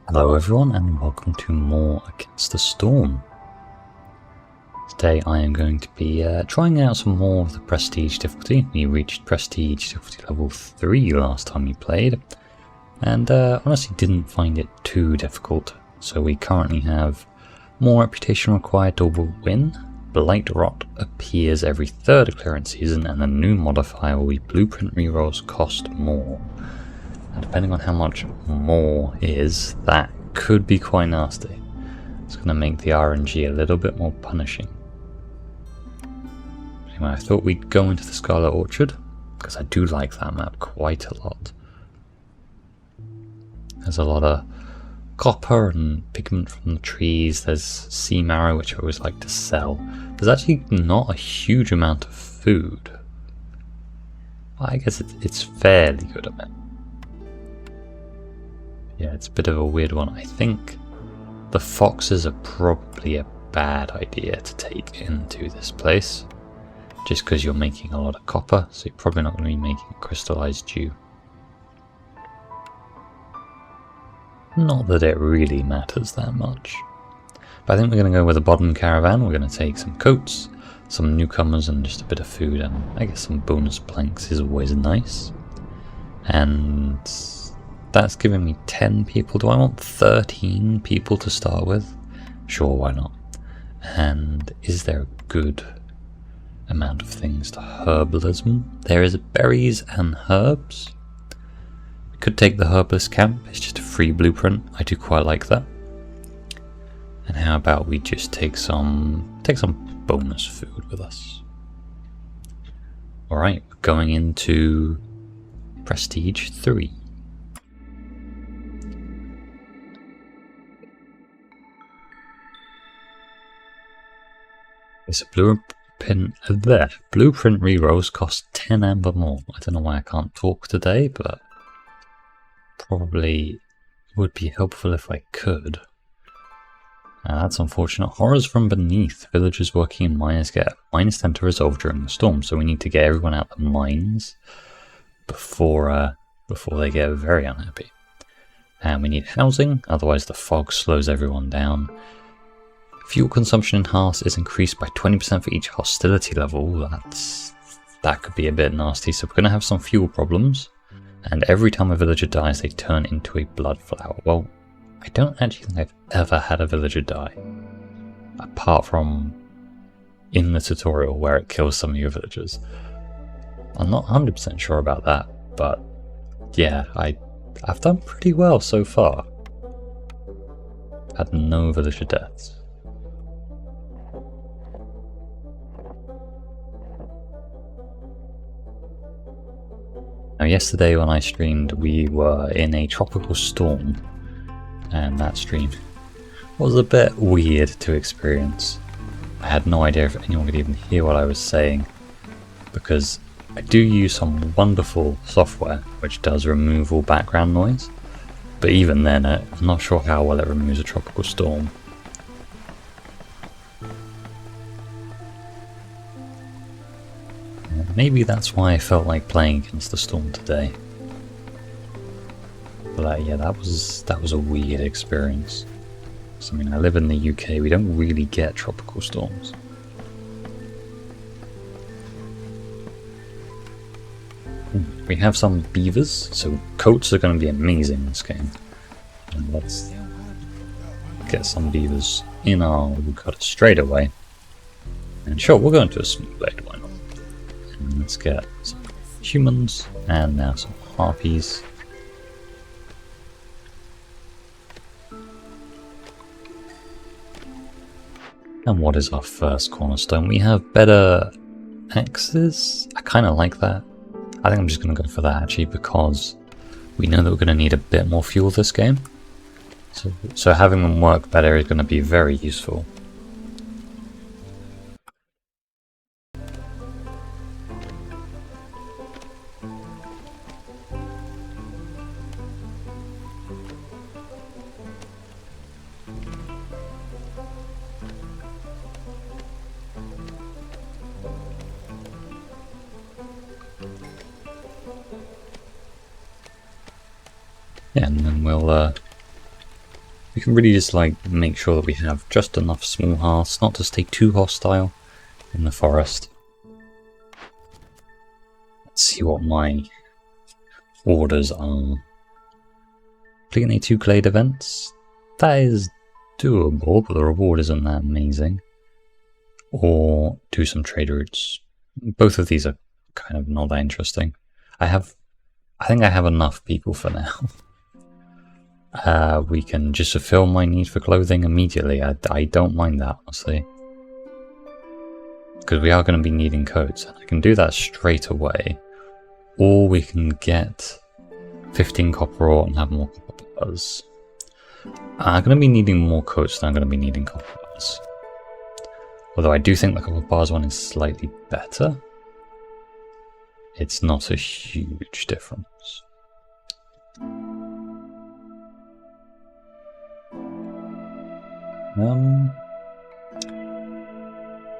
Hello everyone and welcome to more Against the Storm. Today I am going to be trying out some more of the Prestige difficulty. We reached Prestige difficulty level 3 last time we played and honestly didn't find it too difficult. So we currently have more reputation required to win. Blight Rot appears every third clearance season and the new modifier will be blueprint rerolls cost more. And depending on how much more is, that could be quite nasty. It's going to make the RNG a little bit more punishing. Anyway, I thought we'd go into the Scarlet Orchard, because I do like that map quite a lot. There's a lot of copper and pigment from the trees, there's sea marrow which I always like to sell. There's actually not a huge amount of food. Well, I guess it's fairly good at it. Yeah, it's a bit of a weird one. I think the foxes are probably a bad idea to take into this place. Just because you're making a lot of copper, so you're probably not going to be making crystallized dew. Not that it really matters that much. But I think we're going to go with a bottom caravan. We're going to take some coats, some newcomers and just a bit of food, and I guess some bonus planks is always nice. And that's giving me 10 people. Do I want 13 people to start with? Sure, why not? And is there a good amount of things to herbalism? There is berries and herbs. We could take the herbalist camp. It's just a free blueprint. I do quite like that. And how about we just take some bonus food with us? Alright, we're going into Prestige 3. It's a blueprint there. Blueprint rerolls cost 10 amber more. I don't know why I can't talk today, but probably would be helpful if I could. That's unfortunate. Horrors from beneath. Villagers working in mines get -10 to resolve during the storm, so we need to get everyone out the mines before they get very unhappy. And we need housing, otherwise the fog slows everyone down. Fuel consumption in Hearths is increased by 20% for each hostility level. That could be a bit nasty, so we're going to have some fuel problems. And every time a villager dies, they turn into a blood flower. Well, I don't actually think I've ever had a villager die. Apart from in the tutorial where it kills some of your villagers. I'm not 100% sure about that, but yeah, I've done pretty well so far. Had no villager deaths. Now yesterday when I streamed we were in a tropical storm and that stream was a bit weird to experience. I had no idea if anyone could even hear what I was saying because I do use some wonderful software which does remove all background noise, but even then I'm not sure how well it removes a tropical storm. Maybe that's why I felt like playing Against the Storm today. But yeah, that was a weird experience. So, I mean, I live in the UK, we don't really get tropical storms. We have some beavers, so coats are going to be amazing in this game. And let's get some beavers in our woodcutter straight away. And sure, we'll go into a smooth blade, why not? And let's get some humans, and now some harpies. And what is our first cornerstone? We have better axes. I kind of like that. I think I'm just going to go for that actually because we know that we're going to need a bit more fuel this game. So having them work better is going to be very useful. Yeah, and then we'll We can really just like make sure that we have just enough small hearths not to stay too hostile in the forest. Let's see what my orders are. Complete 2 Glade events. That is doable, but the reward isn't that amazing. Or do some trade routes. Both of these are kind of not that interesting. I think I have enough people for now. We can just fulfill my need for clothing immediately. I don't mind that, honestly. Because we are going to be needing coats. And I can do that straight away. Or we can get 15 copper ore and have more copper bars. I'm going to be needing more coats than I'm going to be needing copper bars. Although I do think the copper bars one is slightly better. It's not a huge difference.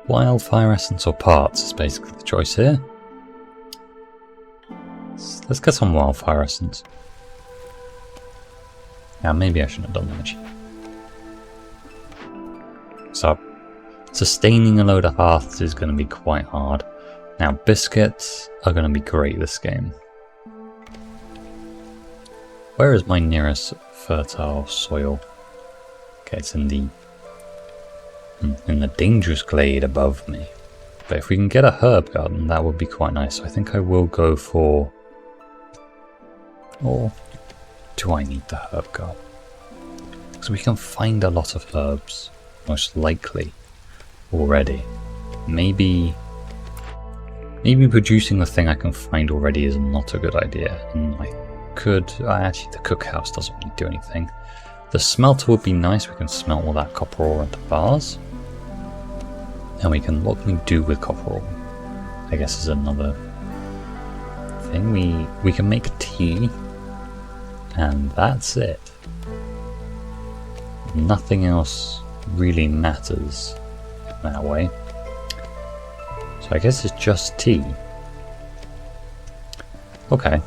Wildfire essence or parts is basically the choice here. Let's get some wildfire essence. Yeah, maybe I shouldn't have done that. So, sustaining a load of hearths is going to be quite hard. Now, biscuits are going to be great this game. Where is my nearest fertile soil? Okay, it's in the dangerous glade above me. But if we can get a herb garden, that would be quite nice. So I think I will go for... Or do I need the herb garden? Because we can find a lot of herbs, most likely, already. Maybe producing the thing I can find already is not a good idea. And actually the cookhouse doesn't really do anything. The smelter would be nice. We can smelt all that copper ore into bars. And what can we do with copper ore? I guess is another thing. We can make tea, and that's it. Nothing else really matters in that way. So I guess it's just tea. Okay,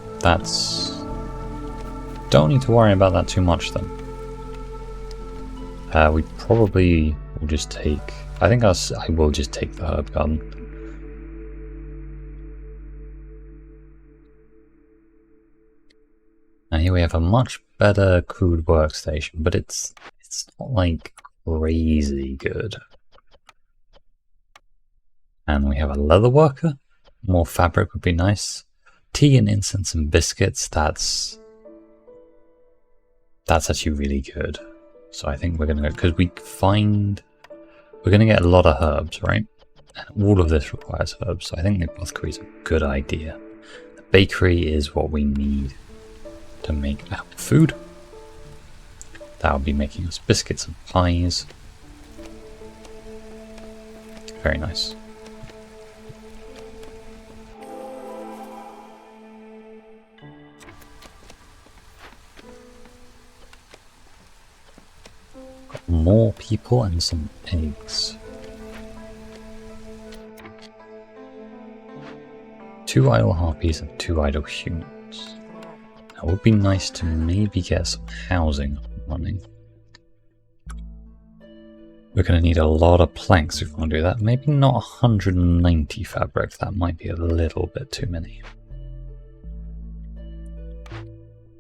don't need to worry about that too much then. We probably will just take... I think I will just take the herb garden. And here we have a much better crude workstation, but it's not like crazy good. And we have a leather worker. More fabric would be nice. Tea and incense and biscuits, that's actually really good. So I think we're going to go, because we're going to get a lot of herbs, right? And all of this requires herbs, so I think the apothecary is a good idea. The bakery is what we need to make our food. That will be making us biscuits and pies. Very nice. More people and some eggs. 2 idle harpies and 2 idle humans. That would be nice to maybe get some housing running. We're going to need a lot of planks if we want to do that. Maybe not 190 fabric. That might be a little bit too many.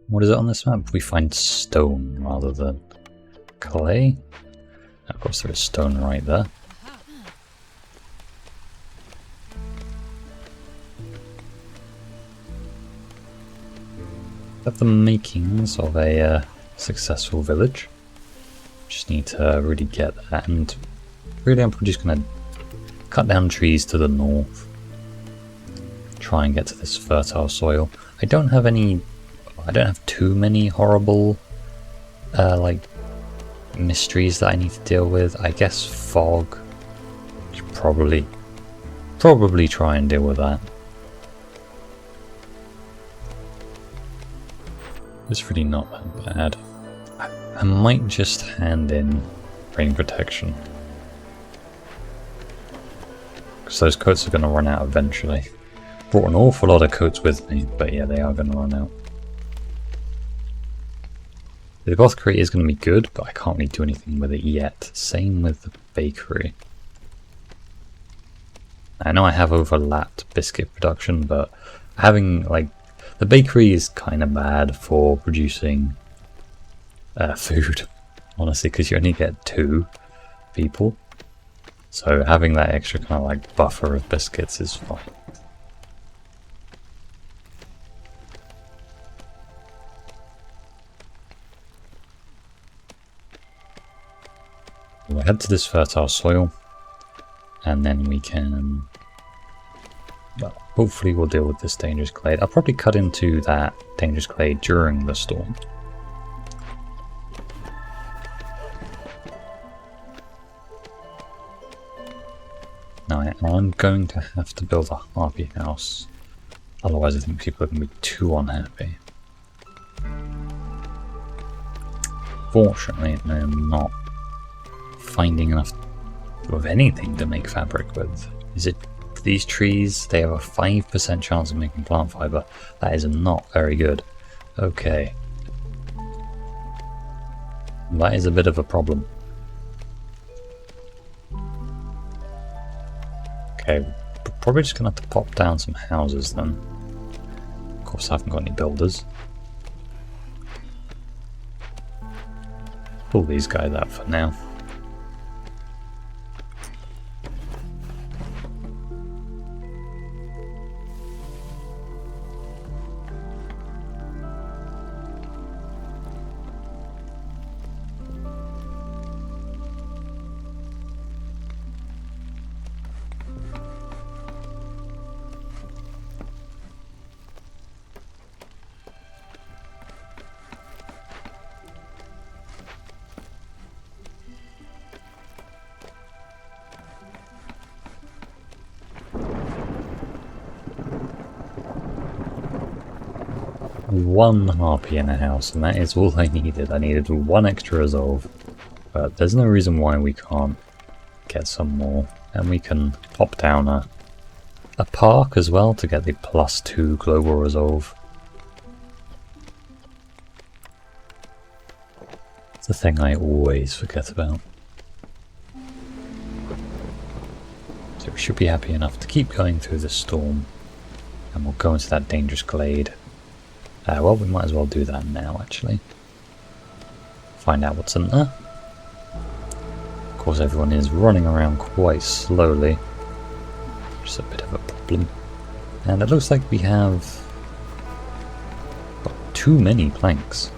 What is it on this map? We find stone rather than clay. Of course there is stone right there. Have the makings of a successful village. Just need to really get that, and really I'm just going to cut down trees to the north. Try and get to this fertile soil. I don't have too many horrible like mysteries that I need to deal with. I guess fog. Should probably try and deal with that. It's really not that bad. I might just hand in rain protection, because those coats are going to run out eventually. Brought an awful lot of coats with me, but yeah, they are going to run out. The apothecary is going to be good, but I can't really do anything with it yet. Same with the bakery. I know I have overlapped biscuit production, but having, like, the bakery is kind of bad for producing food, honestly, because you only get 2 people. So having that extra kind of like buffer of biscuits is fine. We'll head to this fertile soil, and then we can, well, hopefully we'll deal with this dangerous glade. I'll probably cut into that dangerous glade during the storm. Now I'm going to have to build a harpy house, otherwise I think people are going to be too unhappy. Fortunately, I'm not finding enough of anything to make fabric with. Is it these trees? They have a 5% chance of making plant fiber. That is not very good. Okay. That is a bit of a problem. Okay, we're probably just gonna have to pop down some houses then. Of course I haven't got any builders. Pull these guys out for now. One harpy in a house, and that is all I needed. I needed 1 extra resolve, but there's no reason why we can't get some more. And we can pop down a park as well to get the +2 global resolve. It's a thing I always forget about. So we should be happy enough to keep going through the storm, and we'll go into that dangerous glade. Well, we might as well do that now, actually. Find out what's in there. Of course, everyone is running around quite slowly, which is a bit of a problem. And it looks like we have got too many planks.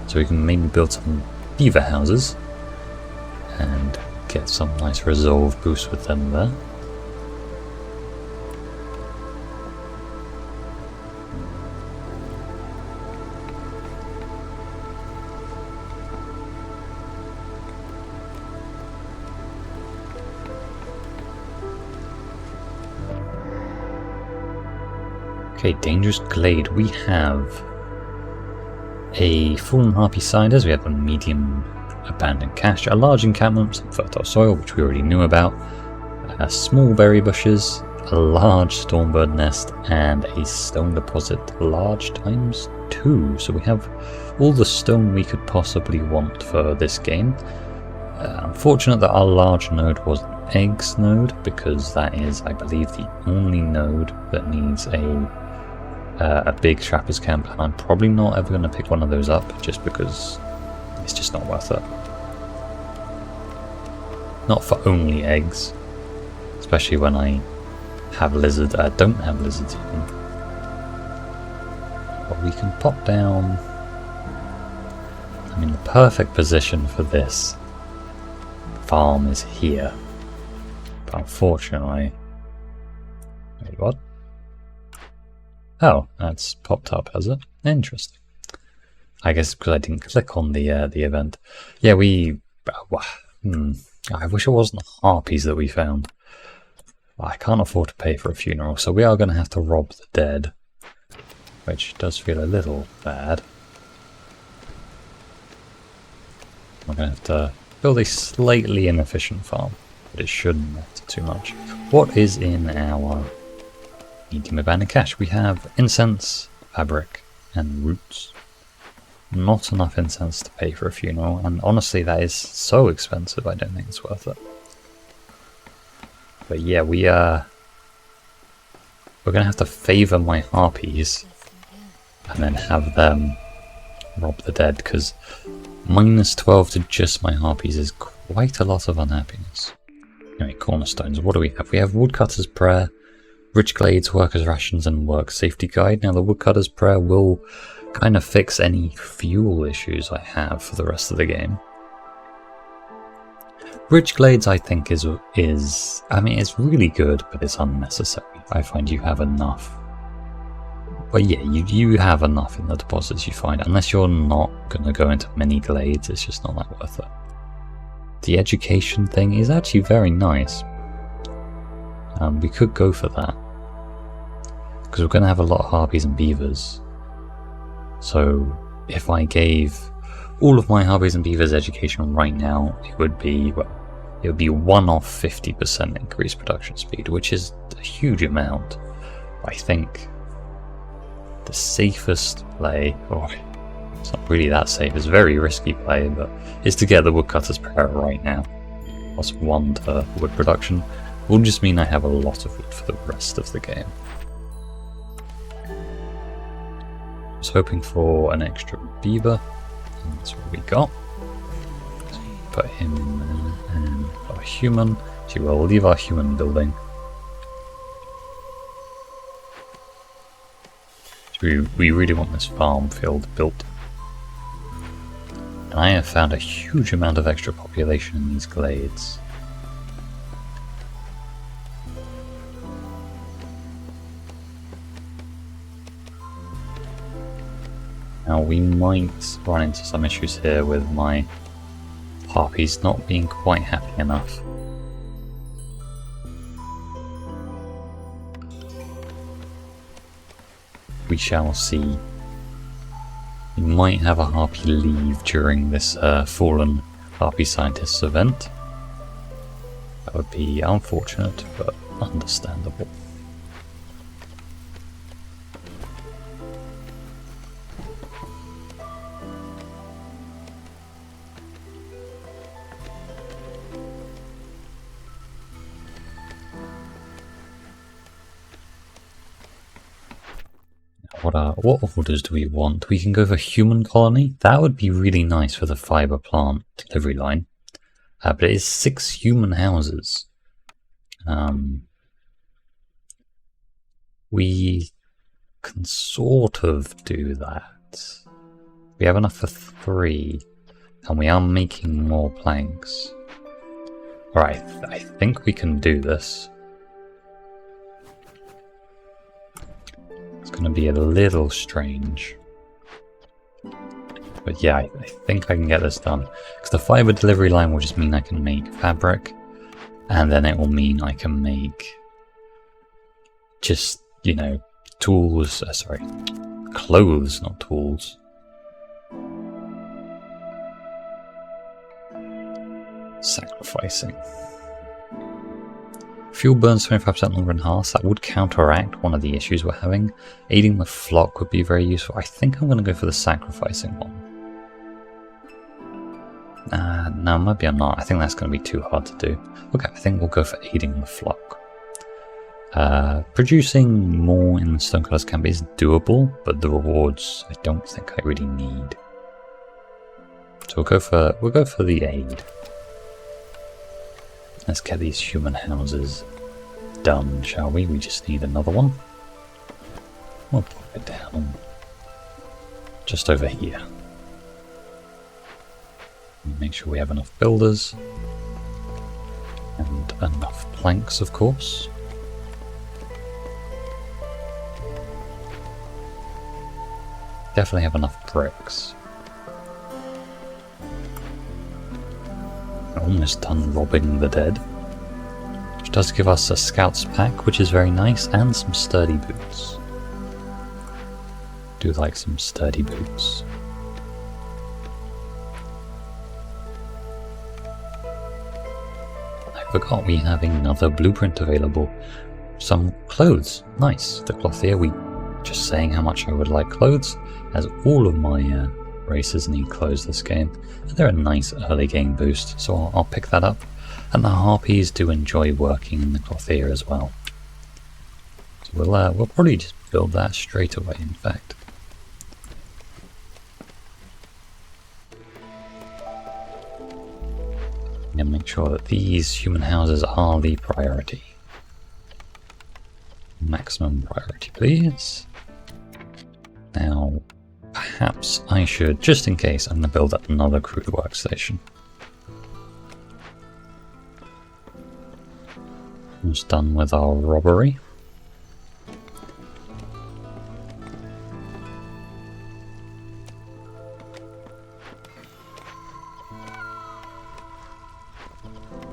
So we can maybe build some beaver houses and get some nice resolve boost with them there. Okay, dangerous glade. We have a fallen harpy ciders, we have a medium abandoned cache, a large encampment, some fertile soil, which we already knew about, small berry bushes, a large stormbird nest, and a stone deposit large ×2. So we have all the stone we could possibly want for this game. Unfortunate that our large node was an eggs node, because that is, I believe, the only node that needs a big trapper's camp, and I'm probably not ever going to pick one of those up just because it's just not worth it. Not for only eggs, especially when I have lizards. I don't have lizards even. But we can pop down. I mean, the perfect position for this farm is here, but unfortunately, wait, what? Oh, that's popped up, has it? Interesting. I guess because I didn't click on the event. Yeah, I wish it wasn't harpies that we found. I can't afford to pay for a funeral, so we are going to have to rob the dead, which does feel a little bad. We're going to have to build a slightly inefficient farm, but it shouldn't matter too much. What is in our medium abandoned cache? We have incense, fabric, and roots. not enough incense to pay for a funeral, and honestly that is so expensive I don't think it's worth it. But yeah, we're gonna have to favour my harpies and then have them rob the dead, because -12 to just my harpies is quite a lot of unhappiness. Anyway, cornerstones, what do we have? We have Woodcutter's Prayer, Rich Glades, Workers' Rations, and Work Safety Guide. Now the Woodcutter's Prayer will kind of fix any fuel issues I have for the rest of the game. Rich Glades I think is I mean it's really good, but it's unnecessary. I find you have enough. But yeah, you have enough in the deposits you find. Unless you're not going to go into many glades, it's just not that worth it. The education thing is actually very nice. We could go for that. Because we're going to have a lot of harpies and beavers. So if I gave all of my harpies and beavers education right now, it would be, well, it would be 1 off 50% increased production speed, which is a huge amount. I think the safest play, or it's not really that safe, it's a very risky play, but is to get the Woodcutter's Prayer right now. Plus 1 to wood production will just mean I have a lot of wood for the rest of the game. I was hoping for an extra beaver, and that's what we got. So put him in there, and our human. So we'll leave our human building. So we really want this farm field built. And I have found a huge amount of extra population in these glades. Now we might run into some issues here with my harpies not being quite happy enough. We shall see. We might have a harpy leave during this Fallen Harpy Scientists event. That would be unfortunate, but understandable. What orders do we want? We can go for human colony. That would be really nice for the fiber plant delivery line. But it is 6 human houses. We can sort of do that. We have enough for 3, and we are making more planks. Alright, I think we can do this. It's going to be a little strange. But yeah, I think I can get this done. Because the fiber delivery line will just mean I can make fabric. And then it will mean I can make just, you know, tools. Sorry, clothes, not tools. Sacrificing. Fuel burns 25% longer in hearths. That would counteract one of the issues we're having. Aiding the flock would be very useful. I think I'm going to go for the sacrificing one. No, maybe I'm not. I think that's going to be too hard to do. Okay, I think we'll go for aiding the flock. Producing more in the Stonecutters camp is doable, but the rewards I don't think I really need. So we'll go for the aid. Let's get these human houses done, shall we? We just need another one. We'll put it down just over here. Make sure we have enough builders and enough planks, of course. Definitely have enough bricks. Almost done robbing the dead, which does give us a scout's pack, which is very nice, and some sturdy boots. Do like some sturdy boots. I forgot we have another blueprint available. Some clothes. Nice. The clothier, just saying how much I would like clothes, as all of my races need clothes this game. They're a nice early game boost, so I'll pick that up. And the Harpies do enjoy working in the Clothier as well. So we'll probably just build that straight away, in fact. And make sure that these human houses are the priority. Maximum priority, please. Now, perhaps I should, just in case, I'm going to build up another crude workstation. Almost done with our robbery.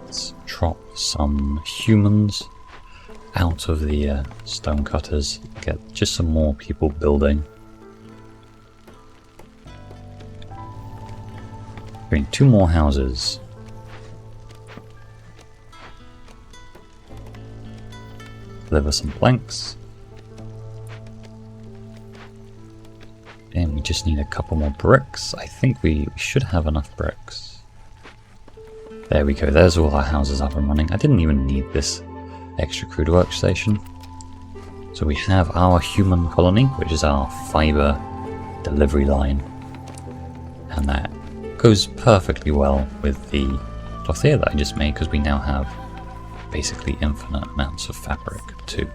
Let's drop some humans out of the stonecutters, get just some more people building. Doing 2 more houses. Deliver some planks. And we just need a couple more bricks. I think we should have enough bricks. There we go, there's all our houses up and running. I didn't even need this extra crude workstation. So we have our human colony, which is our fiber delivery line. And that goes perfectly well with the Clothier that I just made, because we now have basically infinite amounts of fabric too.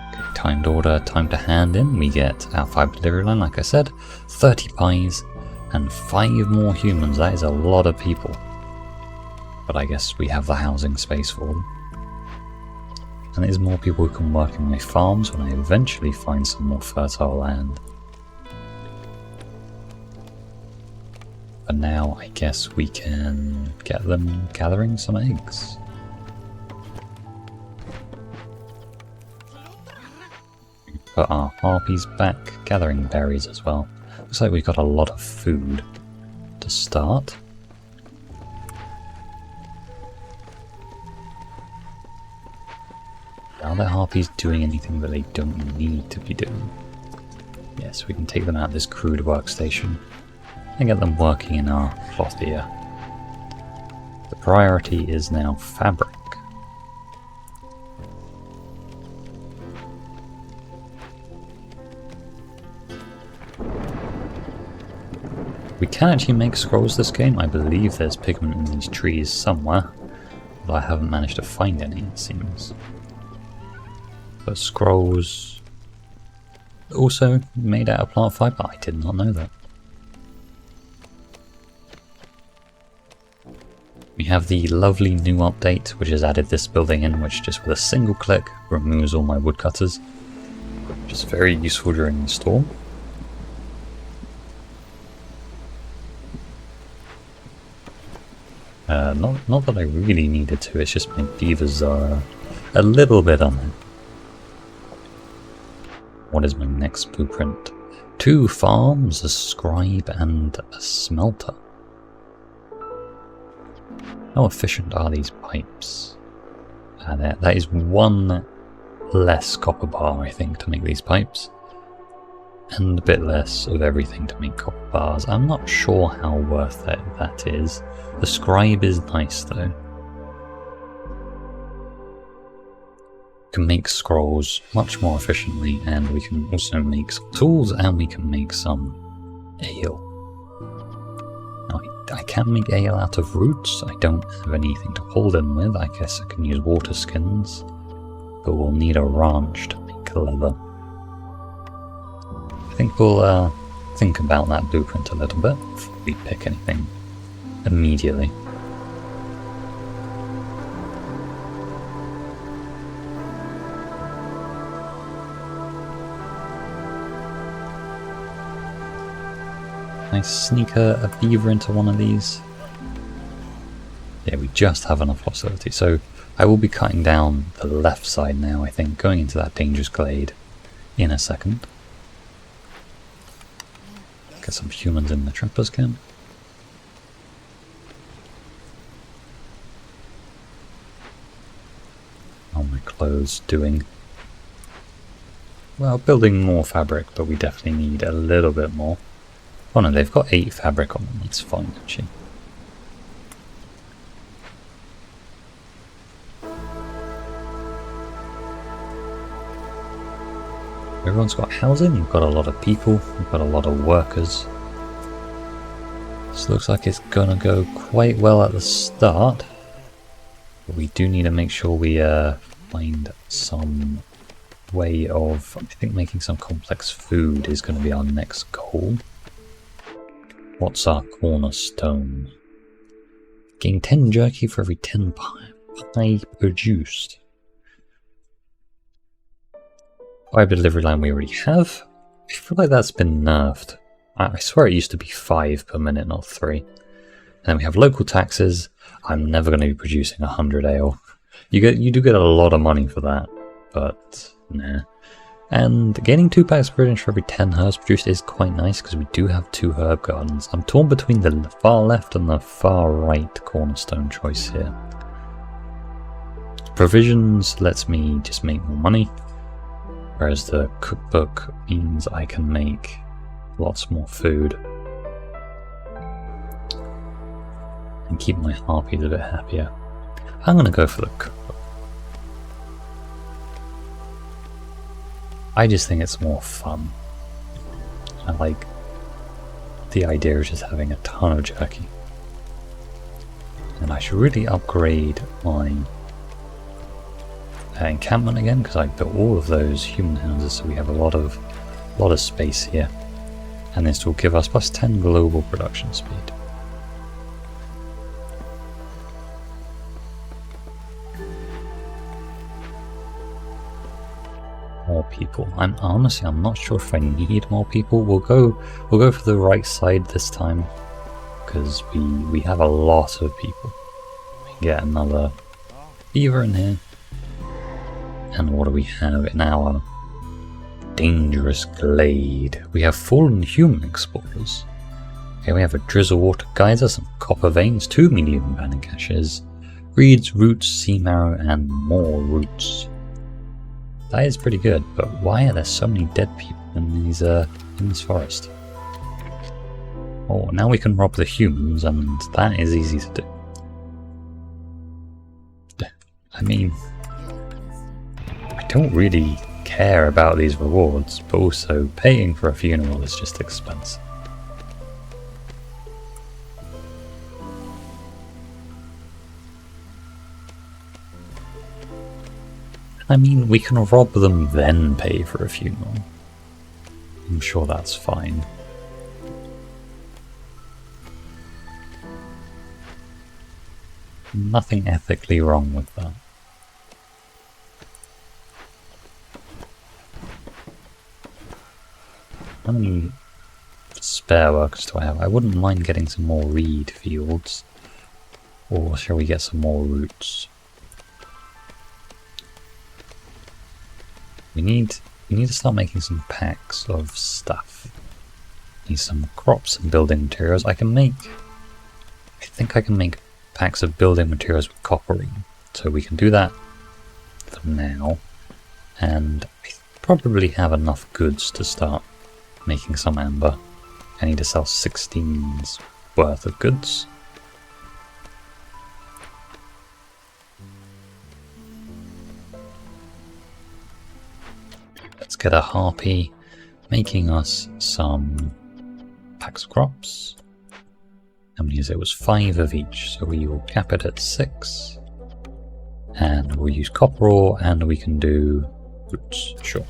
Okay, timed order, time to hand in. We get our fiber delivery line, like I said, 30 pies and 5 more humans. That is a lot of people. But I guess we have the housing space for them. And there's more people who can work in my farms when I eventually find some more fertile land. But now I guess we can get them gathering some eggs. Put our harpies back, gathering berries as well. Looks like we've got a lot of food to start. Are the harpies doing anything that they don't need to be doing? Yes, we can take them out of this crude workstation and get them working in our Clothier. The priority is now fabric. We can actually make scrolls this game. I believe there's pigment in these trees somewhere, but I haven't managed to find any, it seems. But scrolls also made out of plant fiber. I did not know that. We have the lovely new update which has added this building in, which just with a single click removes all my woodcutters, which is very useful during the storm. Not that I really needed to, it's just my beavers are a little bit on it. What is my next blueprint? 2 farms, a scribe and a smelter. How efficient are these pipes? That is 1 less copper bar, I think, to make these pipes. And a bit less of everything to make copper bars. I'm not sure how worth it that is. The scribe is nice though. We can make scrolls much more efficiently, and we can also make some tools, and we can make some ale. Now, I can make ale out of roots. I don't have anything to hold them with. I guess I can use water skins, but we'll need a ranch to make leather. I think we'll think about that blueprint a little bit before we pick anything immediately. Can I sneak a beaver into one of these? Yeah, we just have enough hostility. So I will be cutting down the left side now, I think, going into that dangerous glade in a second. Get some humans in the trapper's camp. How are my clothes doing? well, building more fabric, but we definitely need a little bit more. Oh no, they've got 8 fabric on them, that's fine actually. Everyone's got housing, we've got a lot of people, we've got a lot of workers. This looks like it's gonna go quite well at the start. But we do need to make sure we find some way of, I think making some complex food is going to be our next goal. What's our cornerstone? Gain 10 jerky for every 10 pie produced. Pie delivery line we already have. I feel like that's been nerfed. I swear it used to be 5 per minute, not 3. And then we have local taxes. I'm never going to be producing 100 ale. You do get a lot of money for that, but nah. And gaining 2 packs of produce for every 10 herbs produced is quite nice because we do have 2 herb gardens. I'm torn between the far left and the far right cornerstone choice here. Provisions lets me just make more money, whereas the cookbook means I can make lots more food and keep my harpies a bit happier. I'm going to go for the cookbook. I just think it's more fun. I like the idea of just having a ton of jerky. And I should really upgrade my encampment again, because I built all of those human houses, so we have a lot of space here. And this will give us plus 10 global production speed. More people. I'm not sure if I need more people. We'll go for the right side this time because we have a lot of people. We can get another beaver in here. And what do we have in our dangerous glade? We have fallen human explorers. Okay, we have a drizzle water geyser, some copper veins, 2 medium panic ashes, reeds, roots, sea marrow, and more roots. That is pretty good, but why are there so many dead people in this forest? Oh, now we can rob the humans, and that is easy to do. I mean, I don't really care about these rewards, but also paying for a funeral is just expensive. I mean, we can rob them then pay for a funeral. I'm sure that's fine. Nothing ethically wrong with that. How many spare workers do I have? I wouldn't mind getting some more reed fields. Or shall we get some more roots? We need to start making some packs of stuff. Need some crops and building materials. I think I can make packs of building materials with copperine. So we can do that for now. And I probably have enough goods to start making some amber. I need to sell 16's worth of goods. Let's get a harpy making us some packs of crops. How many is it? It was 5 of each, so we will cap it at 6. And we'll use copper ore, and we can do roots, sure.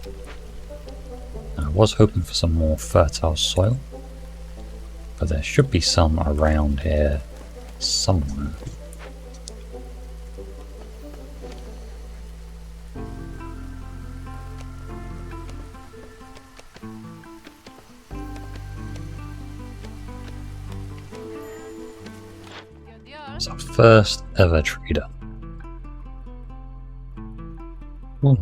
I was hoping for some more fertile soil, but there should be some around here somewhere. It's our first ever trader. Ooh.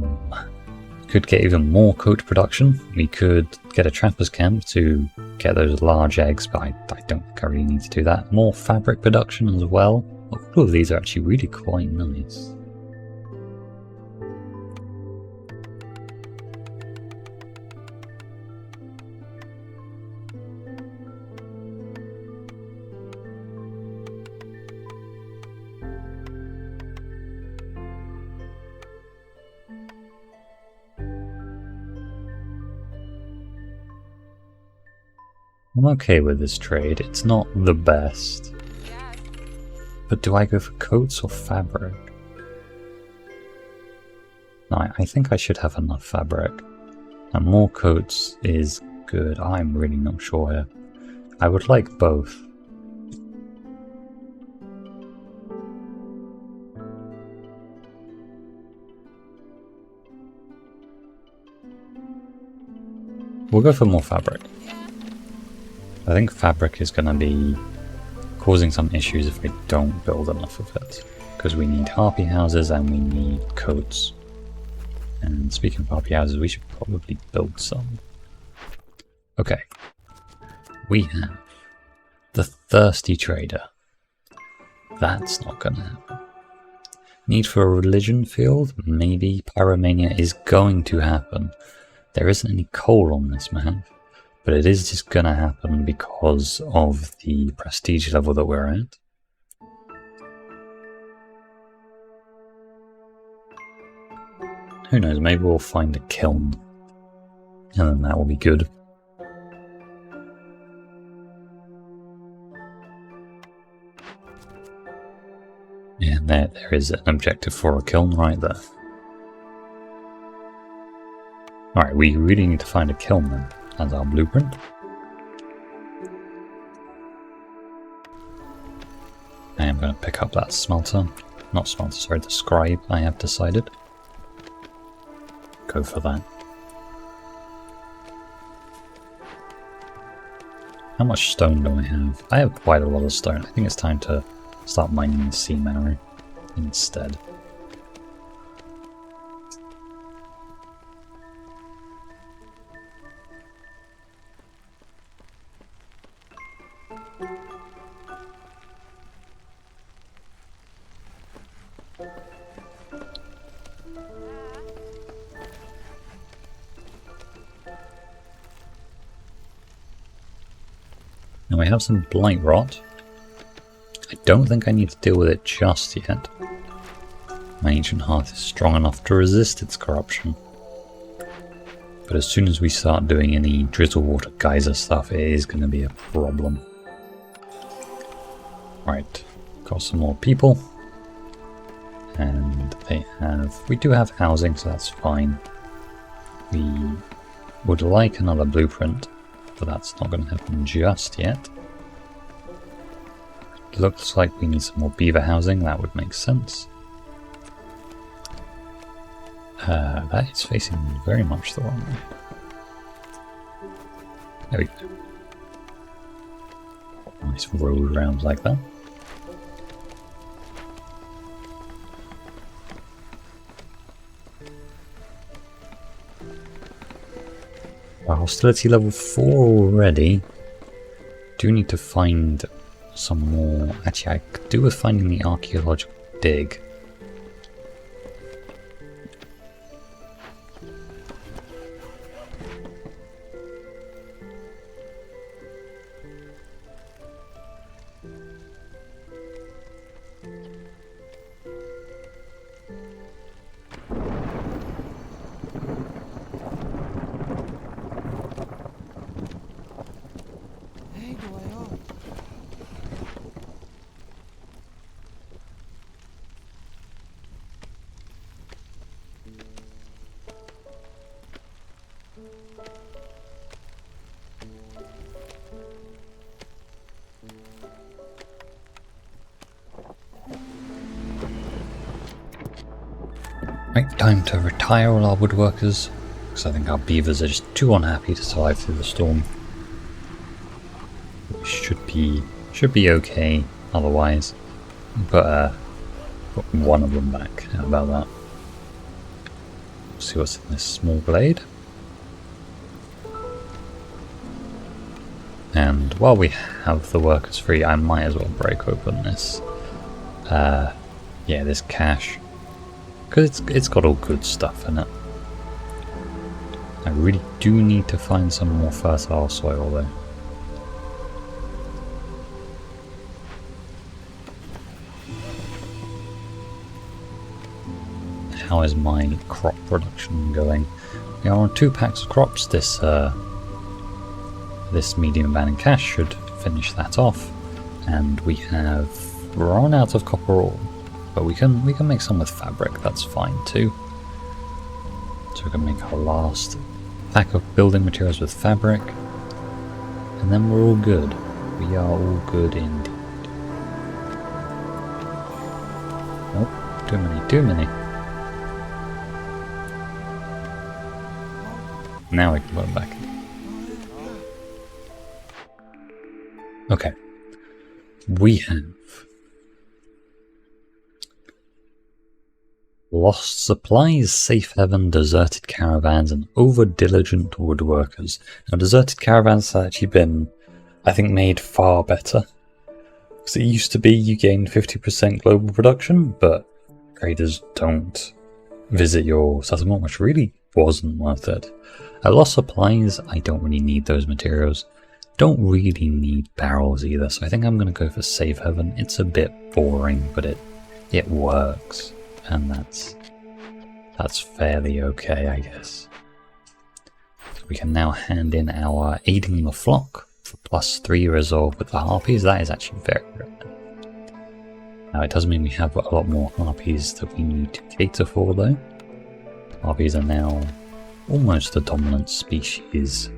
Could get even more coat production. We could get a trapper's camp to get those large eggs, but I don't think I really need to do that. More fabric production as well. All of these are actually really quite nice. I'm okay with this trade. It's not the best. But do I go for coats or fabric? No, I think I should have enough fabric. And more coats is good. I'm really not sure here. I would like both. We'll go for more fabric. I think fabric is going to be causing some issues if we don't build enough of it. Because we need harpy houses and we need coats. And speaking of harpy houses, we should probably build some. Okay. We have the Thirsty Trader. That's not going to happen. Need for a religion field? Maybe. Pyromania is going to happen. There isn't any coal on this map, but it is just going to happen because of the prestige level that we're at. Who knows, maybe we'll find a kiln, and then that will be good. Yeah, there is an objective for a kiln right there. Alright, we really need to find a kiln then, as our blueprint. I am going to pick up that smelter. Not smelter, sorry, the scribe, I have decided. Go for that. How much stone do I have? I have quite a lot of stone. I think it's time to start mining the sea marrow instead. Now we have some blight rot. I don't think I need to deal with it just yet. My ancient hearth is strong enough to resist its corruption. But as soon as we start doing any drizzle water geyser stuff, it is going to be a problem. Right, got some more people. And we do have housing, so that's fine. We would like another blueprint, but that's not going to happen just yet. Looks like we need some more beaver housing, that would make sense. That is facing very much the wrong way. There we go. Nice roll around like that. Hostility level 4 already. Do need to find some more. Actually, I could do with finding the archaeological dig. Right, time to retire all our woodworkers, because I think our beavers are just too unhappy to survive through the storm. We should be okay otherwise, but got one of them back. How about that? See what's in this small blade. And while we have the workers free, I might as well break open this. Yeah, this cache. Because it's got all good stuff in it. I really do need to find some more fertile soil though. How is my crop production going? We are on 2 packs of crops this This medium abandoned cache should finish that off, and we have run out of copper ore, but we can make some with fabric. That's fine too. So we can make our last pack of building materials with fabric, and then we're all good. We are all good indeed. Oh, too many. Now we can put them back. Okay. We have lost supplies, safe haven, deserted caravans, and over-diligent woodworkers. Now, deserted caravans have actually been, I think, made far better. Because it used to be you gained 50% global production, but traders don't visit your settlement, which really wasn't worth it. At lost supplies, I don't really need those materials. Don't really need barrels either, so I think I'm going to go for safe haven. It's a bit boring, but it works. And that's fairly okay, I guess. So we can now hand in our aiding the flock for +3 resolve with the harpies. That is actually very rare. Now it does mean we have a lot more harpies that we need to cater for though. Harpies are now almost the dominant species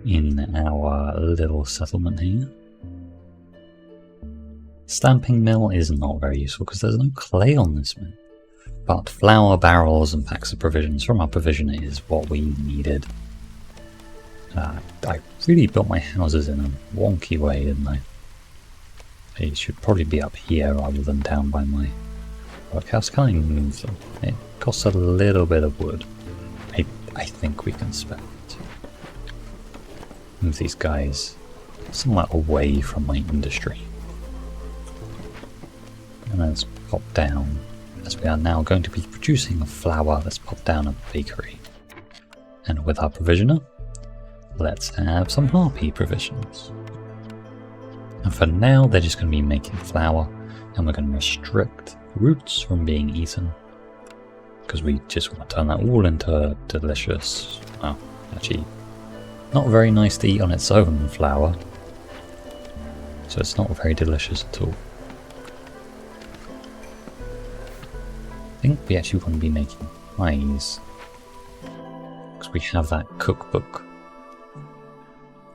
in our little settlement here. Stamping mill is not very useful because there's no clay on this mill. But flour barrels and packs of provisions from our provisioner is what we needed. I really built my houses in a wonky way, didn't I? They should probably be up here rather than down by my workhouse. Can I move them? It costs a little bit of wood. I think we can spend it. Move these guys somewhere away from my industry. And let's pop down, as we are now going to be producing flour, let's pop down a bakery. And with our provisioner, let's have some harpy provisions. And for now, they're just going to be making flour, and we're going to restrict roots from being eaten, because we just want to turn that all into delicious, well, actually, not very nice to eat on its own flour, so it's not very delicious at all. I think we actually want to be making pies, because we have that cookbook.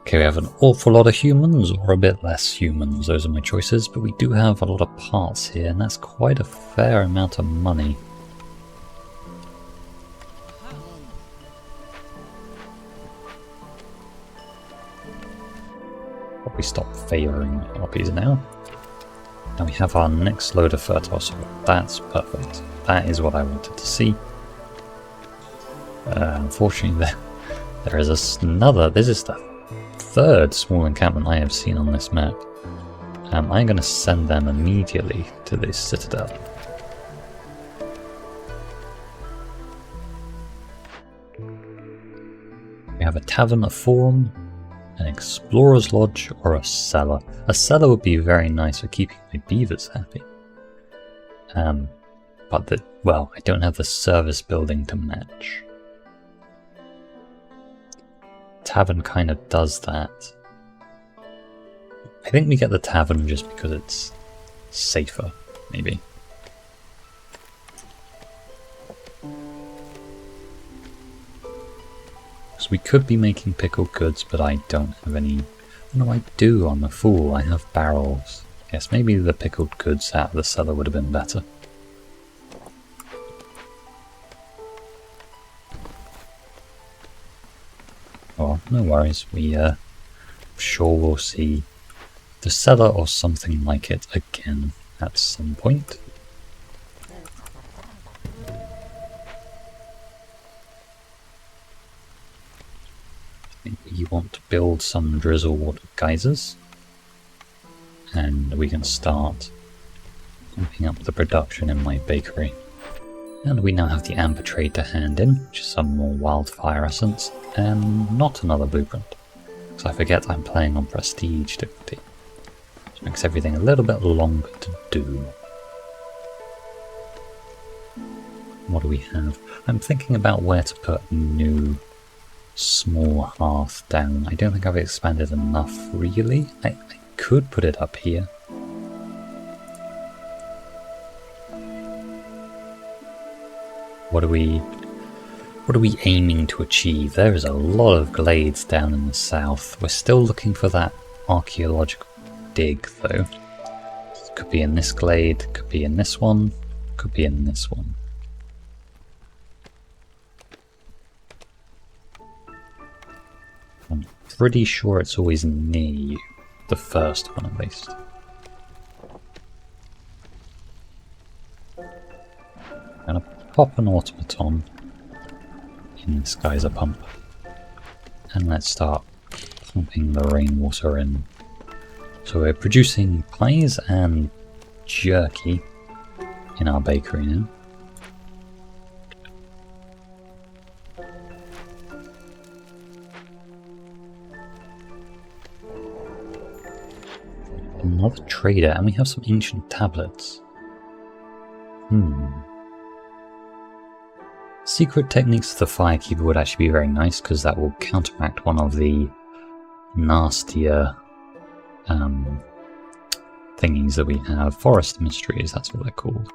Okay, we have an awful lot of humans, or a bit less humans, those are my choices, but we do have a lot of parts here, and that's quite a fair amount of money. Probably stop favouring harpies now. Now we have our next load of fertile soil. That's perfect. That is what I wanted to see. Unfortunately, there is another. This is the third small encampment I have seen on this map. I'm going to send them immediately to this citadel. We have a tavern, a forum, an explorer's lodge, or a cellar. A cellar would be very nice for keeping my beavers happy. But well, I don't have the service building to match. Tavern kind of does that. I think we get the tavern just because it's safer, maybe. So we could be making pickled goods, but I don't have any. No, I do, I'm a fool. I have barrels. Yes, maybe the pickled goods out of the cellar would have been better. Oh, no worries. We sure will see the cellar or something like it again at some point. I think we want to build some drizzle water geysers, and we can start pumping up the production in my bakery. And we now have the amber trade to hand in, which is some more wildfire essence, and not another blueprint. So I forget I'm playing on prestige difficulty, which makes everything a little bit longer to do. What do we have? I'm thinking about where to put new small hearth down. I don't think I've expanded enough, really. I could put it up here. What are we aiming to achieve? There is a lot of glades down in the south. We're still looking for that archaeological dig, though. Could be in this glade, could be in this one, could be in this one. I'm pretty sure it's always near you. The first one, at least. I'm gonna pop an automaton in this geyser pump. And let's start pumping the rainwater in. So we're producing pies and jerky in our bakery now. Another trader, and we have some ancient tablets. Secret techniques of the Firekeeper would actually be very nice, because that will counteract one of the nastier thingies that we have. Forest mysteries, that's what they're called.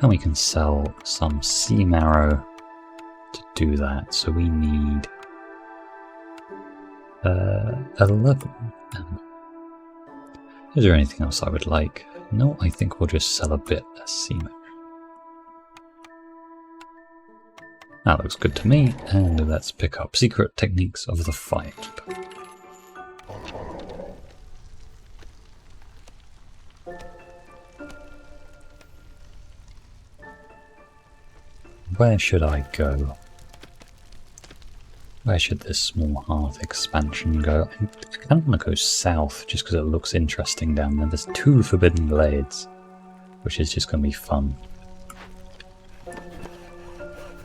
And we can sell some sea marrow to do that. So we need 11. Is there anything else I would like? No, I think we'll just sell a bit less sea marrow. That looks good to me, and let's pick up Secret Techniques of the Firekeeper. Where should I go? Where should this small hearth expansion go? I kind of want to go south, just because it looks interesting down there. There's 2 forbidden glades, which is just going to be fun.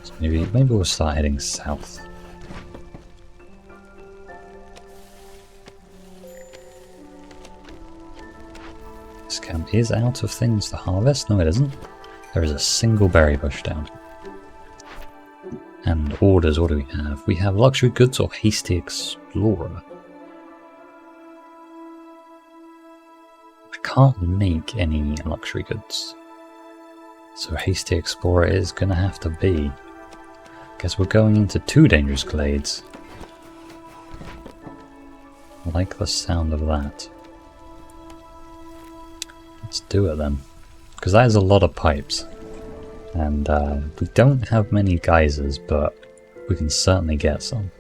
So maybe we'll start heading south. This camp is out of things to harvest. No, it isn't. There is a single berry bush down here. And orders, what do we have? We have luxury goods or hasty explorer. I can't make any luxury goods. So hasty explorer is going to have to be. Guess we're going into 2 dangerous glades. I like the sound of that. Let's do it then. Because that is a lot of pipes. And we don't have many geysers, but we can certainly get some.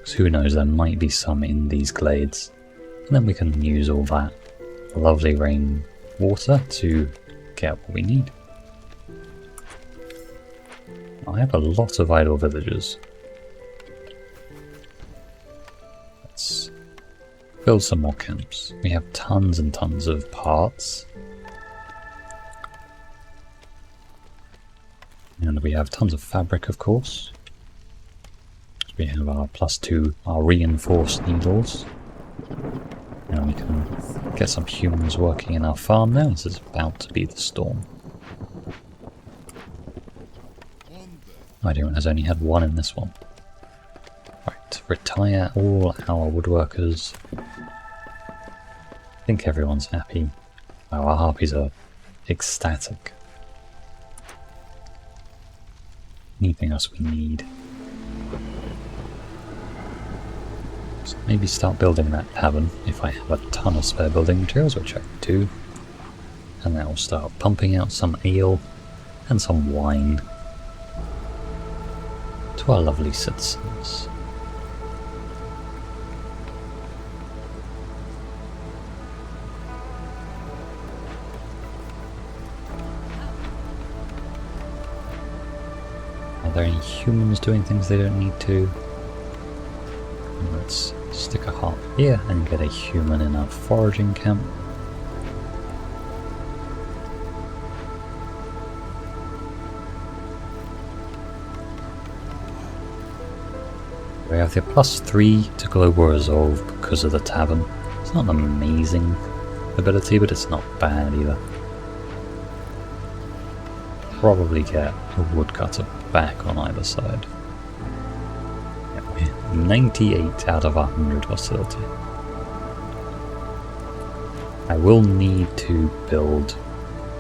So who knows, there might be some in these glades. And then we can use all that lovely rain water to get what we need. I have a lot of idle villagers. Let's build some more camps. We have tons and tons of parts. And we have tons of fabric, of course. We have our +2, our reinforced needles. And we can get some humans working in our farm now. This is about to be the storm. I didn't realize I only had 1 in this one. Right, retire all our woodworkers. I think everyone's happy. Wow, our harpies are ecstatic. Anything else we need? So maybe start building that tavern if I have a ton of spare building materials, which I do. And then we'll start pumping out some ale and some wine to our lovely citizens. Are there any humans doing things they don't need to? Let's stick a heart here and get a human in our foraging camp. We have the +3 to Global Resolve because of the tavern. It's not an amazing ability, but it's not bad either. Probably get a woodcutter back on either side. Yeah, 98 out of 100 hostility. I will need to build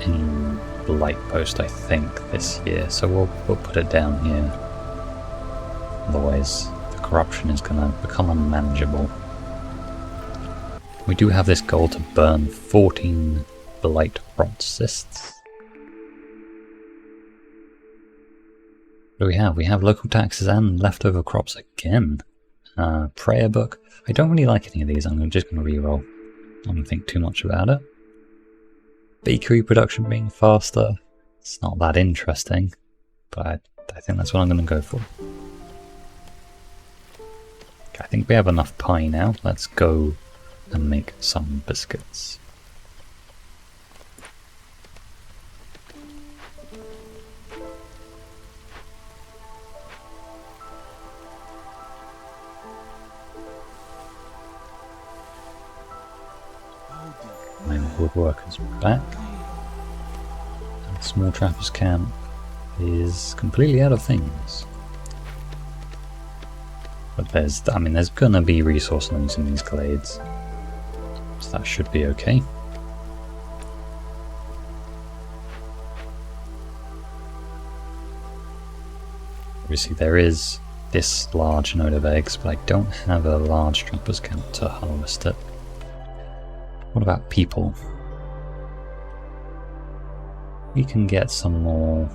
a light post, I think, this year, so we'll put it down here. Otherwise, the corruption is going to become unmanageable. We do have this goal to burn 14 blight rot cysts. What do we have? We have local taxes and leftover crops again. Prayer book. I don't really like any of these. I'm just going to reroll. I don't think too much about it. Bakery production being faster. It's not that interesting, but I think that's what I'm going to go for. I think we have enough pie now. Let's go and make some biscuits. My woodworker's back. And the small trapper's camp is completely out of things. But there's gonna be resource limits in these glades. So that should be okay. Obviously there is this large node of eggs, but I don't have a large trapper's camp to harvest it. What about people? We can get some more.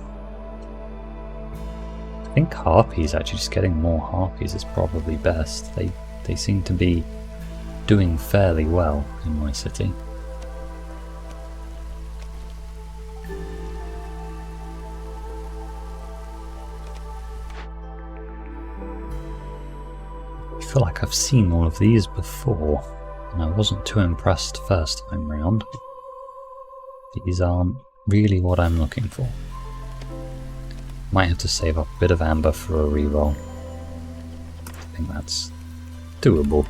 I think harpies, actually just getting more harpies is probably best. They seem to be doing fairly well in my city. I feel like I've seen all of these before, and I wasn't too impressed first time round. These aren't really what I'm looking for. Might have to save up a bit of amber for a reroll. I think that's doable.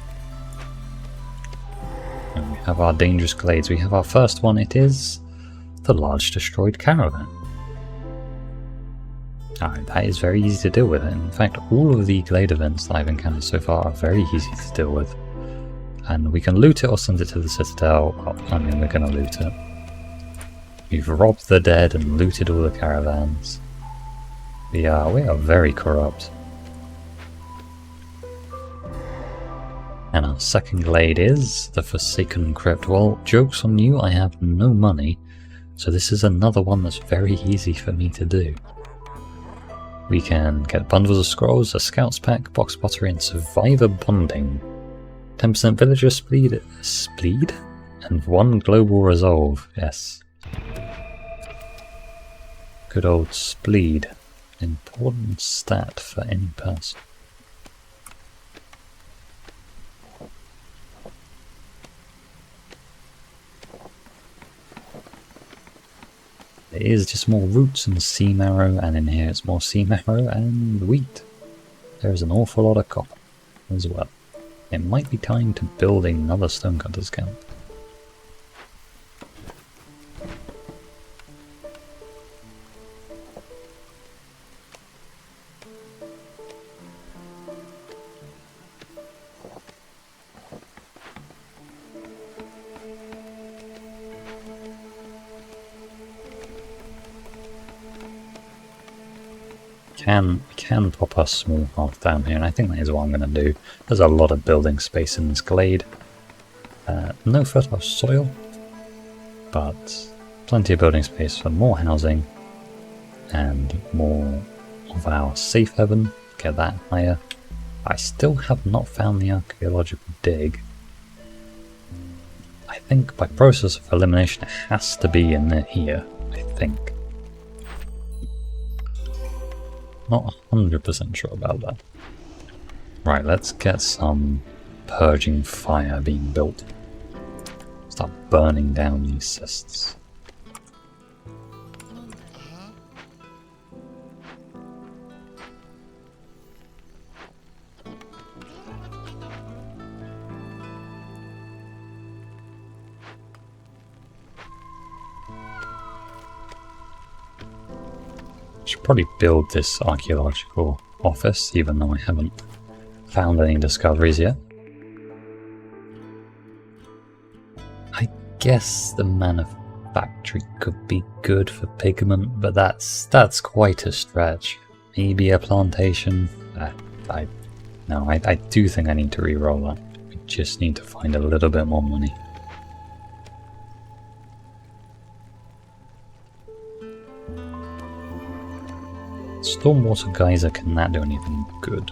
And we have our dangerous glades. We have our first one. It is the large destroyed caravan. Alright, that is very easy to deal with. In fact, all of the glade events that I've encountered so far are very easy to deal with. And we can loot it or send it to the citadel. Well, I mean, we're going to loot it. We've robbed the dead and looted all the caravans. We are very corrupt. And our second glade is the Forsaken Crypt. Well, joke's on you, I have no money, so this is another one that's very easy for me to do. We can get bundles of scrolls, a scouts pack, box pottery, and survivor bonding. 10% villager spleed, and 1 global resolve, yes. Good old spleed. Important stat for any person. There is just more roots and sea marrow, and in here it's more sea marrow and wheat. There is an awful lot of copper as well. It might be time to build another stonecutter's camp. Can pop a small hearth down here, and I think that is what I'm going to do. There's a lot of building space in this glade. No fertile soil, but plenty of building space for more housing and more of our safe haven. Get that higher. I still have not found the archaeological dig. I think by process of elimination it has to be in here, I think. Not 100% sure about that. Right, let's get some purging fire being built. Start burning down these cysts. Should probably build this archaeological office, even though I haven't found any discoveries yet. I guess the manufactory could be good for pigment, but that's quite a stretch. Maybe a plantation. I do think I need to re-roll that. We just need to find a little bit more money. Stormwater geyser, can that do anything good?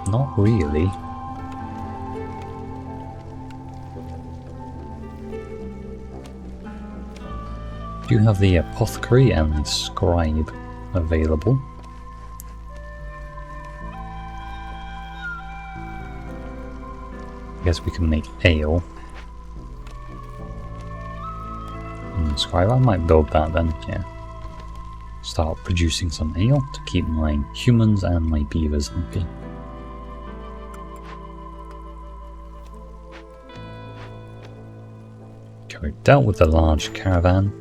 Not really. Do have the apothecary and the scribe available. I guess we can make ale. And scribe, I might build that then, yeah. Start producing some ale to keep my humans and my beavers happy. Okay, we've dealt with the large caravan.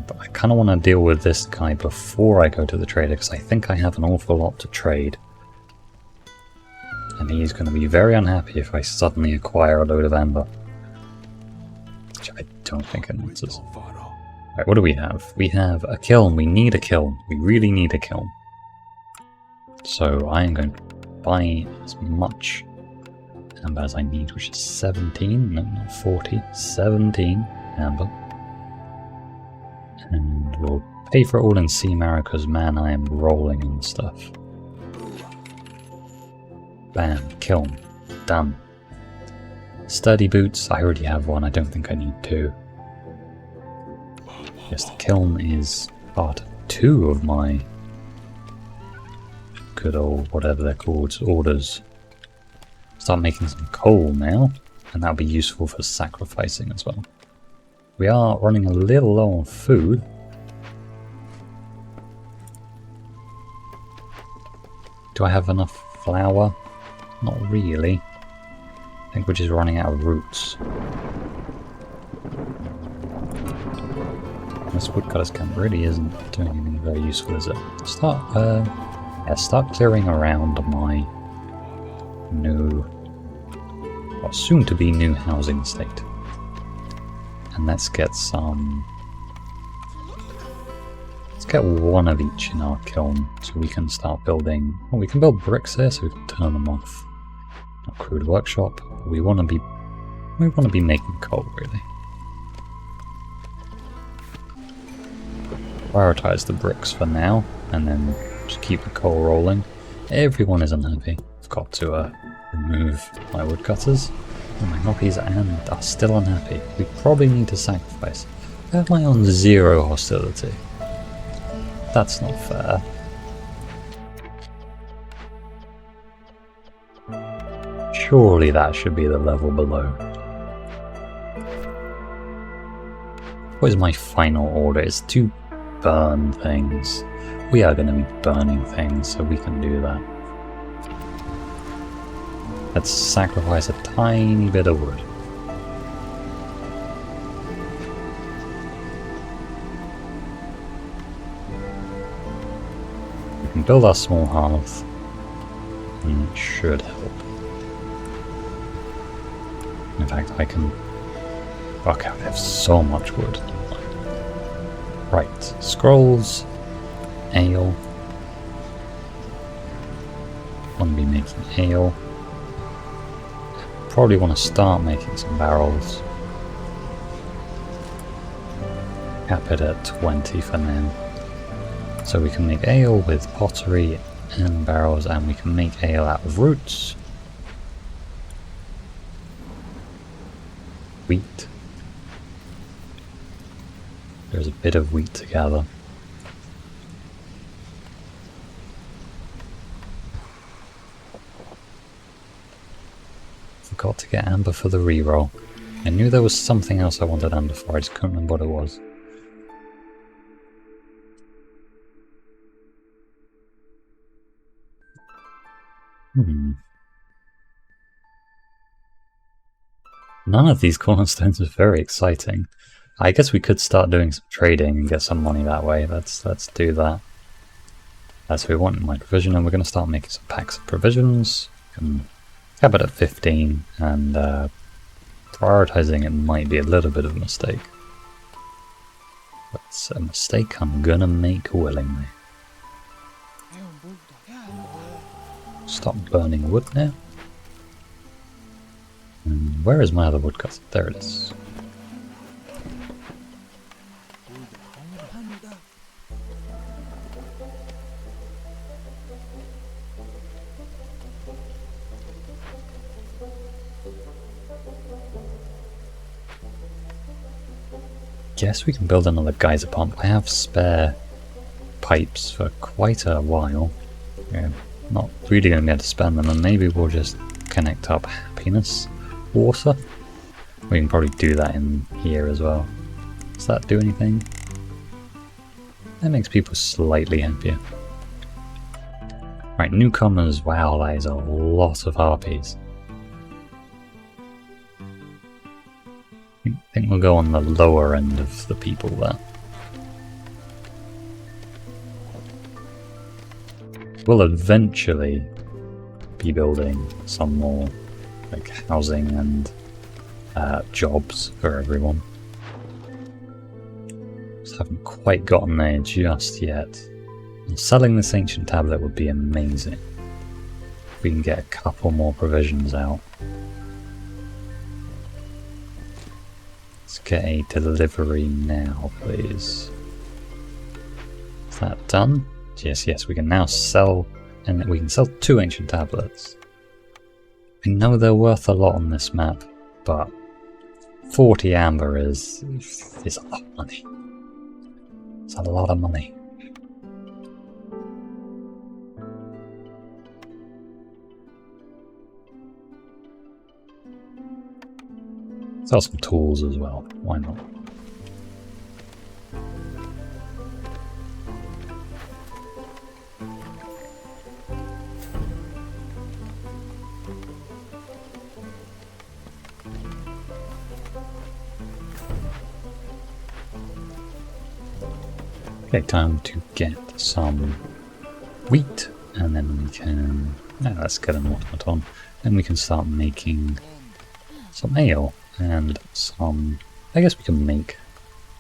But I kind of want to deal with this guy before I go to the trader, because I think I have an awful lot to trade. And he's going to be very unhappy if I suddenly acquire a load of amber. Which I don't think it matters. Right, what do we have? We have a kiln. We need a kiln. We really need a kiln. So I am going to buy as much amber as I need, which is 17, no, not 40, 17 amber. And we'll pay for it all in sea marrow, because man, I am rolling in stuff. Bam, kiln, done. Sturdy boots, I already have one, I don't think I need two. Yes, the kiln is part 2 of my good old, whatever they're called, orders. Start making some coal now, and that'll be useful for sacrificing as well. We are running a little low on food. Do I have enough flour? Not really. I think we're just running out of roots. This woodcutter's camp really isn't doing anything very useful, is it? Start clearing around my new, well, soon to be new housing estate. And let's get some. Let's get one of each in our kiln, so we can start building. Well, we can build bricks here, so we can turn them off. Not crude workshop. We want to be making coal, really. Prioritize the bricks for now, and then just keep the coal rolling. Everyone is unhappy. I've got to remove my woodcutters. Oh, my hoppies and are still unhappy. We probably need to sacrifice. I have my own 0 hostility. That's not fair. Surely that should be the level below. What is my final order? It's to burn things. We are going to be burning things, so we can do that. Let's sacrifice a tiny bit of wood. We can build our small hearth, and it should help. In fact, I can... Okay, I have so much wood. Right, scrolls, ale. Want to be making ale. Probably want to start making some barrels. Cap it at 20 for now. So we can make ale with pottery and barrels, and we can make ale out of roots. Wheat. There's a bit of wheat to gather. Forgot to get amber for the reroll. I knew there was something else I wanted amber for, I just couldn't remember what it was. None of these cornerstones are very exciting. I guess we could start doing some trading and get some money that way. Let's do that. So we want my provision, and we're going to start making some packs of provisions. Can cap it at 15, and prioritizing it might be a little bit of a mistake. But it's a mistake I'm gonna make willingly. Stop burning wood now. And where is my other woodcut? There it is. Guess we can build another geyser pump. I have spare pipes for quite a while. Yeah, not really going to be able to spend them, and maybe we'll just connect up happiness water. We can probably do that in here as well. Does that do anything? That makes people slightly happier. Right, newcomers. Wow, that is a lot of harpies. I think we'll go on the lower end of the people there. We'll eventually be building some more like housing and jobs for everyone. Just haven't quite gotten there just yet. Selling this ancient tablet would be amazing. If we can get a couple more provisions out. Let's get a delivery now, please. Is that done? Yes, we can now sell, and we can sell 2 ancient tablets. I know they're worth a lot on this map, but 40 amber is a lot of money. It's a lot of money. Sell some tools as well, why not? Okay, time to get some wheat, and then we can... let's get an automaton. Then we can start making some ale. And some... I guess we can make...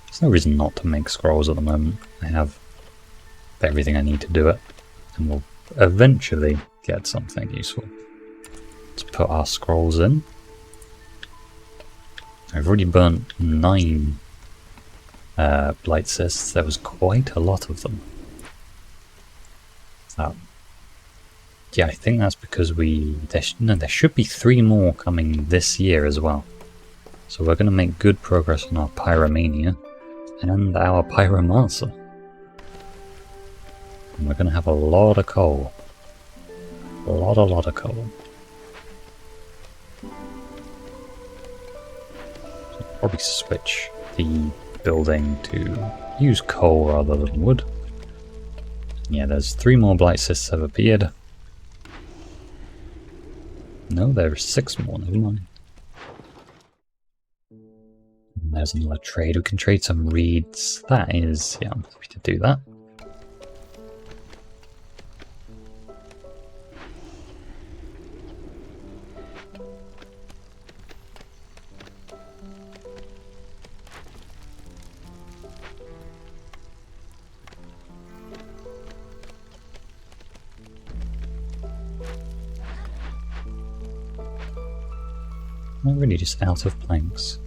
There's no reason not to make scrolls at the moment. I have everything I need to do it. And we'll eventually get something useful. Let's put our scrolls in. I've already burnt 9 blight cysts. There was quite a lot of them. Yeah, I think that's because there should be 3 more coming this year as well. So we're going to make good progress on our Pyromania and our Pyromancer. And we're going to have a lot of coal. A lot of coal. So probably switch the building to use coal rather than wood. Yeah, there's 3 more blight cysts have appeared. No, there's 6 more, never mind. There's another trade. We can trade some reeds. That is, yeah, I'm happy to do that. I'm really just out of planks.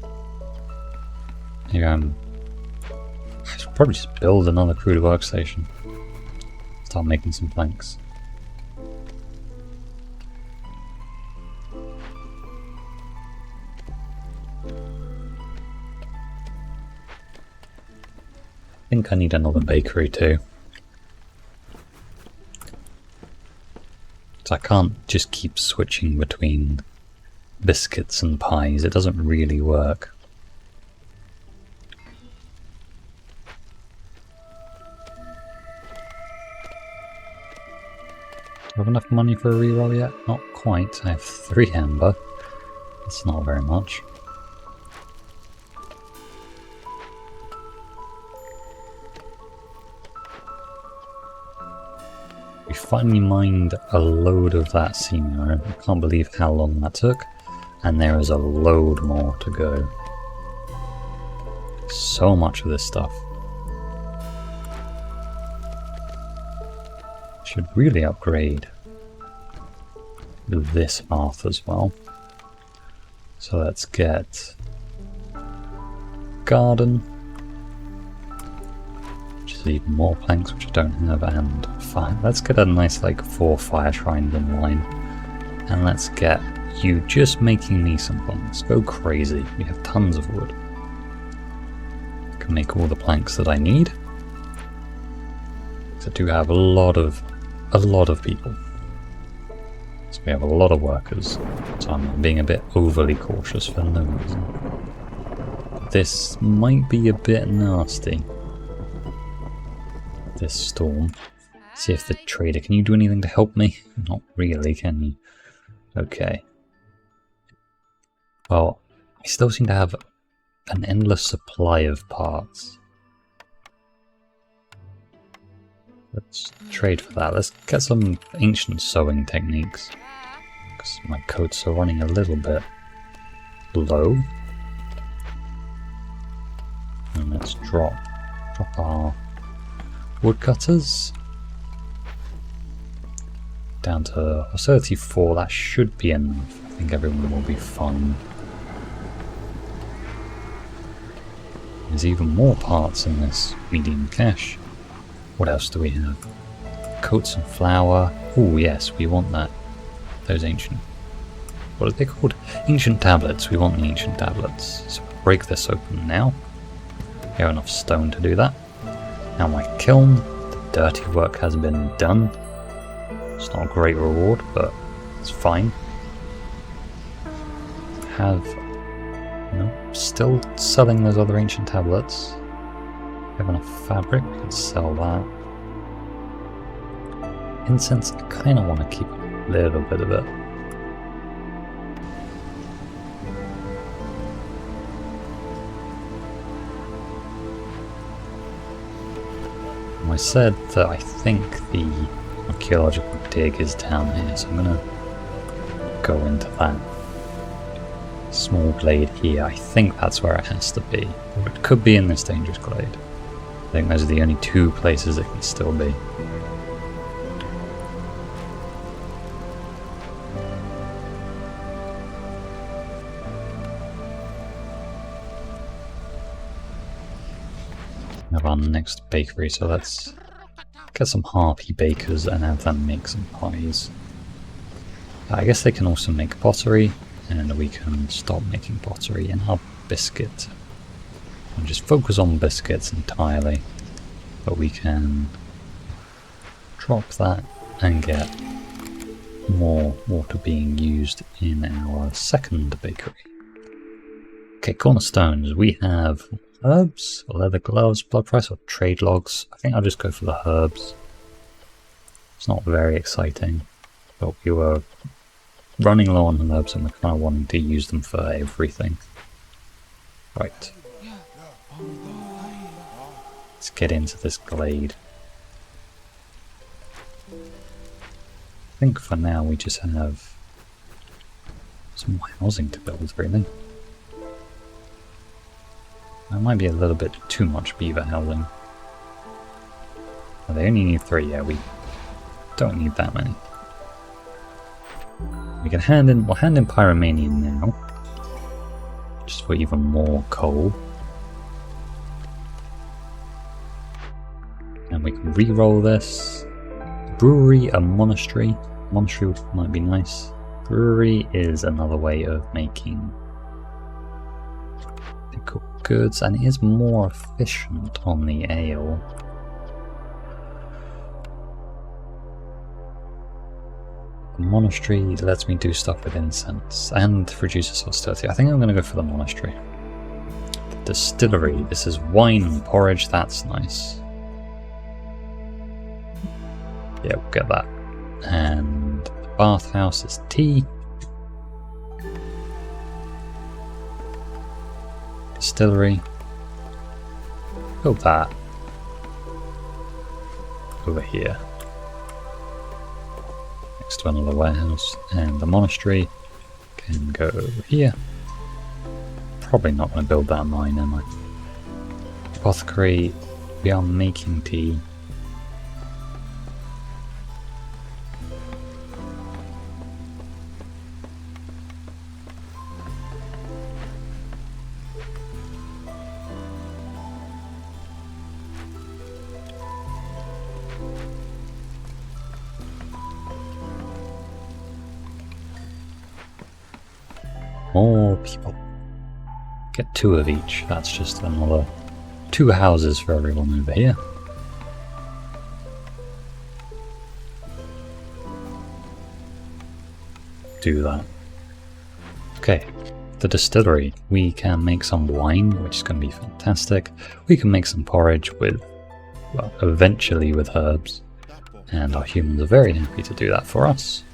Here, I should probably just build another crude workstation. Start making some planks. I think I need another bakery too. So I can't just keep switching between biscuits and pies. It doesn't really work. Do I have enough money for a reroll yet? Not quite. I have 3 amber. That's not very much. We finally mined a load of that seam iron. I can't believe how long that took. And there is a load more to go. So much of this stuff. Should really upgrade this hearth as well. So let's get garden, which is even more planks which I don't have, and fire. Let's get a nice like 4 fire shrines in line, and let's get you just making me some planks. Go crazy. We have tons of wood. I can make all the planks that I need. So I do have a lot of people. So we have a lot of workers. So I'm being a bit overly cautious for no reason. This might be a bit nasty. This storm. See if the trader, can you do anything to help me? Not really, can you? Okay. Well, I still seem to have an endless supply of parts. Let's trade for that. Let's get some ancient sewing techniques. Because my coats are running a little bit low. And let's drop our woodcutters down to 34. That should be enough. I think everyone will be fine. There's even more parts in this medium cache. What else do we have? Coats and flour. Oh yes, we want that. Those ancient... what are they called? Ancient tablets. We want the ancient tablets. So we'll break this open now. We have enough stone to do that. Now my kiln. The dirty work has been done. It's not a great reward, but it's fine. Still selling those other ancient tablets. We have enough fabric, we can sell that. Incense, I kind of want to keep a little bit of it. I said that I think the archaeological dig is down here, so I'm going to go into that. Small glade here, I think that's where it has to be. Or it could be in this dangerous glade. I think those are the only 2 places it can still be. We have our next bakery, so let's get some harpy bakers and have them make some pies. I guess they can also make pottery. And we can stop making pottery in our biscuit. And just focus on biscuits entirely. But we can drop that and get more water being used in our second bakery. Okay, cornerstones. We have herbs, leather gloves, blood price, or trade logs. I think I'll just go for the herbs. It's not very exciting, but we were running low on herbs and we're kind of wanting to use them for everything. Right. Let's get into this glade. I think for now we just have some more housing to build, really. That might be a little bit too much beaver housing. Well, they only need 3, yeah, we don't need that many. We can we'll hand in Pyromanian now, just for even more coal. And we can re-roll this. Brewery, a monastery. Monastery might be nice. Brewery is another way of making pickled goods, and it is more efficient on the ale. The monastery lets me do stuff with incense and reduces hostility. I think I'm going to go for the monastery. The distillery, this is wine and porridge, that's nice. Yeah, we'll get that. And the bathhouse is tea. Distillery. Build that over here. next to another warehouse, and the monastery can go here. Probably not going to build that mine, am I? Apothecary, we are making tea. More people. Get 2 of each. That's just another 2 houses for everyone over here. Do that. Okay, the distillery. We can make some wine, which is going to be fantastic. We can make some porridge with, well, eventually with herbs. And our humans are very happy to do that for us.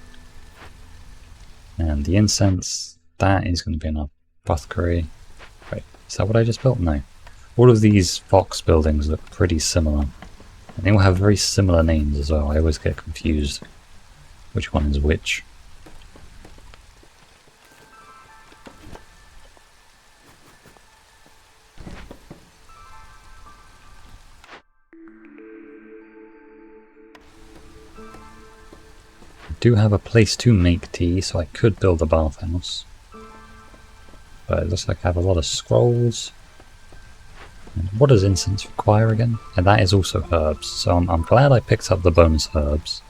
And the incense, that is going to be an apothecary. Wait, is that what I just built? No. All of these Fox buildings look pretty similar. And they all have very similar names as well. I always get confused which one is which. I do have a place to make tea, so I could build a bathhouse. But it looks like I have a lot of scrolls. And what does incense require again? And that is also herbs, so I'm glad I picked up the bonus herbs.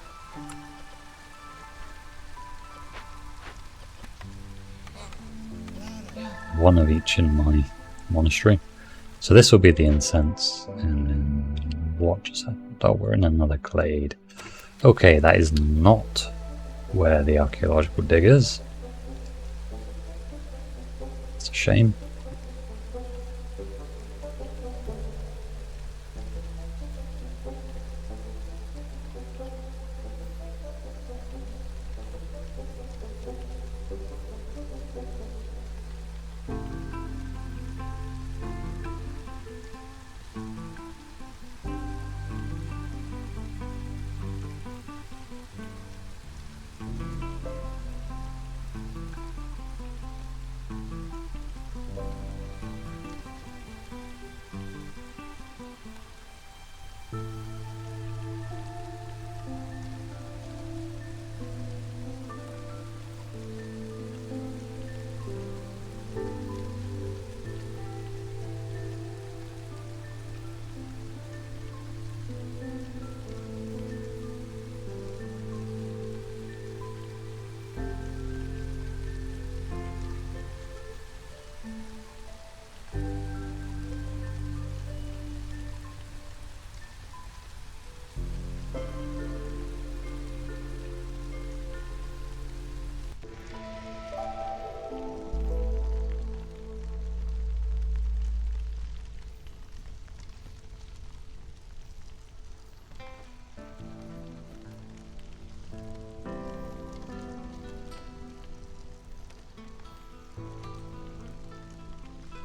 One of each in my monastery. So this will be the incense, and then what just happened? Oh, we're in another glade. Okay, that is not where the archaeological dig is. It's a shame.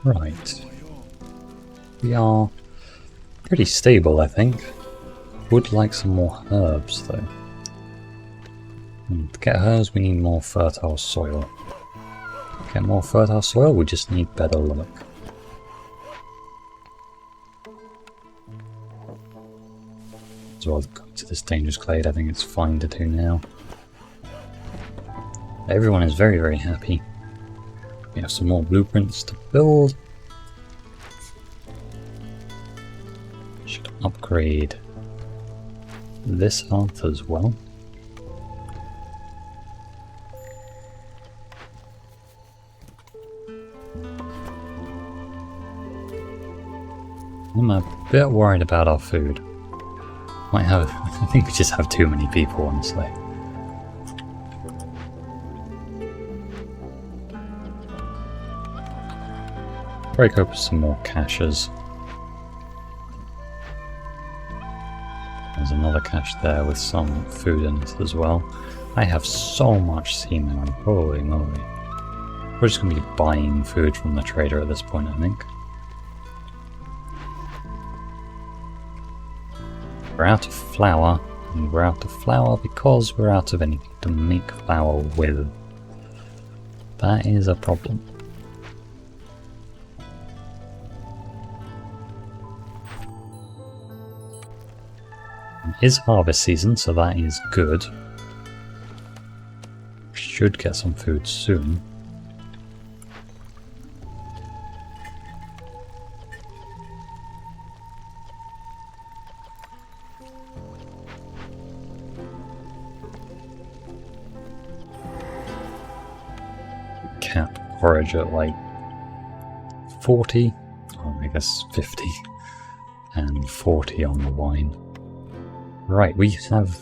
Right. We are pretty stable, I think. Would like some more herbs, though. And to get herbs, we need more fertile soil. To get more fertile soil, we just need better luck. As well as go to this dangerous glade, I think it's fine to do now. Everyone is very, very happy. We have some more blueprints to build. Should upgrade this hearth as well. I'm a bit worried about our food. Might have, I think we just have too many people, honestly. Break open some more caches. There's another cache there with some food in it as well. I have so much seameal, holy moly. We're just going to be buying food from the trader at this point, I think. We're out of flour. And we're out of flour because we're out of anything to make flour with. That is a problem. It is harvest season, so that is good. We should get some food soon. Cat forage at like 40, or I guess 50, and 40 on the wine. Right, we have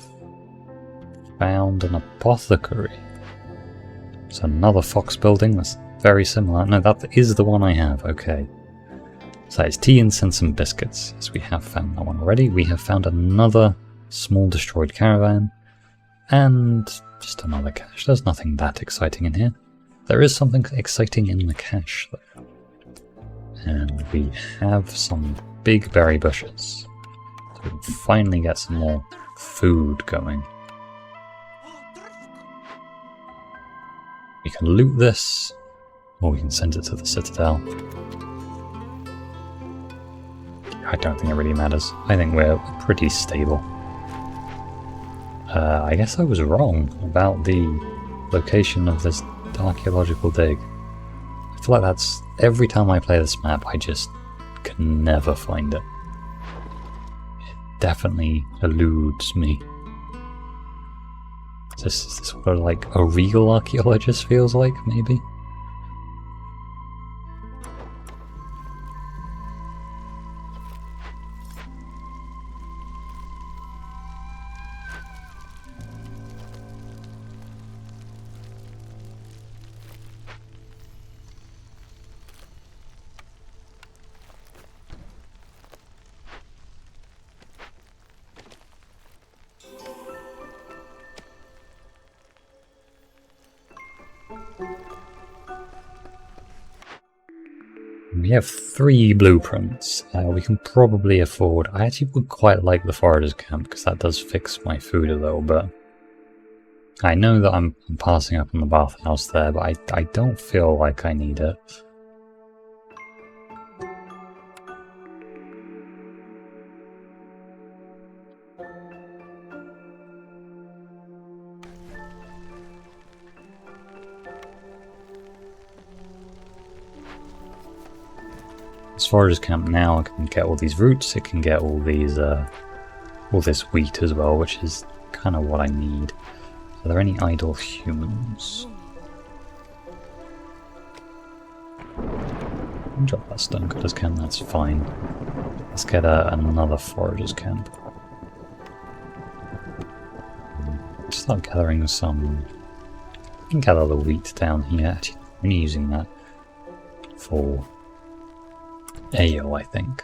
found an apothecary. It's another fox building that's very similar. No, that is the one I have, okay. So it's tea, incense and biscuits. Yes, we have found that one already. We have found another small destroyed caravan, and just another cache. There's nothing that exciting in here. There is something exciting in the cache, though. And we have some big berry bushes. So we can finally get some more food going. We can loot this, or we can send it to the Citadel. I don't think it really matters. I think we're pretty stable. I guess I was wrong about the location of this archaeological dig. I feel like that's every time I play this map, I just can never find it. It definitely eludes me. Is this what like a real archaeologist feels like, maybe? We have 3 blueprints. We can probably afford... I actually would quite like the Forager's Camp because that does fix my food a little bit. I know that I'm passing up on the bathhouse there, but I don't feel like I need it. As far as camp now, I can get all these roots, it can get all these, all this wheat as well, which is kind of what I need. Are there any idle humans? Drop that stonecutter's camp, that's fine. Let's get another forager's camp. Start gathering some... I can gather the wheat down here. Actually, I'm only using that for ale, I think.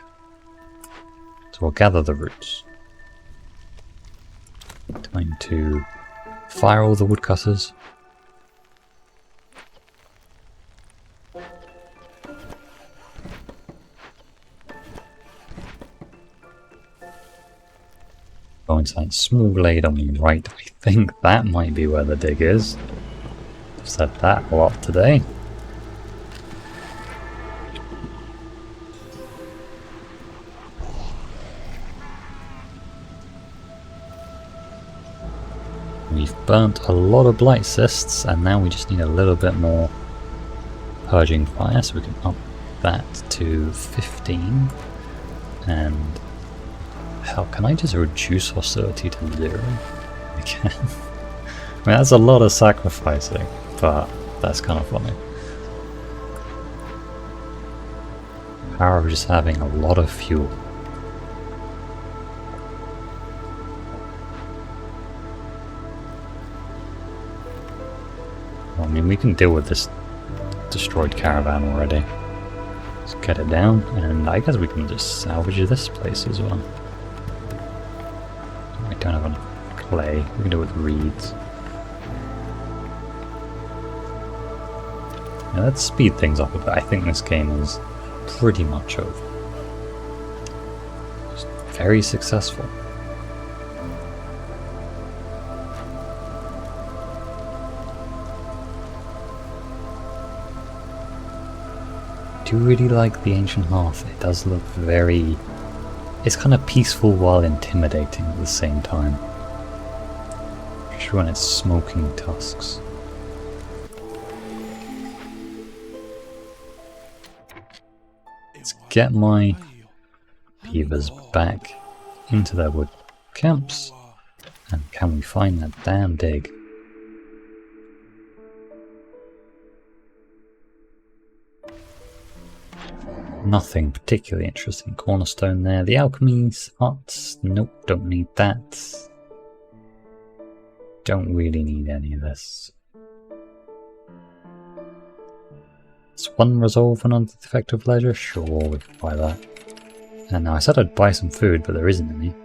So we'll gather the roots. Time to fire all the woodcutters. Go into that small glade on the right. I think that might be where the dig is. I've said that a lot today. We've burnt a lot of blight cysts, and now we just need a little bit more purging fire, so we can up that to 15. And hell, can I just reduce hostility to 0? I can. I mean, that's a lot of sacrificing, but that's kind of funny. Power of just having a lot of fuel. I mean, we can deal with this destroyed caravan already. Let's get it down, and I guess we can just salvage this place as well. I don't have enough clay. We can do it with reeds. Now let's speed things up a bit. I think this game is pretty much over. Just very successful. do really like the Ancient Hearth. It does look very... It's kind of peaceful while intimidating at the same time. Especially when it's smoking tusks. Let's get my beavers back into their wood camps. And can we find that damn dig? Nothing particularly interesting. Cornerstone there. The alchemy arts. Nope, don't need that. Don't really need any of this. It's one resolve and defective leisure? Sure, we can buy that. And now I said I'd buy some food, but there isn't any.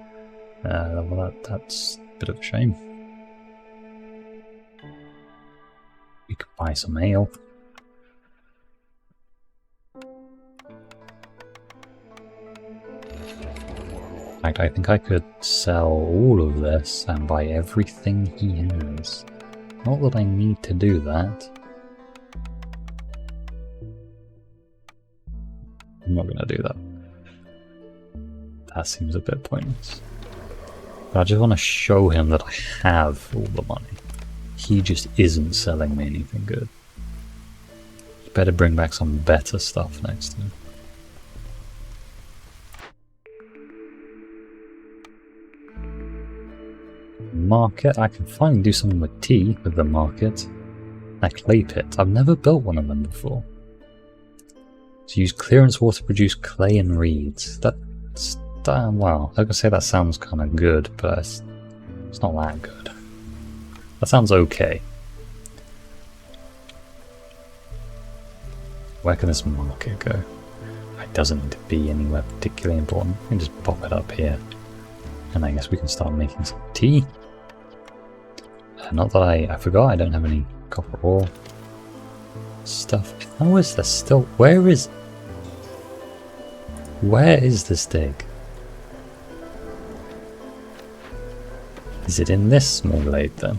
Well, that's a bit of a shame. We could buy some ale. In fact, I think I could sell all of this and buy everything he has. Not that I need to do that. I'm not going to do that. That seems a bit pointless. But I just want to show him that I have all the money. He just isn't selling me anything good. You better bring back some better stuff next time. Market. I can finally do something with tea with the market. A clay pit. I've never built one of them before. So use clearance water to produce clay and reeds. That's wow. I was gonna say that sounds kind of good, but it's not that good. That sounds okay. Where can this market go? It doesn't need to be anywhere particularly important. We can just pop it up here. And I guess we can start making some tea. Not that I forgot I don't have any copper ore stuff. How is this still? Where is this dig? Is it in this small glade then?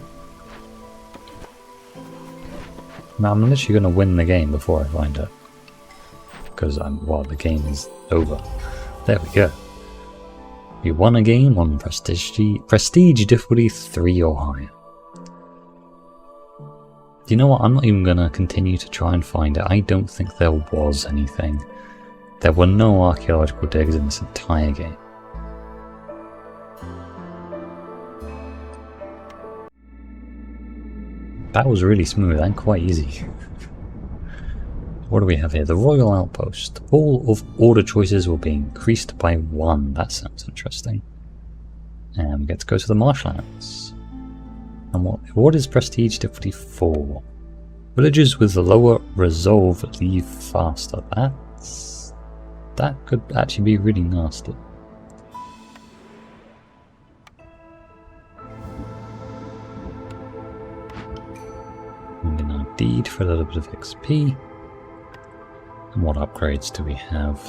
Now I'm literally going to win the game before I find it. Because the game is over. There we go. We won a game on prestige difficulty 3 or higher. Do you know what? I'm not even going to continue to try and find it. I don't think there was anything. There were no archaeological digs in this entire game. That was really smooth and quite easy. What do we have here? The Royal Outpost. All of order choices will be increased by 1. That sounds interesting. And we get to go to the marshlands. And what is prestige difficulty 4? Villagers with lower resolve leave faster. That could actually be really nasty. And in our deed for a little bit of XP. And what upgrades do we have?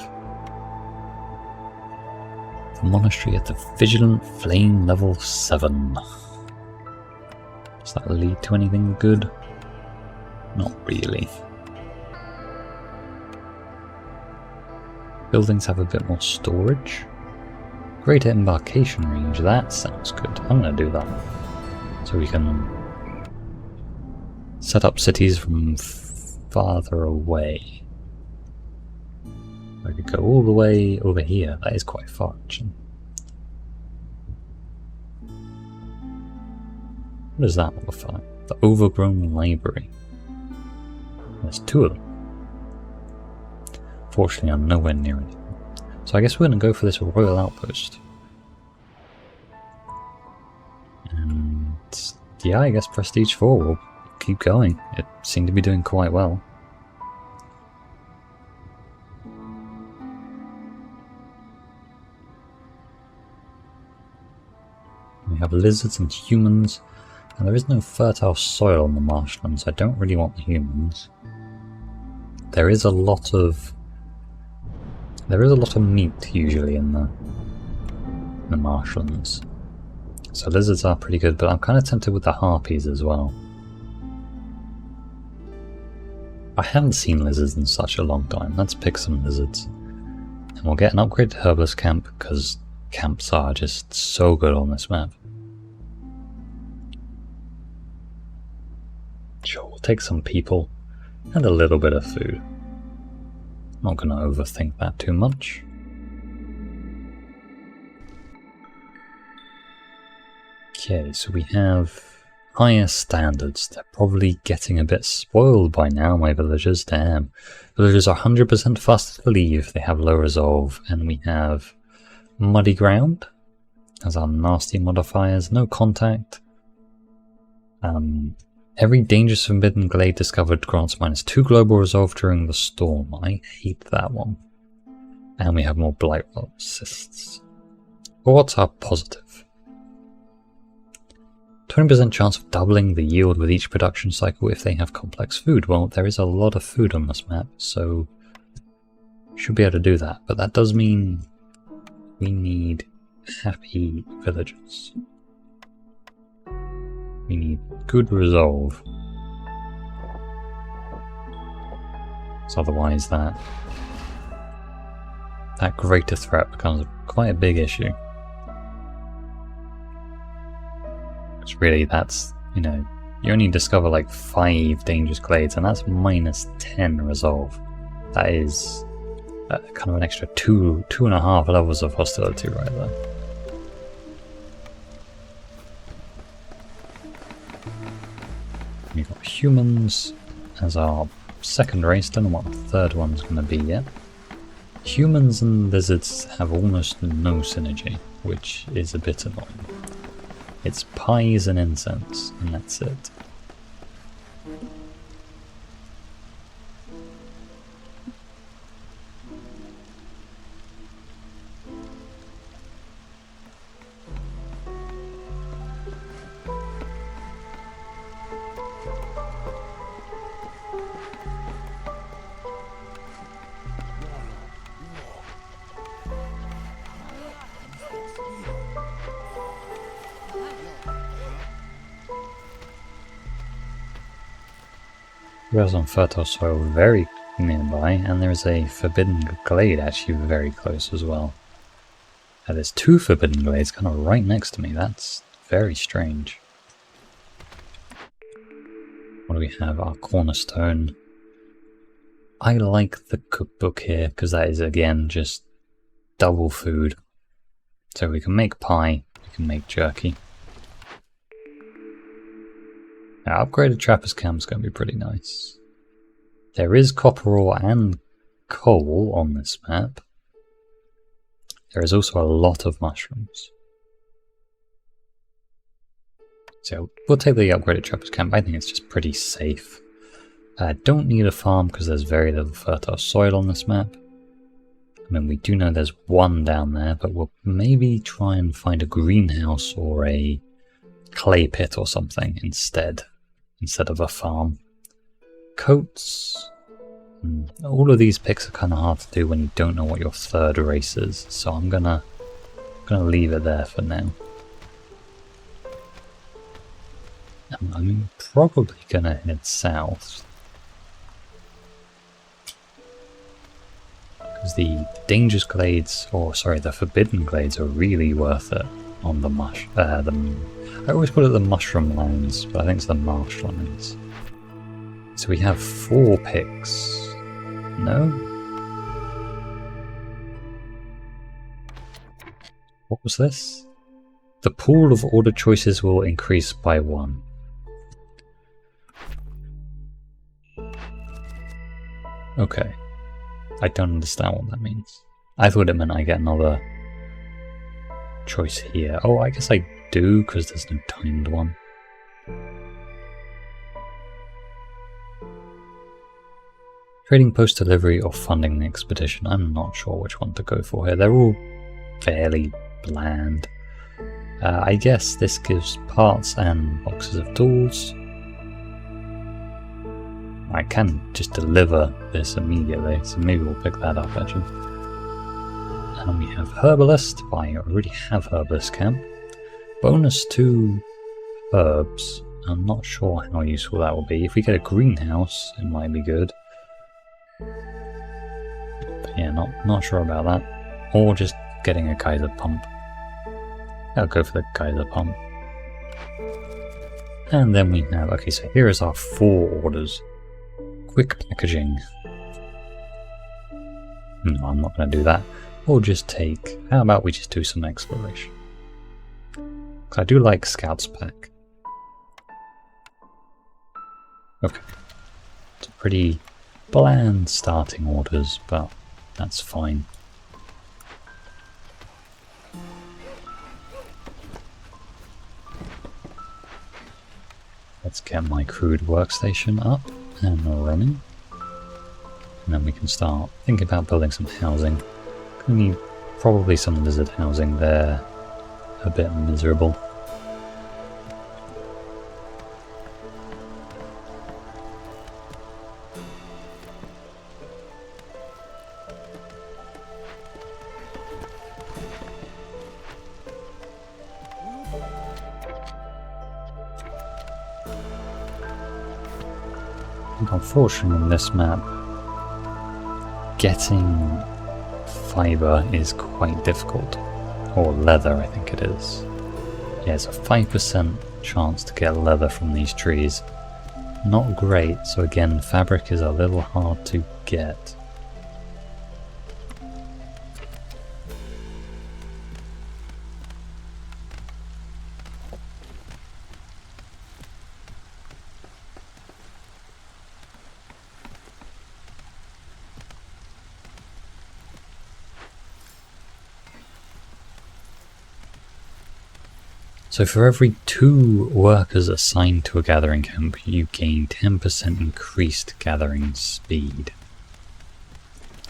The monastery at the Vigilant Flame level 7. Does that lead to anything good? Not really. Buildings have a bit more storage. Greater embarkation range, that sounds good. I'm going to do that. So we can set up cities from farther away. I could go all the way over here. That is quite far, actually. What is that modifier? The Overgrown Library. There's 2 of them. Fortunately, I'm nowhere near it. So I guess we're going to go for this Royal Outpost. And yeah, I guess Prestige 4 will keep going. It seemed to be doing quite well. We have lizards and humans. And there is no fertile soil on the marshlands. I don't really want the humans. There is a lot of meat usually in the marshlands. So lizards are pretty good, but I'm kind of tempted with the harpies as well. I haven't seen lizards in such a long time. Let's pick some lizards. And we'll get an upgraded herbalist camp, because camps are just so good on this map. Sure, we'll take some people and a little bit of food. Not going to overthink that too much. Okay, so we have higher standards. They're probably getting a bit spoiled by now, my villagers. Damn. Villagers are 100% faster to leave. They have low resolve. And we have muddy ground as our nasty modifiers. No contact. Every dangerous forbidden glade discovered grants -2 global resolve during the storm. I hate that one. And we have more blight assists. But what's our positive? 20% chance of doubling the yield with each production cycle if they have complex food. Well, there is a lot of food on this map, so we should be able to do that. But that does mean we need happy villagers. We need good resolve. So otherwise that greater threat becomes quite a big issue. Because really that's, you know, you only discover like 5 dangerous glades and that's -10 resolve. That is kind of an extra 2.5 levels of hostility right there. We've got humans as our second race. Don't know what the third one's going to be yet. Humans and lizards have almost no synergy, which is a bit annoying. It's pies and incense, and that's it. There's on fertile soil very nearby, and there is a forbidden glade actually very close as well. There's 2 forbidden glades kind of right next to me. That's very strange. What do we have? Our cornerstone. I like the cookbook here because that is again just double food. So we can make pie, we can make jerky. Now, upgraded Trapper's Camp is going to be pretty nice. There is copper ore and coal on this map. There is also a lot of mushrooms. So we'll take the upgraded Trapper's Camp. I think it's just pretty safe. Don't need a farm because there's very little fertile soil on this map. I mean, we do know there's one down there, but we'll maybe try and find a greenhouse or a clay pit or something instead of a farm. Coats. All of these picks are kind of hard to do when you don't know what your third race is, so I'm gonna leave it there for now. I'm probably gonna head south because the dangerous glades, or sorry, the forbidden glades are really worth it on the I always call it the mushroom lands, but I think it's the marshlands. So we have 4 picks. No? What was this? The pool of order choices will increase by 1. Okay. I don't understand what that means. I thought it meant I get another choice here. Oh, I guess I do, because there's no timed one. Trading post-delivery or funding the expedition. I'm not sure which one to go for here. They're all fairly bland. I guess this gives parts and boxes of tools. I can just deliver this immediately, so maybe we'll pick that up actually. And we have Herbalist. I already have Herbalist Camp. Bonus to herbs. I'm not sure how useful that will be. If we get a greenhouse, it might be good. But yeah, not sure about that. Or just getting a Kaiser pump. I'll go for the Kaiser pump. And then we have, okay, so here is our 4 orders. Quick packaging. No, I'm not going to do that. We'll just take, how about we just do some exploration? Because I do like Scouts Pack. Okay. It's a pretty bland starting orders, but that's fine. Let's get my crude workstation up and running. And then we can start thinking about building some housing. We need probably some lizard housing there. A bit miserable. Unfortunately on this map, getting fiber is quite difficult. Or leather, I think it is. Yeah, it's a 5% chance to get leather from these trees. Not great, so again, fabric is a little hard to get. So for every 2 workers assigned to a gathering camp, you gain 10% increased gathering speed.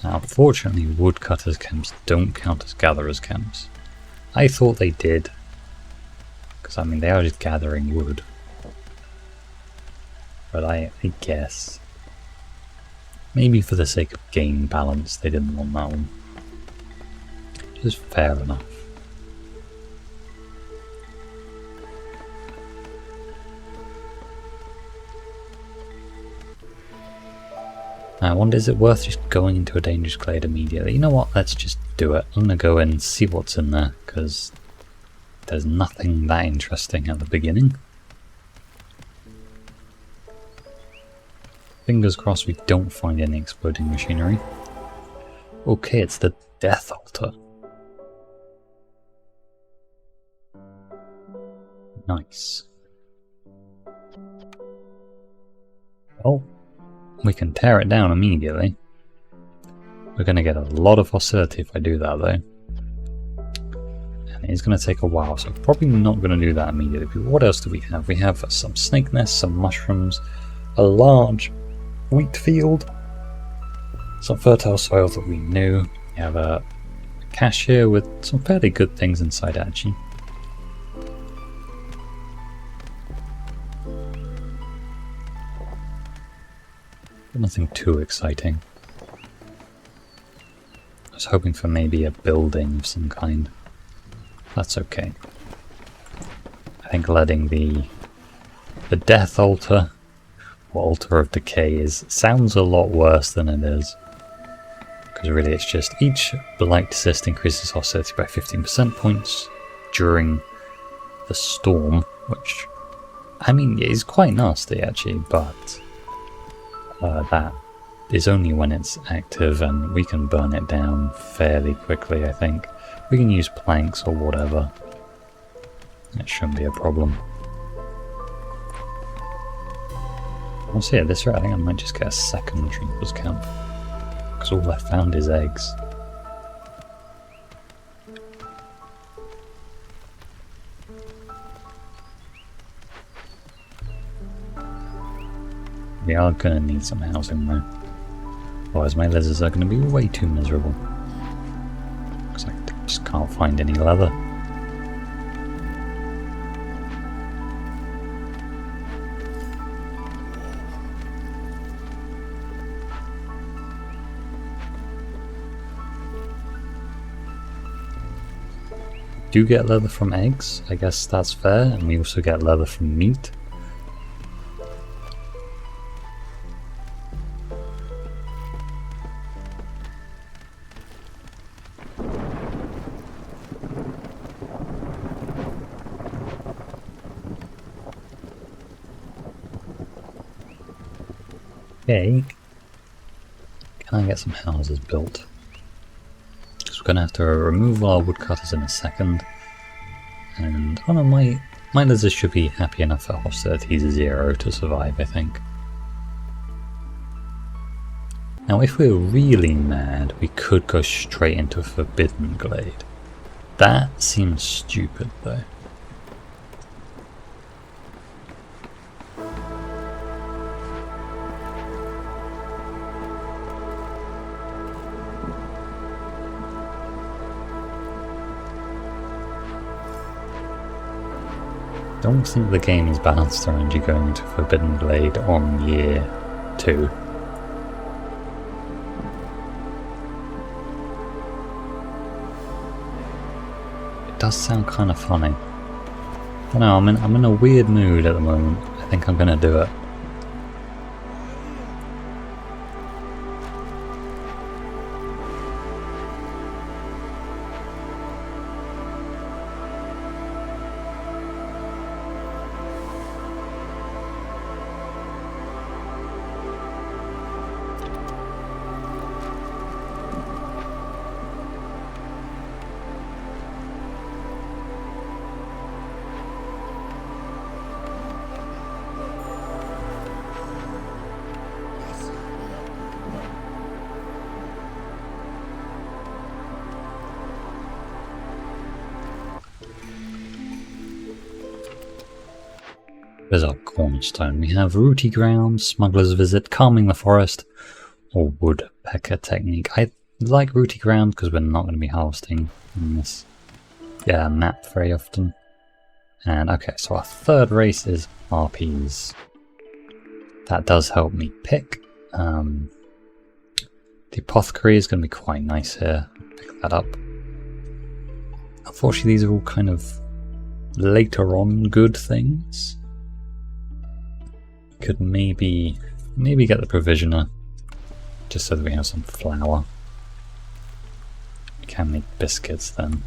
Now, unfortunately, woodcutters camps don't count as gatherers camps. I thought they did, because I mean they are just gathering wood. But I guess maybe for the sake of game balance, they didn't want that one. Which is fair enough. I wonder, is it worth just going into a dangerous glade immediately? You know what, let's just do it. I'm gonna go and see what's in there, because there's nothing that interesting at the beginning. Fingers crossed we don't find any exploding machinery. Okay, it's the Death Altar. Nice. Well, we can tear it down immediately. We're going to get a lot of hostility if I do that though. And it is going to take a while, so probably not going to do that immediately. But what else do we have? We have some snake nests, some mushrooms, a large wheat field, some fertile soil that we knew. We have a cache here with some fairly good things inside actually. Nothing too exciting. I was hoping for maybe a building of some kind. That's okay. I think letting the Death Altar, or Altar of Decay, sounds a lot worse than it is. Because really it's just each Blight Assist increases hostility by 15% points during the storm, which, I mean, is quite nasty actually, but that is only when it's active and we can burn it down fairly quickly, I think. We can use planks or whatever. It shouldn't be a problem. Also, yeah, this rate I think I might just get a second Trooper's camp. Because all I found is eggs. We are going to need some housing though. Otherwise my lizards are going to be way too miserable. Because I just can't find any leather. Do get leather from eggs, I guess that's fair, and we also get leather from meat. Okay. Can I get some houses built? Because we're going to have to remove our woodcutters in a second. And oh no, my lizards should be happy enough at hostilities 0 to survive, I think. Now if we're really mad, we could go straight into Forbidden Glade. That seems stupid though. I don't think the game is balanced around you going into Forbidden Glade on year 2. It does sound kind of funny. I don't know, I'm in a weird mood at the moment. I think I'm gonna do it. There's our cornerstone. We have Rooty Ground, Smuggler's Visit, Calming the Forest, or Woodpecker Technique. I like Rooty Ground because we're not going to be harvesting in this map very often. And okay, so our third race is RPs. That does help me pick. The Apothecary is going to be quite nice here. Pick that up. Unfortunately, these are all kind of later on good things. Could maybe get the Provisioner, just so that we have some flour. We can make biscuits then.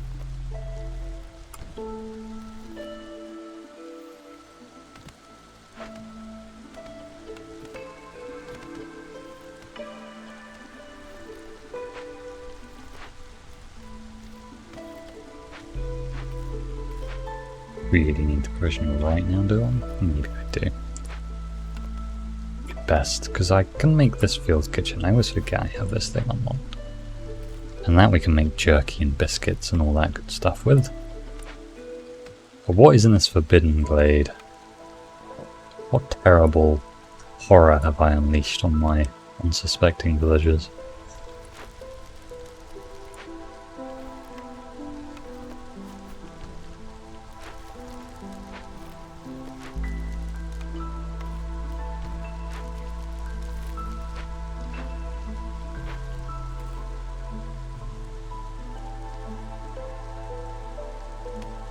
Really need the Provisioner right now, do I? Maybe I do. Best, because I can make this field kitchen. I always forget I have this thing unlocked. And that we can make jerky and biscuits and all that good stuff with. But what is in this Forbidden Glade? What terrible horror have I unleashed on my unsuspecting villagers?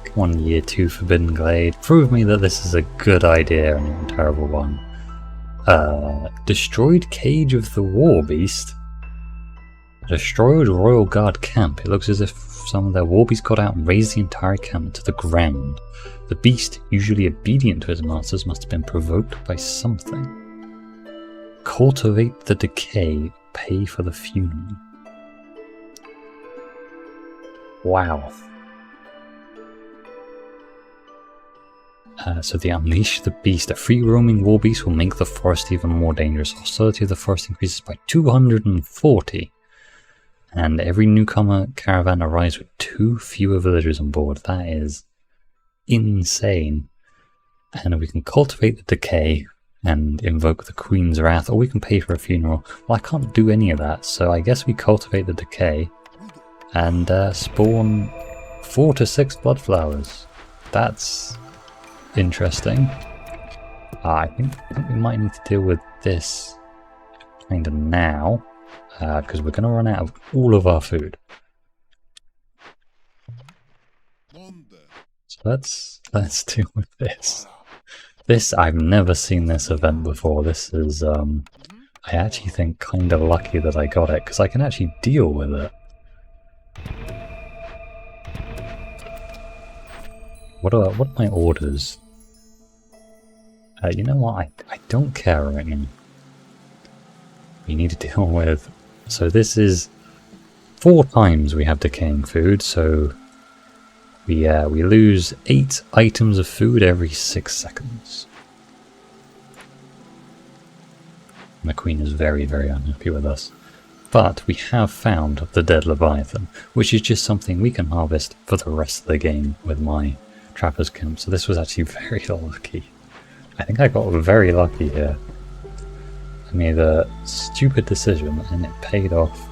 Come on, year 2 Forbidden Glade. Prove me that this is a good idea and not a terrible one. Destroyed Cage of the War Beast. Destroyed Royal Guard camp. It looks as if some of their war beasts got out and razed the entire camp to the ground. The beast, usually obedient to his masters, must have been provoked by something. Cultivate the decay. Pay for the funeral. Wow. So the Unleash the Beast. A free-roaming war beast will make the forest even more dangerous. Hostility of the forest increases by 240. And every newcomer caravan arrives with 2 fewer villagers on board. That is insane. And we can cultivate the decay and invoke the Queen's Wrath, or we can pay for a funeral. Well, I can't do any of that, so I guess we cultivate the decay and spawn 4 to 6 blood flowers. That's interesting. I think we might need to deal with this kind of now, because we're going to run out of all of our food. So let's deal with this. This, I've never seen this event before. This is, I actually think kind of lucky that I got it, because I can actually deal with it. What are my orders? You know what, I don't care right now. we need to deal with. So this is 4 times we have decaying food, so we lose 8 items of food every 6 seconds. And the Queen is very, very unhappy with us. But we have found the dead Leviathan, which is just something we can harvest for the rest of the game with my Trapper's Camp. So this was actually very lucky. I think I got very lucky here. I made a stupid decision and it paid off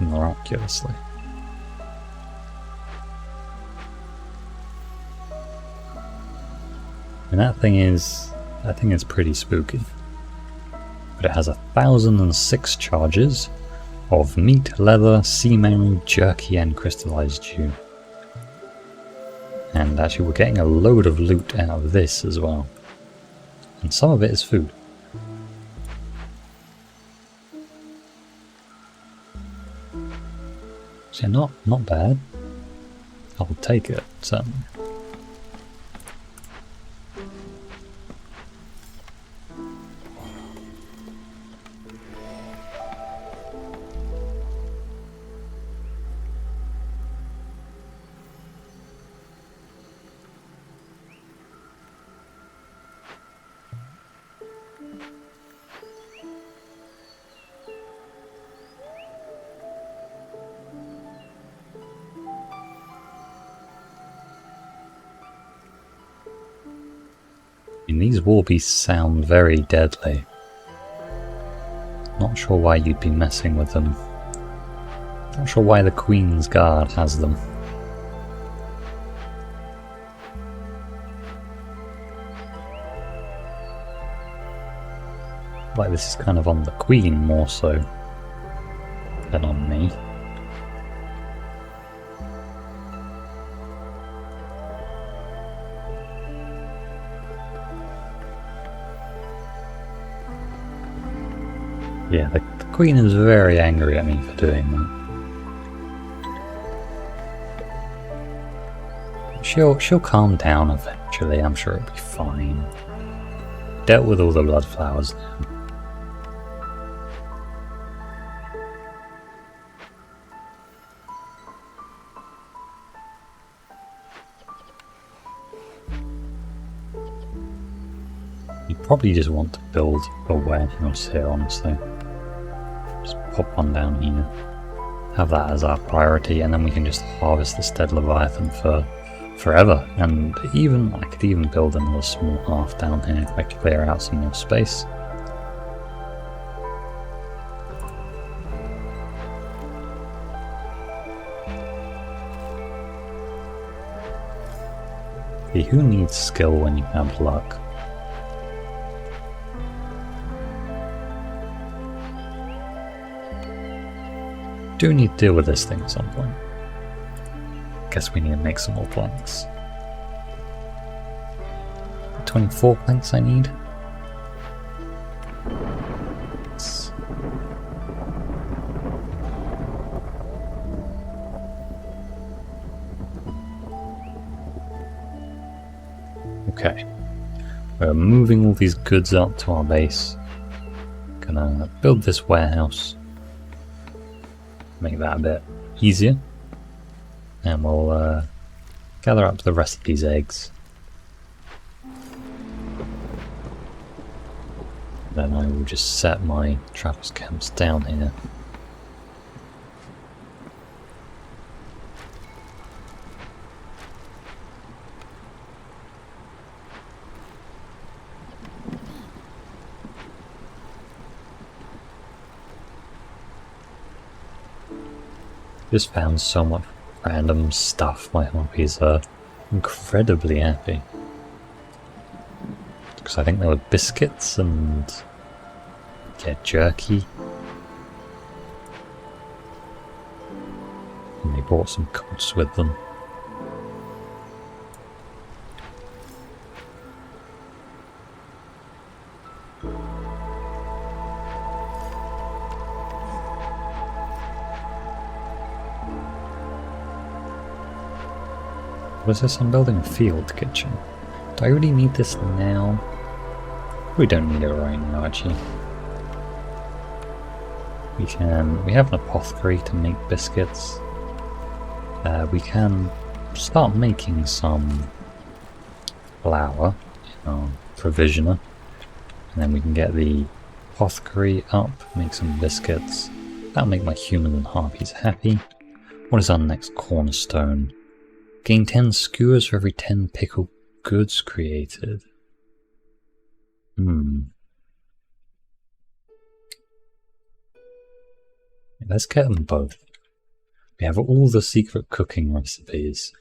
miraculously. And that thing is pretty spooky. But it has 1,006 charges of meat, leather, sea marrow, jerky and crystallized dew. And actually we're getting a load of loot out of this as well. And some of it is food. So not bad. I'll take it, certainly. These warbeasts sound very deadly. Not sure why you'd be messing with them. Not sure why the Queen's Guard has them. Like this is kind of on the Queen more so than on me. Yeah, the Queen is very angry at me for doing that. She'll calm down eventually, I'm sure it'll be fine. Dealt with all the blood flowers now. You probably just want to build a warehouse here, honestly. Just pop one down here. Have that as our priority, and then we can just harvest this dead Leviathan for forever. And even I could even build another small half down here if I clear out some more space. Who needs skill when you have luck? Do need to deal with this thing at some point. Guess we need to make some more planks. 24 planks I need. Okay. We're moving all these goods up to our base. Gonna build this warehouse. Make that a bit easier, and we'll gather up the rest of these eggs. Then I will just set my Trapper's Camps down here. Just found so much random stuff. My harpies are incredibly happy. Because I think there were biscuits and yeah, jerky. And they brought some coats with them. What is this? I'm building a field kitchen. Do I really need this now? We don't need it right now, actually. We have an apothecary to make biscuits. We can start making some flour in our provisioner, and then we can get the apothecary up, make some biscuits. That'll make my humans and harpies happy. What is our next cornerstone? Gain 10 skewers for every 10 pickled goods created. Let's get them both. We have all the secret cooking recipes.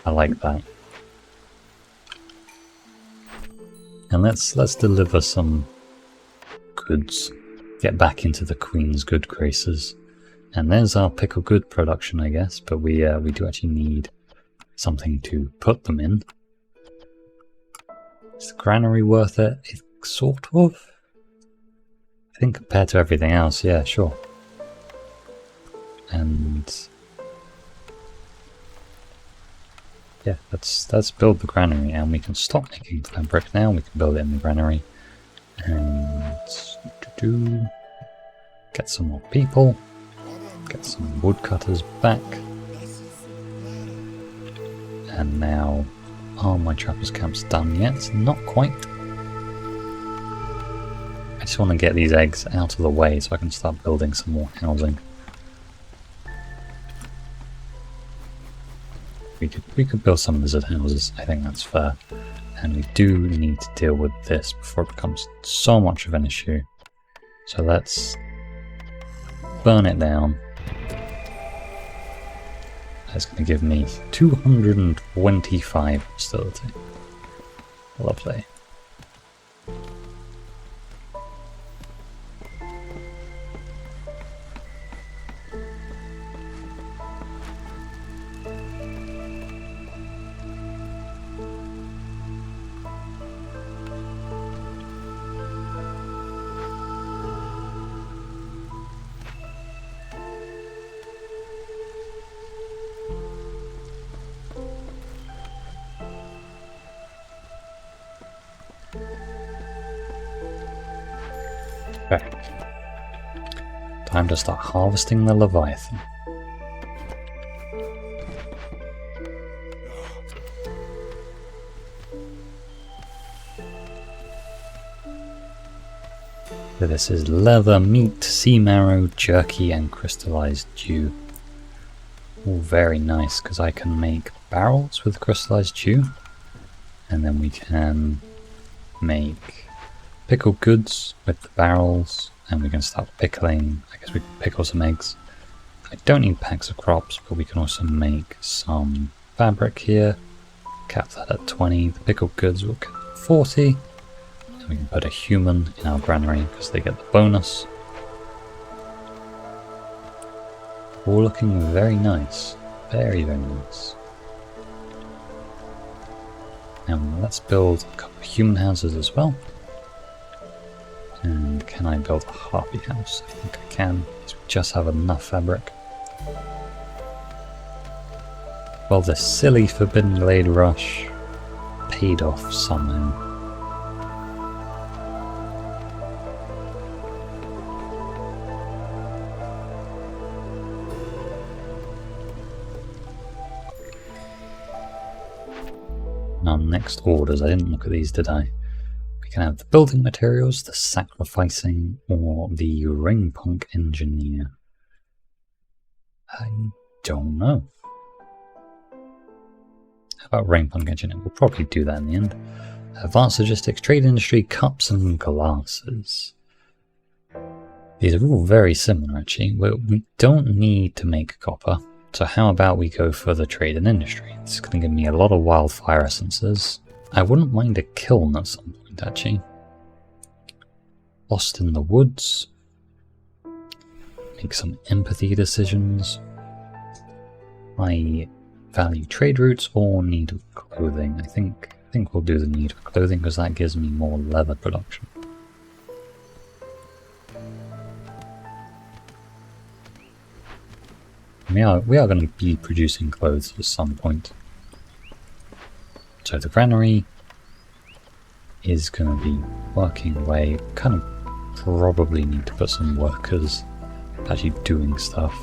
I like that. And let's deliver some goods. Get back into the Queen's good graces. And there's our pickle good production, I guess, but we do actually need something to put them in. Is the granary worth it? It's sort of. I think compared to everything else, yeah, sure. And yeah, let's build the granary, and we can stop making fabric now. We can build it in the granary, and get some more people, get some woodcutters back, and now are my trappers camps done yet? Not quite. I just want to get these eggs out of the way so I can start building some more housing. We could build some lizard houses, I think that's fair. And we do need to deal with this before it becomes so much of an issue. So let's burn it down. That's going to give me 225 hostility. Lovely. Okay. Time to start harvesting the Leviathan. So this is leather, meat, sea marrow, jerky, and crystallized dew. All very nice, because I can make barrels with crystallized dew, and then we can make pickled goods with the barrels, and we can start pickling. I guess we can pickle some eggs. I don't need packs of crops, but we can also make some fabric here. Cap that at 20. The pickled goods will cap at 40. And we can put a human in our granary because they get the bonus. All looking very nice. Very, very nice. Now let's build a couple of human houses as well. And can I build a harpy house? I think I can, because we just have enough fabric. Well, this silly Forbidden Blade rush paid off somehow. Our next orders, I didn't look at these, did I? We can have the building materials, the sacrificing, or the ring punk engineer. I don't know. How about ring punk engineer? We'll probably do that in the end. Advanced logistics, trade industry, cups and glasses. These are all very similar actually. We don't need to make copper. So how about we go for the trade and industry? It's going to give me a lot of wildfire essences. I wouldn't mind a kiln at some point actually. Lost in the woods. Make some empathy decisions. I value trade routes or need of clothing. I think we'll do the need of clothing because that gives me more leather production. We are going to be producing clothes at some point. So the granary is going to be working away. Kind of probably need to put some workers actually doing stuff.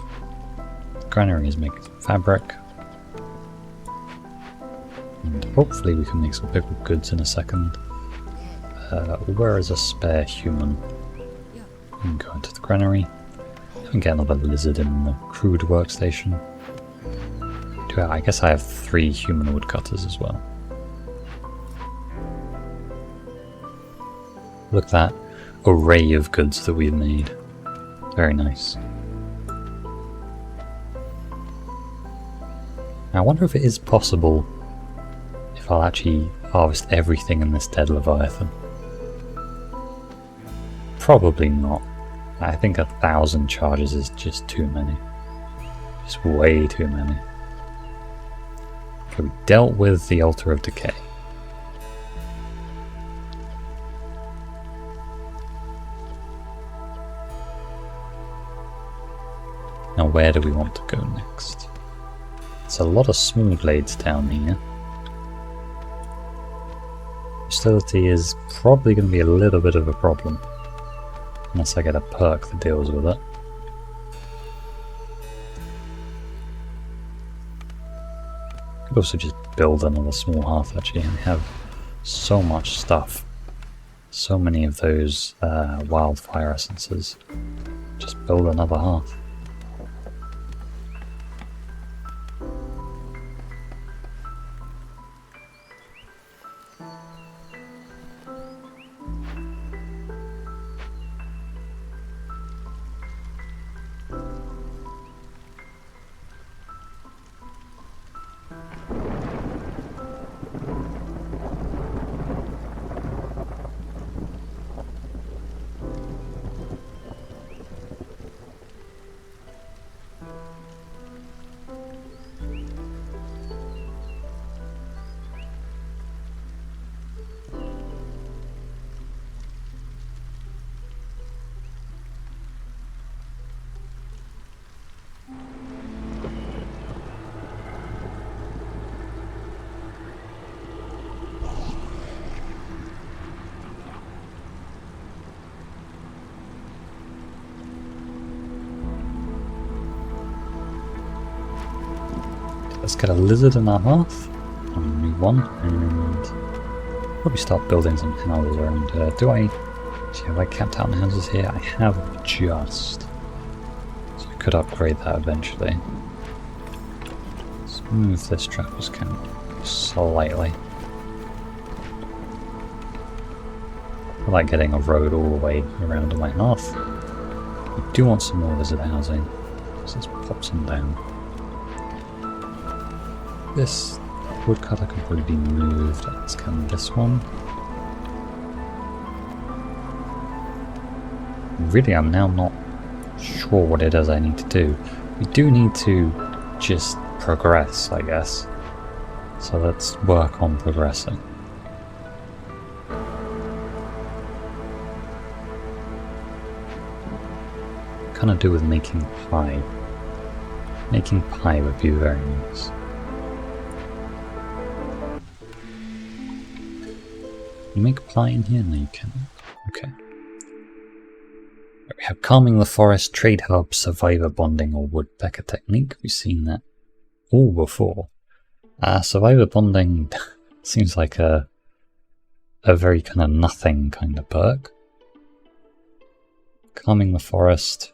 The granary is making some fabric. And hopefully we can make some pickled goods in a second. Where is a spare human? We can go into the granary. And get another lizard in the crude workstation. I guess I have 3 human woodcutters as well. Look at that array of goods that we've made. Very nice. I wonder if it is possible if I'll actually harvest everything in this dead Leviathan. Probably not. I think 1,000 charges is just too many. Just way too many. Okay, we dealt with the Altar of Decay. Now where do we want to go next? There's a lot of small blades down here. Hostility is probably going to be a little bit of a problem. Unless I get a perk that deals with it. Could also just build another small hearth actually, and have so much stuff. So many of those wildfire essences. Just build another hearth. Let's get a lizard in our hearth, a new one, and probably start building some houses around here. Have I capped out houses here? I have just. So I could upgrade that eventually. Let's move this trapper's camp slightly. I like getting a road all the way around to my hearth. We do want some more lizard housing, so let's pop some down. This woodcutter can probably be moved. Let's come this one. Really, I'm now not sure what it is I need to do. We do need to just progress, I guess. So let's work on progressing. Kind of do with making pie. Making pie would be very nice. You make pie in here? No, you cannot. Okay. We have Calming the Forest, Trade Hub, Survivor Bonding, or Woodpecker Technique. We've seen that all before. Survivor Bonding seems like a very kind of nothing kind of perk. Calming the Forest.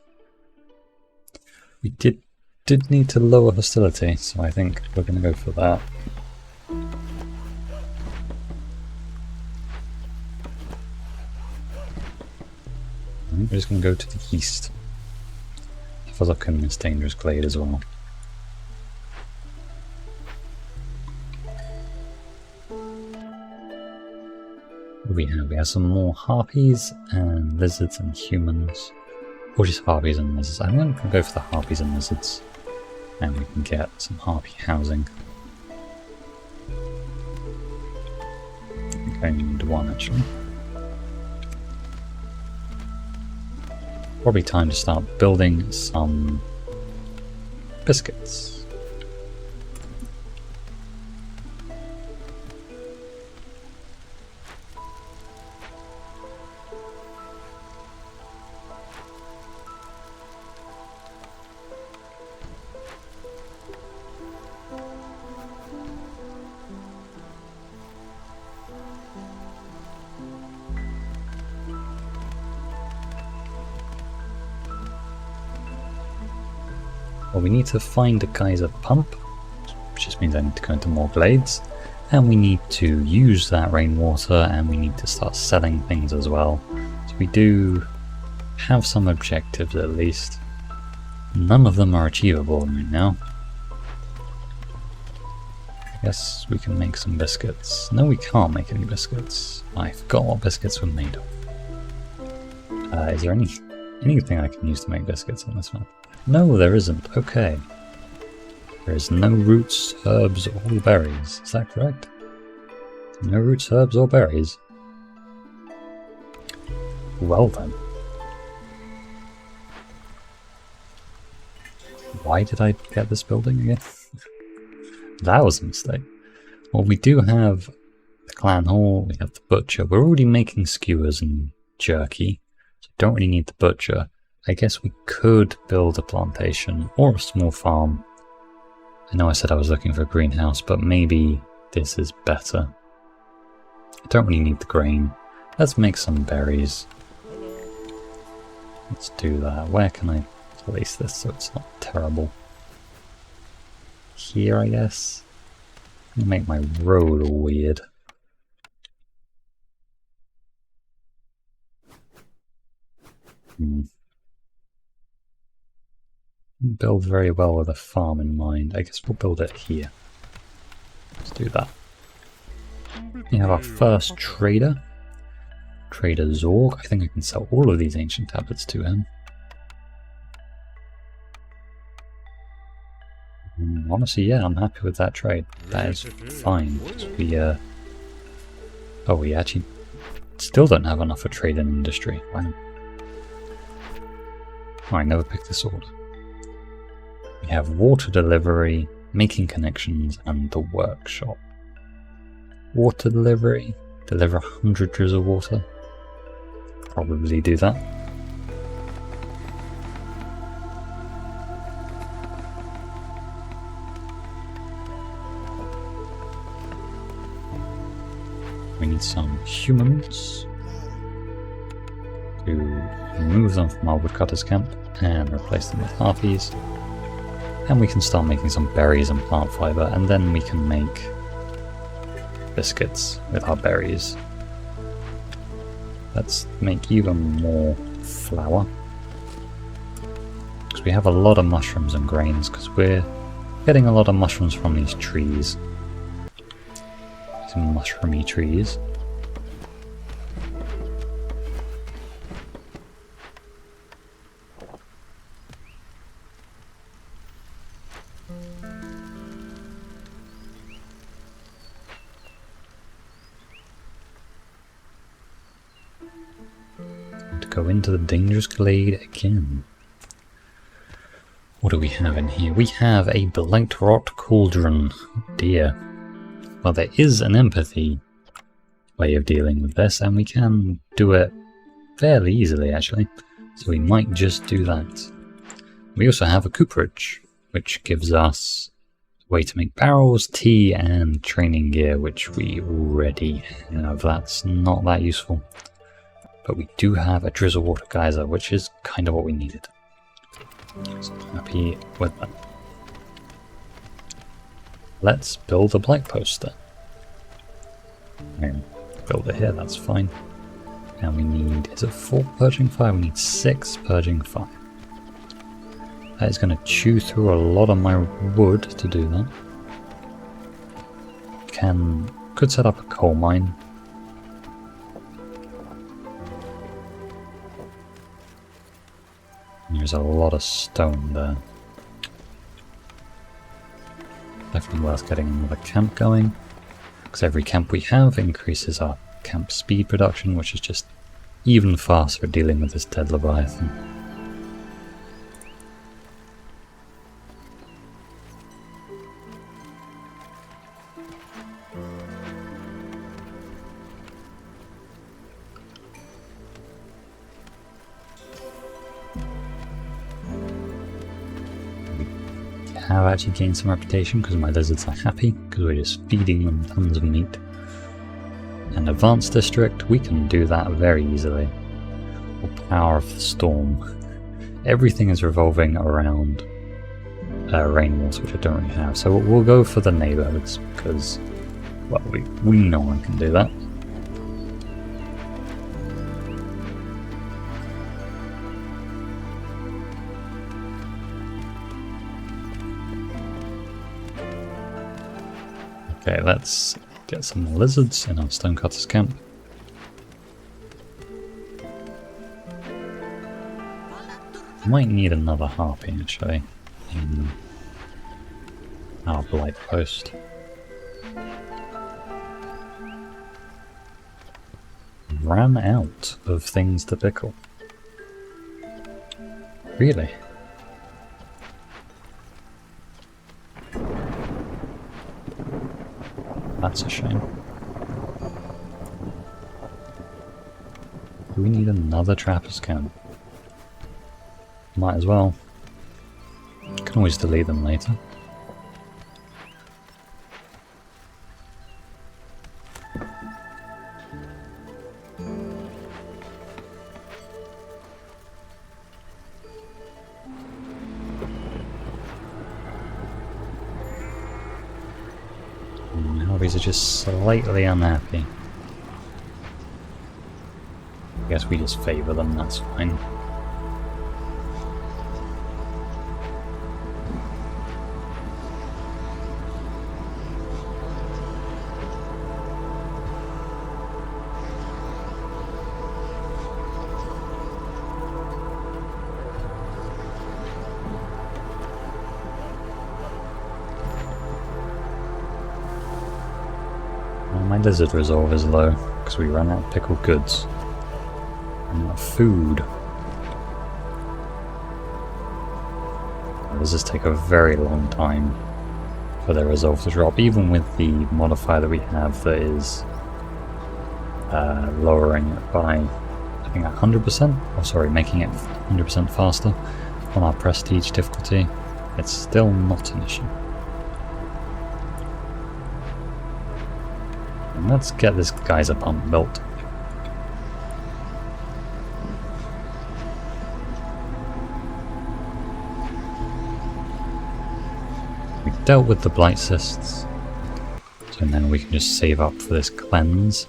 We did need to lower hostility, so I think we're going to go for that. We're just going to go to the east. Have a look in this dangerous glade as well. What do we have? We have some more harpies and lizards and humans. Or just harpies and lizards. I'm going to go for the harpies and lizards. And we can get some harpy housing. I think I only need one actually. Probably time to start building some biscuits. Well, we need to find a geyser pump, which just means I need to go into more glades. And we need to use that rainwater, and we need to start selling things as well. So we do have some objectives at least. None of them are achievable right now. I guess we can make some biscuits. No, we can't make any biscuits. I forgot what biscuits were made of. Is there anything I can use to make biscuits on this map? No, there isn't. Okay. There is no roots, herbs, or berries. Is that correct? No roots, herbs, or berries? Well then. Why did I get this building again? That was a mistake. Well, we do have the clan hall, we have the butcher. We're already making skewers and jerky, so don't really need the butcher. I guess we could build a plantation or a small farm. I know I said I was looking for a greenhouse, but maybe this is better. I don't really need the grain. Let's make some berries. Let's do that. Where can I place this so it's not terrible? Here, I guess. Make my road weird. Build very well with a farm in mind. I guess we'll build it here. Let's do that. We have our first trader. Trader Zorg. I think I can sell all of these ancient tablets to him. Honestly, yeah, I'm happy with that trade. That is fine. We actually still don't have enough for trade and industry. Wow. Oh, I never picked this order. We have water delivery, making connections, and the workshop. Water delivery. Deliver 100 drizzle water. Probably do that. We need some humans to remove them from our woodcutter's camp and replace them with harpies. And we can start making some berries and plant fiber, and then we can make biscuits with our berries. Let's make even more flour, because we have a lot of mushrooms and grains, because we're getting a lot of mushrooms from these trees. Some mushroomy trees. To go into the dangerous glade again. What do we have in here? We have a blight rot cauldron. Oh dear. Well, there is an empathy way of dealing with this, and we can do it fairly easily, actually. So we might just do that. We also have a cooperage, which gives us a way to make barrels, tea, and training gear, which we already have. That's not that useful. But we do have a drizzle water geyser, which is kind of what we needed. So I'm happy with that. Let's build a blight poster. And build it here, that's fine. And we need, is it 4 purging fire? We need 6 purging fire. That is going to chew through a lot of my wood to do that. Could set up a coal mine. There's a lot of stone there. Definitely worth getting another camp going, because every camp we have increases our camp speed production, which is just even faster at dealing with this dead Leviathan. Have actually gained some reputation because my lizards are happy, because we're just feeding them tons of meat. An advanced district, we can do that very easily. Or power of the storm. Everything is revolving around rainwater, which I don't really have. So we'll go for the neighborhoods because, well, we know I can do that. Okay, let's get some lizards in our stonecutter's camp. Might need another harpy actually in our blight post. Ran out of things to pickle. Really? That's a shame. Do we need another trapper's camp? Might as well. Can always delete them later. Hobbies are just slightly unhappy. I guess we just favour them, that's fine. My lizard resolve is low because we ran out of pickled goods. And not food. Lizards take a very long time for their resolve to drop, even with the modifier that we have that is lowering it by, I think, 100%. Oh, sorry, making it 100% faster on our prestige difficulty. It's still not an issue. Let's get this geyser pump built. We dealt with the blight cysts, so now we can just save up for this cleanse.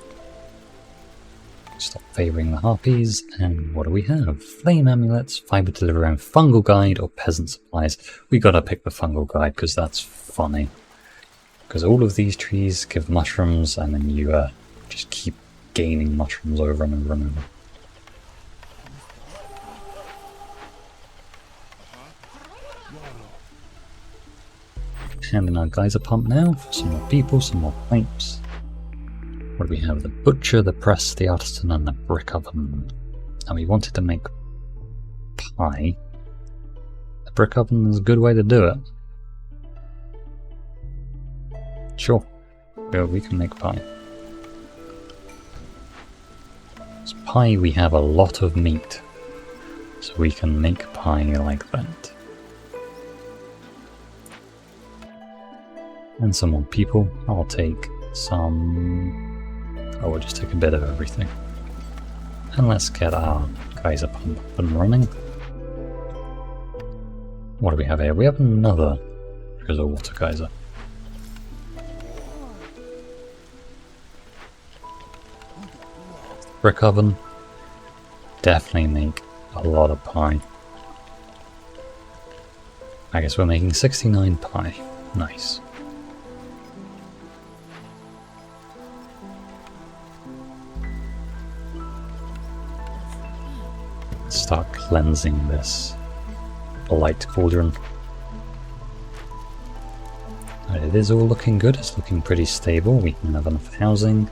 Stop favouring the harpies, and what do we have? Flame amulets, fibre delivery, and fungal guide or peasant supplies. We gotta pick the fungal guide because that's funny. Because all of these trees give mushrooms, and then you just keep gaining mushrooms over and over and over. Hand in our geyser pump now for some more people, some more pipes. What do we have? The butcher, the press, the artisan, and the brick oven. And we wanted to make pie. The brick oven is a good way to do it. Sure, we can make pie. As pie, we have a lot of meat, so we can make pie like that. And some more people. I'll take some... oh, we'll just take a bit of everything. And let's get our geyser pump up and running. What do we have here? We have another drizzle water geyser. Brick oven. Definitely make a lot of pie. I guess we're making 69 pie. Nice. Let's start cleansing this blight cauldron. It is all looking good. It's looking pretty stable. We can have enough housing.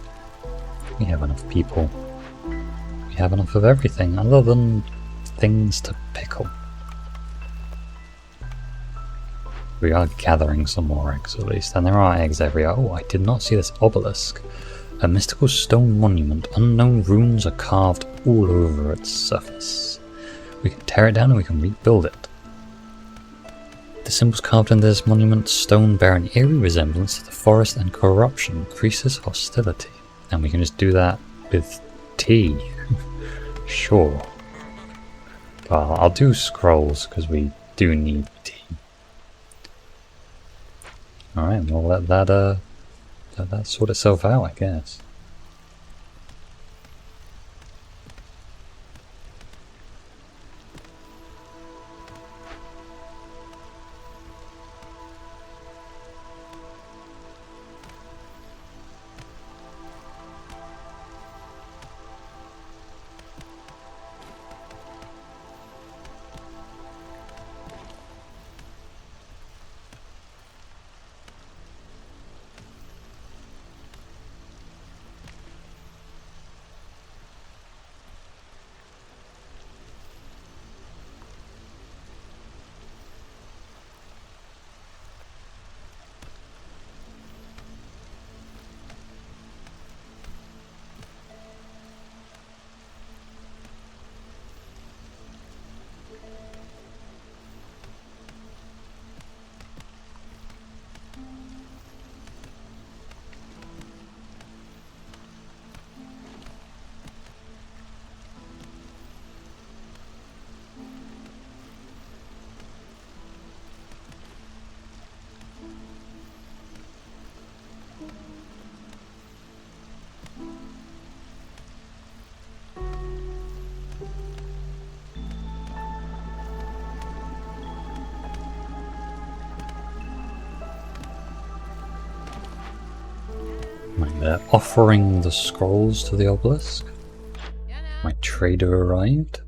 We have enough people. We have enough of everything other than things to pickle. We are gathering some more eggs at least, and there are eggs everywhere. Oh, I did not see this obelisk. A mystical stone monument. Unknown runes are carved all over its surface. We can tear it down and we can rebuild it. The symbols carved into this monument stone bear an eerie resemblance to the forest, and corruption increases hostility. And we can just do that with tea. Sure. Well, I'll do scrolls because we do need tea. Alright, we'll let that sort itself out, I guess. They're offering the scrolls to the obelisk. My trader arrived.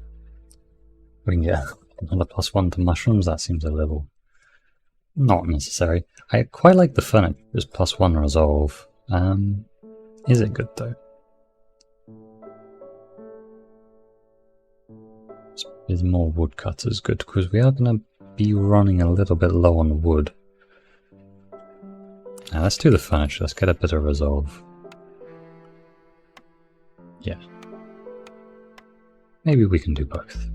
We can get another +1 to mushrooms. That seems a little not necessary. I quite like the furniture. There's +1 resolve. Is it good though? Is more woodcutters good? Because we are going to be running a little bit low on wood. Now let's do the furniture. Let's get a bit of resolve. Yeah. Maybe we can do both.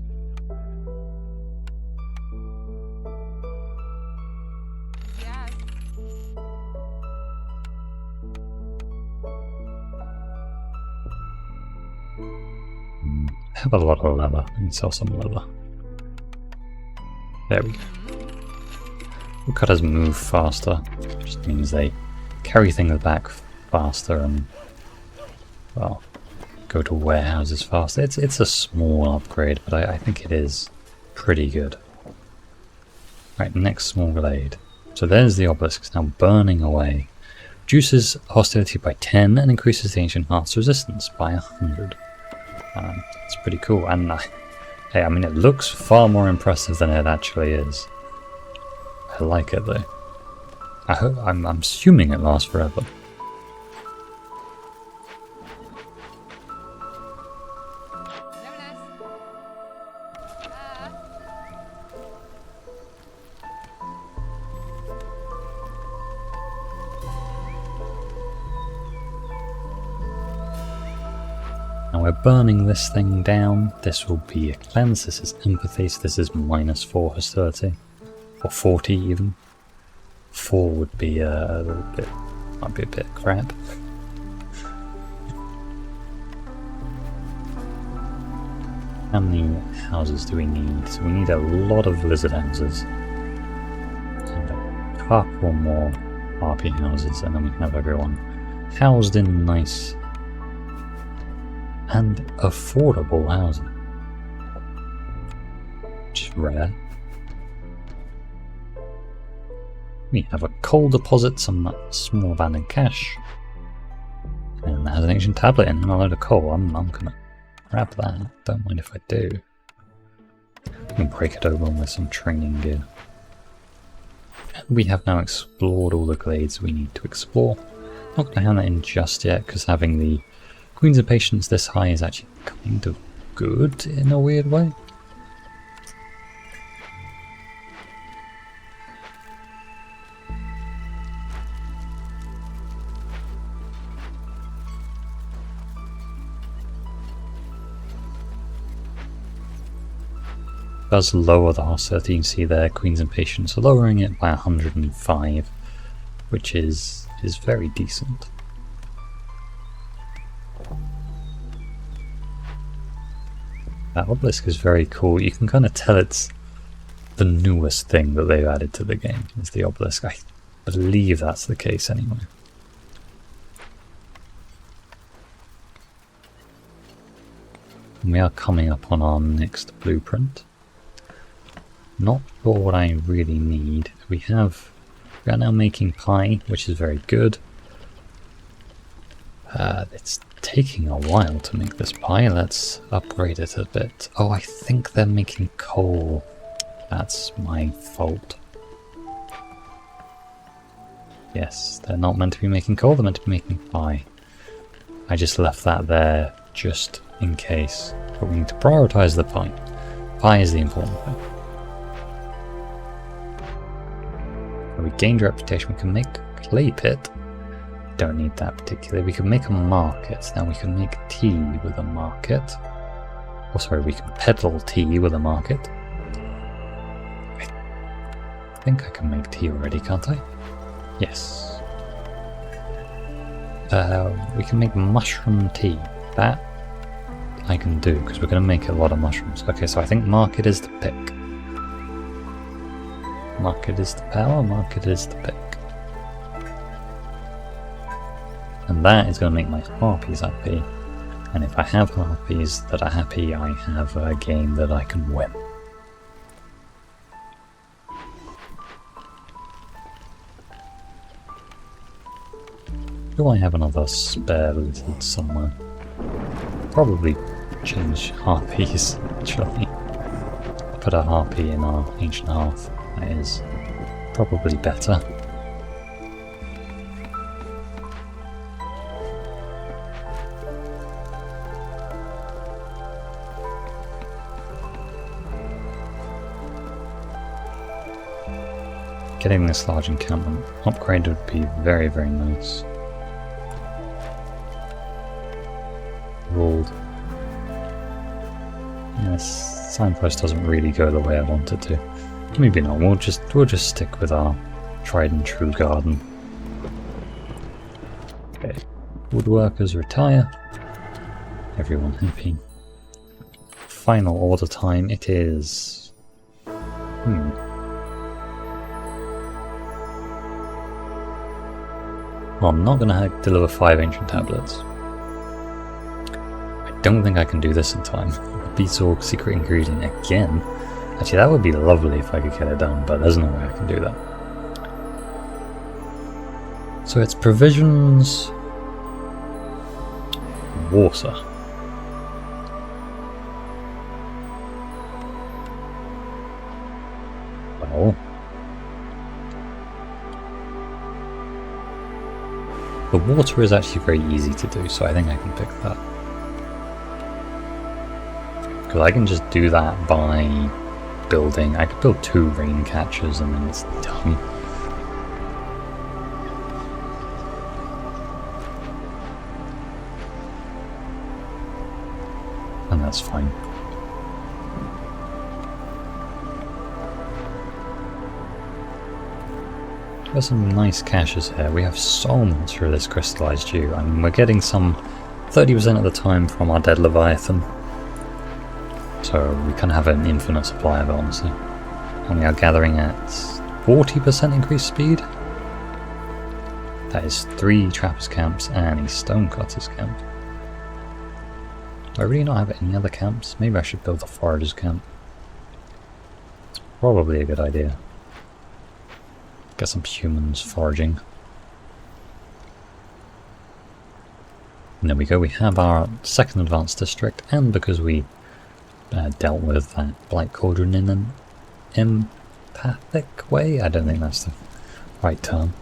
I have a lot of leather. I can sell some leather. There we go. Woodcutters move faster, which just means they carry things back faster and, well, go to warehouses faster. It's a small upgrade, but I think it is pretty good. Right, next small glade. So there's the obelisk. It's now burning away. Reduces hostility by 10 and increases the Ancient Heart's resistance by 100. It's pretty cool, and hey, I mean, it looks far more impressive than it actually is. I like it though. I'm assuming it lasts forever. Now we're burning this thing down. This will be a cleanse. This is empathy. So this is -4 hostility. Or 40 even. 4 would be a little bit, might be a bit crap. How many houses do we need? So we need a lot of lizard houses. And a couple more harpy houses, and then we can have everyone housed in nice and affordable housing. Which is rare. We have a coal deposit, some small abandoned cache, and that has an ancient tablet in and a load of coal. I'm gonna grab that, don't mind if I do. We can break it open with some training gear. And we have now explored all the glades we need to explore. Not gonna hand that in just yet, because having the Queens of Patience this high is actually kind of good in a weird way. Does lower the hostility. You can see there, Queens and Patience, lowering it by 105, which is very decent. That obelisk is very cool. You can kind of tell it's the newest thing that they've added to the game. Is the obelisk. believe that's the case anyway. And we are coming up on our next blueprint. Not sure what I really need. We are now making pie, which is very good. It's taking a while to make this pie. Let's upgrade it a bit. Oh, I think they're making coal. That's my fault. Yes, they're not meant to be making coal, they're meant to be making pie. I just left that there just in case. But we need to prioritize the pie. Pie is the important thing. We gained reputation. We can make clay pit. Don't need that particularly. We can make a market. Now we can make tea with a market. Oh, sorry, we can peddle tea with a market. I think I can make tea already, can't I? Yes. We can make mushroom tea. That I can do, because we're going to make a lot of mushrooms. Okay, so I think market is the pick. Market is the power, market is the pick. And that is going to make my harpies happy. And if I have harpies that are happy, I have a game that I can win. Do I have another spare lizard somewhere? Probably change harpies, actually. Put a harpy in our ancient hearth. That is probably better. Getting this large encampment upgraded would be very, very nice. Ruled. Yes, signpost doesn't really go the way I want it to. Maybe not. We'll just stick with our tried and true garden. Okay. Woodworkers retire. Everyone happy. Final order time. It is. Well, I'm not going to deliver 5 ancient tablets. I don't think I can do this in time. Beetle secret ingredient again. Actually, that would be lovely if I could get it done, but there's no way I can do that. So it's provisions, water. Well, the water is actually very easy to do, so I think I can pick that. Because I can just do that by building. I could build 2 rain catchers and then it's done. And that's fine. There's some nice caches here. We have so much for this crystallized dew. I mean, we're getting some 30% at the time from our dead Leviathan. So we kind of have an infinite supply of it, honestly. And we are gathering at 40% increased speed. That is 3 trappers camps and a stonecutters camp. Do I really not have any other camps? Maybe I should build a foragers camp. It's probably a good idea. Get some humans foraging. And there we go, we have our second advanced district, and because we dealt with that Blight Cauldron in an empathic way, I don't think that's the right term.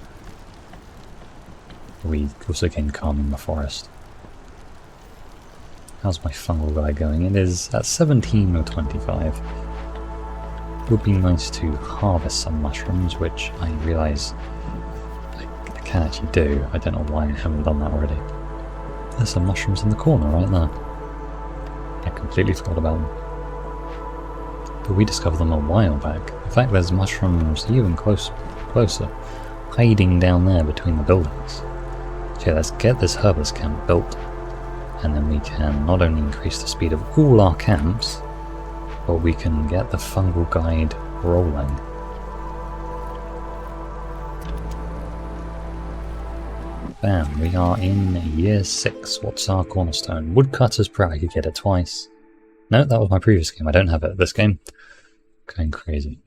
We also gained calm in the forest. How's my fungal guy going? It is at 17 or 25. It would be nice to harvest some mushrooms, which I realise I can actually do. I don't know why I haven't done that already. There's some mushrooms in the corner right there. I completely forgot about them. But we discovered them a while back. In fact, there's mushrooms even closer, hiding down there between the buildings. So yeah, let's get this herbalist camp built, and then we can not only increase the speed of all our camps, but we can get the fungal guide rolling. Bam, we are in year 6. What's our cornerstone? Woodcutter's Prayer. I could get it twice. No, that was my previous game. I don't have it this game. Going crazy.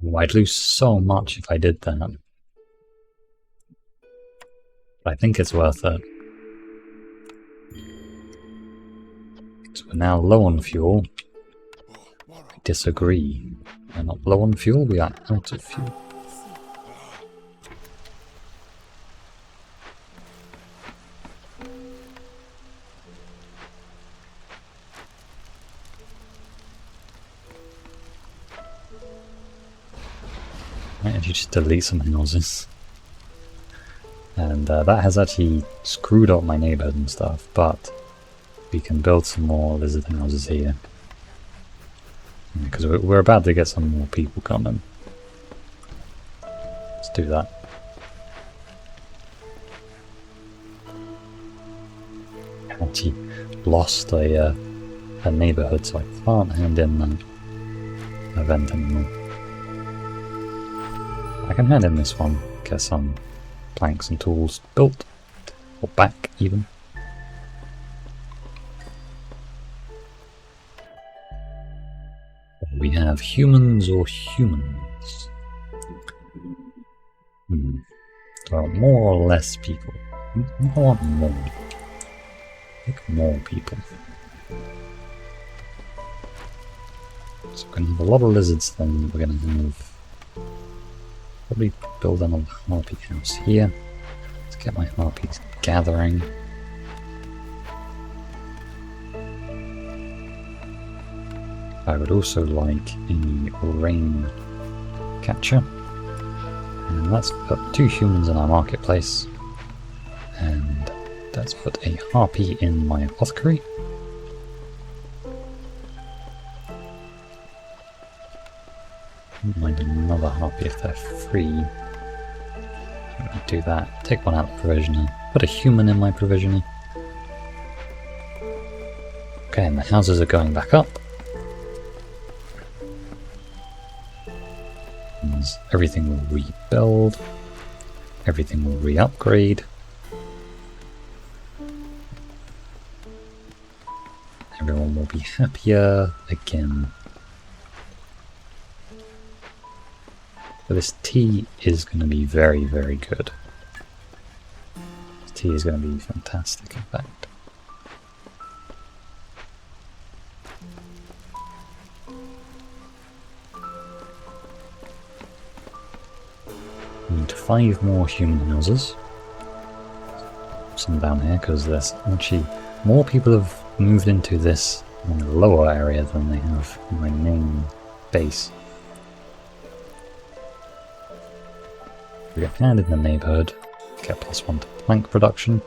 Oh, I'd lose so much if I did that. But I think it's worth it. So we're now low on fuel. I disagree. We're not low on fuel, we are out of fuel. Might actually just delete some houses. And that has actually screwed up my neighborhood and stuff, but we can build some more lizard houses here. Because we're about to get some more people coming. Let's do that. I actually lost a neighborhood, so I can't hand in that event anymore. I can hand in this one, get some planks and tools built, or back even. We have humans or humans. Well, more or less people. I want more. Pick more people. So we're going to have a lot of lizards then. We're going to have... probably build another harpy house here. Let's get my harpies gathering. I would also like a rain catcher. And let's put 2 humans in our marketplace. And let's put a harpy in my apothecary. Don't mind another harpy if they're free. Do that. Take one out of the provisioner. Put a human in my provisioner. Okay, and the houses are going back up. And everything will rebuild. Everything will re-upgrade. Everyone will be happier again. So this tea is going to be very, very good. This tea is going to be fantastic, in fact. We need 5 more human houses. Some down here, because there's actually more people have moved into this lower area than they have in my main base. We have hand in the neighbourhood, get +1 to plank production.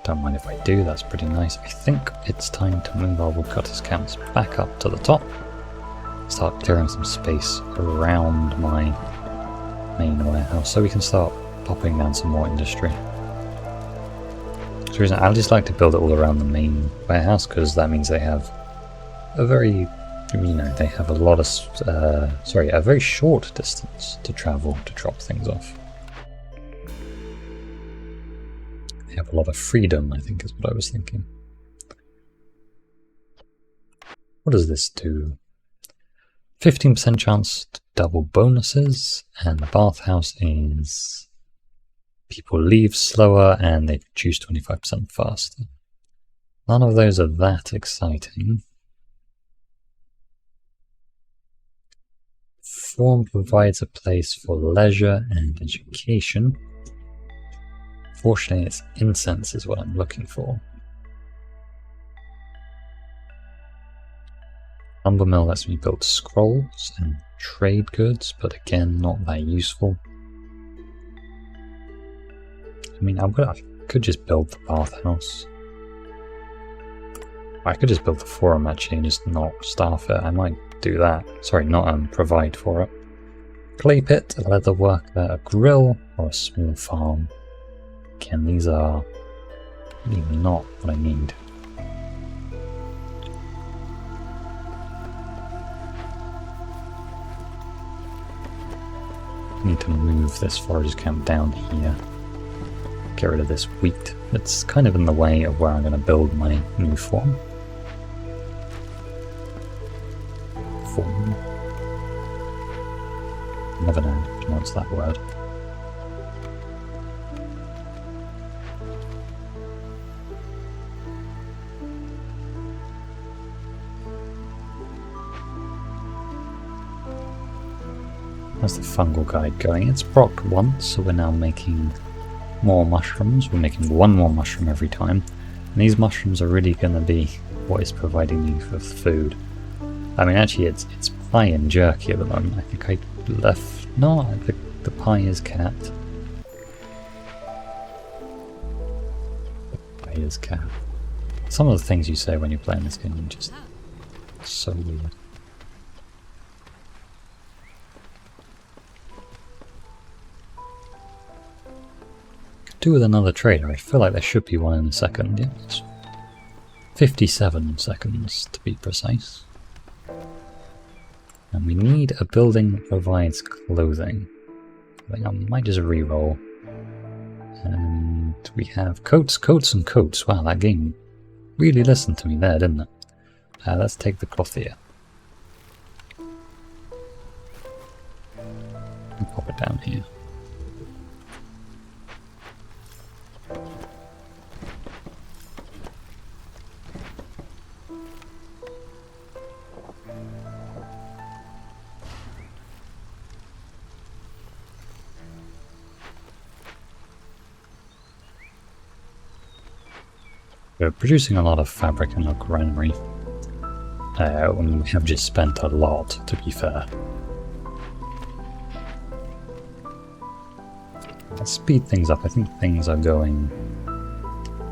Don't mind if I do, that's pretty nice. I think it's time to move our woodcutters camps back up to the top. Start clearing some space around my main warehouse so we can start popping down some more industry. So I just like to build it all around the main warehouse because that means they have a very, they have a lot of, a very short distance to travel to drop things off. They have a lot of freedom, I think is what I was thinking. What does this do? 15% chance to double bonuses, and the bathhouse is people leave slower and they produce 25% faster. None of those are that exciting. Form provides a place for leisure and education. Fortunately, it's incense is what I'm looking for. Lumber mill lets me build scrolls and trade goods, but again, not that useful. I mean, I could just build the bathhouse. I could just build the forum actually and just not staff it. I might do that. Sorry, not provide for it. Clay pit, a leather worker, a grill, or a small farm. Again, these are really not what I need. Need to move this foragers camp down here. Get rid of this wheat. It's kind of in the way of where I'm going to build my new farm. Never know how to pronounce that word. How's the fungal guide going? It's procced once, so we're now making more mushrooms. We're making one more mushroom every time. And these mushrooms are really going to be what is providing you with food. I mean, actually, it's pie and jerky at the moment. I think I left... No, the pie is cat. The pie is cat. Some of the things you say when you're playing this game are just so weird. Could do with another trader. I feel like there should be one in a second. Yes. 57 seconds to be precise. And we need a building that provides clothing. I think I might just re-roll. And we have coats, coats, and coats. Wow, that game really listened to me there, didn't it? Let's take the cloth here. And pop it down here. We're producing a lot of fabric in our granary. We have just spent a lot, to be fair. Let's speed things up. I think things are going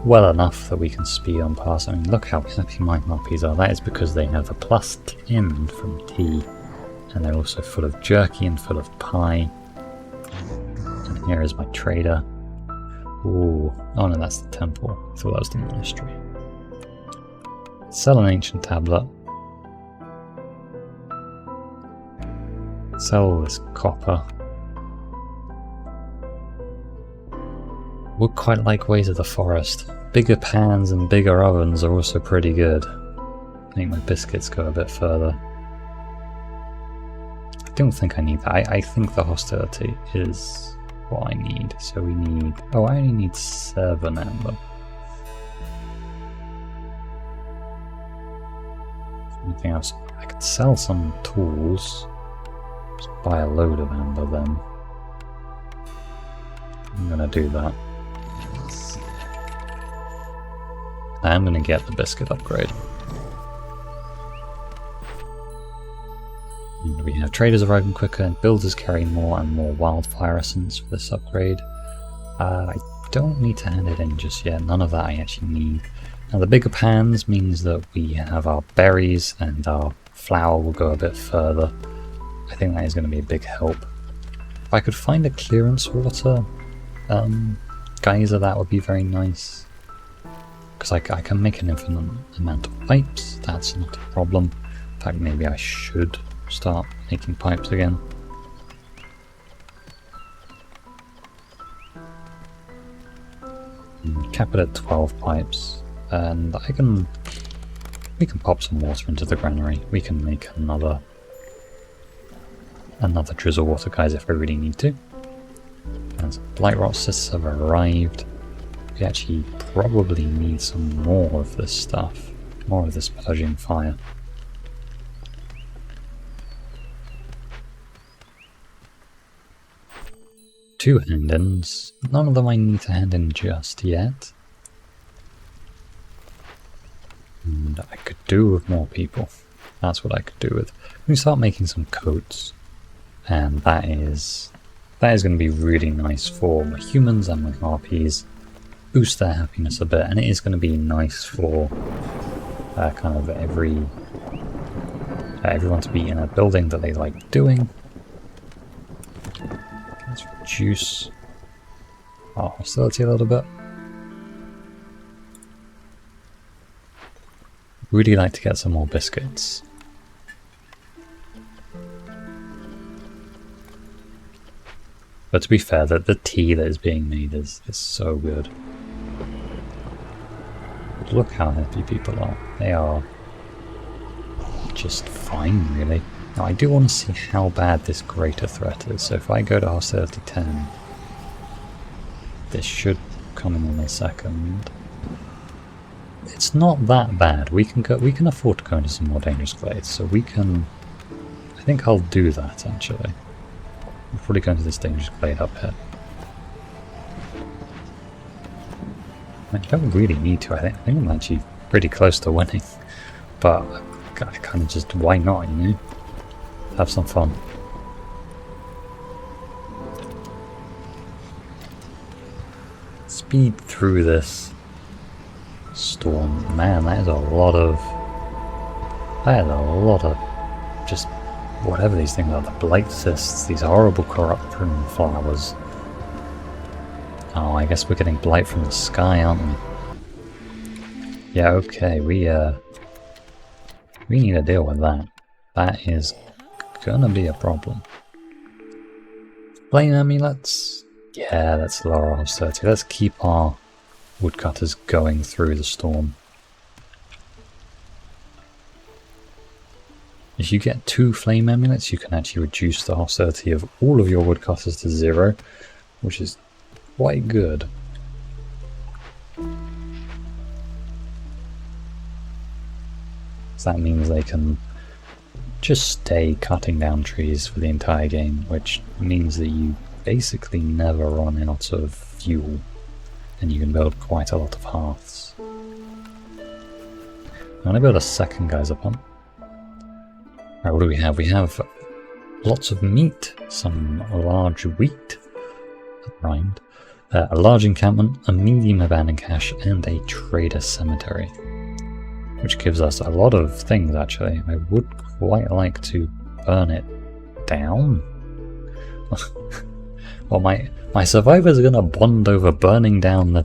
well enough that we can speed on past. I mean, look how happy my harpies are. That is because they have a +10 from tea. And they're also full of jerky and full of pie. And here is my trader. Ooh. Oh no, that's the temple. I thought that was the monastery. Sell an ancient tablet. Sell all this copper. Would quite like Ways of the Forest. Bigger pans and bigger ovens are also pretty good. I think my biscuits go a bit further. I don't think I need that. I think the hostility is what I need. So we need... Oh, I only need 7 amber. Anything else? I could sell some tools. Just buy a load of amber then. I'm gonna do that. I'm gonna get the biscuit upgrade. And we have traders arriving quicker and builders carrying more and more wildfire essence for this upgrade. I don't need to hand it in just yet, none of that I actually need. Now the bigger pans means that we have our berries and our flour will go a bit further. I think that is going to be a big help. If I could find a clearance water geyser, that would be very nice. Because I can make an infinite amount of pipes, that's not a problem. In fact, maybe I should start making pipes again. Cap it at 12 pipes, and we can pop some water into the granary. We can make another drizzle water geyser if we really need to. And some blight rot cysts have arrived. We actually probably need some more of this stuff, more of this purging fire. Two hand-ins. None of them I need to hand in just yet. And I could do with more people. That's what I could do with. We start making some coats, and that is going to be really nice for my humans and my harpies. Boost their happiness a bit, and it is going to be nice for kind of everyone to be in a building that they like doing. Let's reduce our hostility a little bit. Really like to get some more biscuits. But to be fair, the tea that is being made is so good. Look how happy people are. They are just fine, really. Now, I do want to see how bad this greater threat is. So if I go to hostility 10, this should come in a second. It's not that bad. We can afford to go into some more dangerous glades, so we can. I think I'll do that actually. We'll probably go into this dangerous glade up here. I don't really need to. I think I'm actually pretty close to winning, but I kind of just, why not, you know? Have some fun. Speed through this storm. Man, that is a lot of just whatever these things are, the blight cysts, these horrible corruption flowers. Oh, I guess we're getting blight from the sky, aren't we? Yeah, okay, we need to deal with that. That is gonna be a problem. Flame amulets? Yeah, let's lower our hostility. Let's keep our woodcutters going through the storm. If you get 2 flame amulets, you can actually reduce the hostility of all of your woodcutters to 0, which is quite good. So that means they can just stay cutting down trees for the entire game, which means that you basically never run out of fuel, and you can build quite a lot of hearths. I'm going to build a second geyser pump. Right, what do we have? We have lots of meat, some large wheat, that rhymed, a large encampment, a medium abandoned cache, and a trader cemetery, which gives us a lot of things actually. I would quite like to burn it down. Well, my survivors are going to bond over burning down the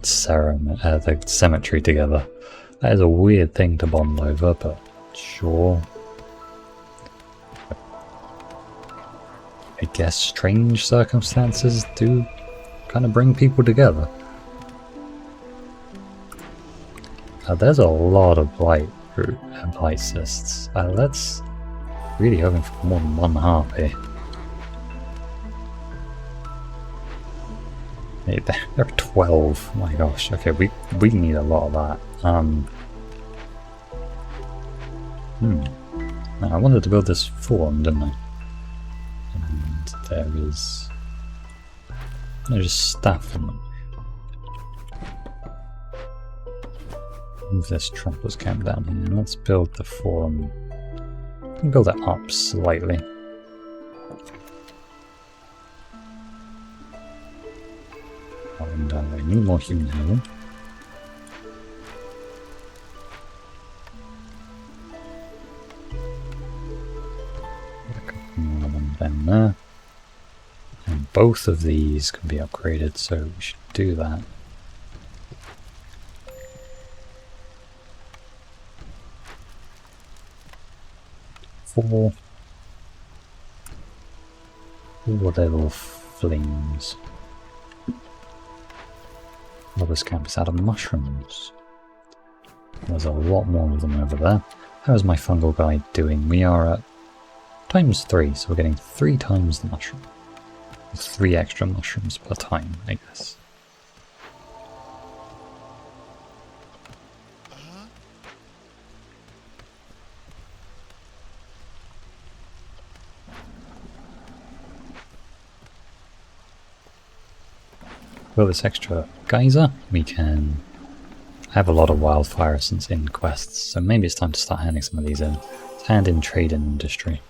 cemetery together. That is a weird thing to bond over, but sure. I guess strange circumstances do kind of bring people together. There's a lot of blight fruit and blight cysts. Let's really hoping for more than 1 harpy. There are 12. Oh my gosh. Okay, we need a lot of that. I wanted to build this forum, didn't I? And there's just stuff in them. Move this Trampler's camp down here, and let's build the forum. We can build it up slightly. And we need more human healing. A couple more of them down there. And both of these can be upgraded, so we should do that. Four level flames. Lover's camp is out of mushrooms. There's a lot more of them over there. How is my fungal guide doing? We are at ×3, so we're getting 3 times the mushroom. 3 extra mushrooms per time, I guess. With this extra geyser, we can have a lot of wildfire essence in quests, so maybe it's time to start handing some of these in. Let's hand in trade and industry.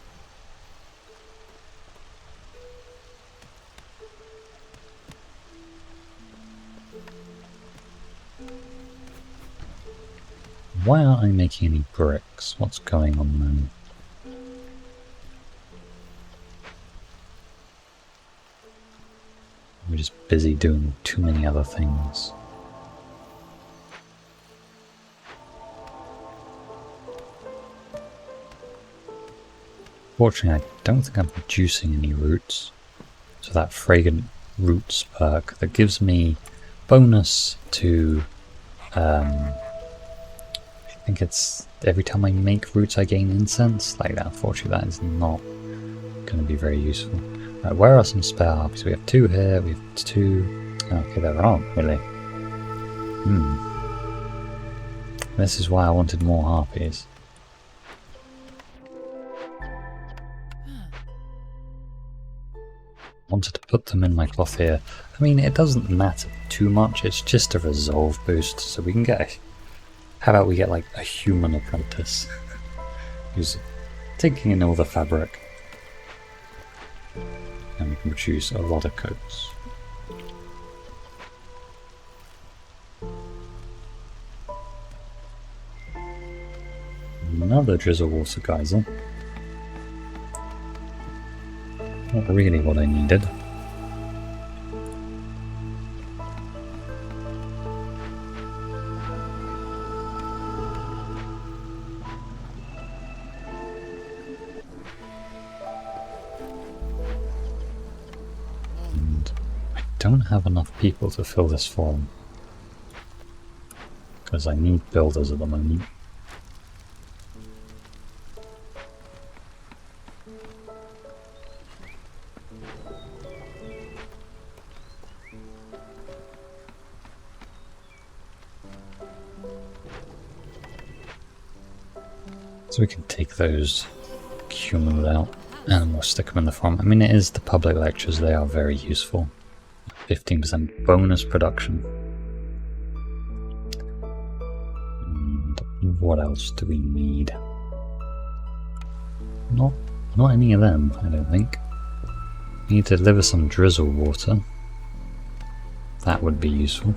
Why aren't I making any bricks? What's going on then? We're just busy doing too many other things. Fortunately, I don't think I'm producing any roots, so that fragrant roots perk that gives me bonus to, I think it's every time I make roots I gain incense. Like that, unfortunately that is not going to be very useful. Right, where are some spare harpies? We have 2 here, we have 2... Okay, there aren't really. This is why I wanted more harpies. Wanted to put them in my cloth here. I mean, it doesn't matter too much, it's just a resolve boost, so we can get a... How about we get like a human apprentice? Who's taking in all the fabric. And we can produce a lot of coats. Another drizzle water geyser. Not really what I needed. And I don't have enough people to fill this form. Because I need builders at the moment. So we can take those cumulated out and we'll stick them in the farm. I mean, it is the public lectures, they are very useful. 15% bonus production. And what else do we need? Not any of them, I don't think. We need to deliver some drizzle water. That would be useful.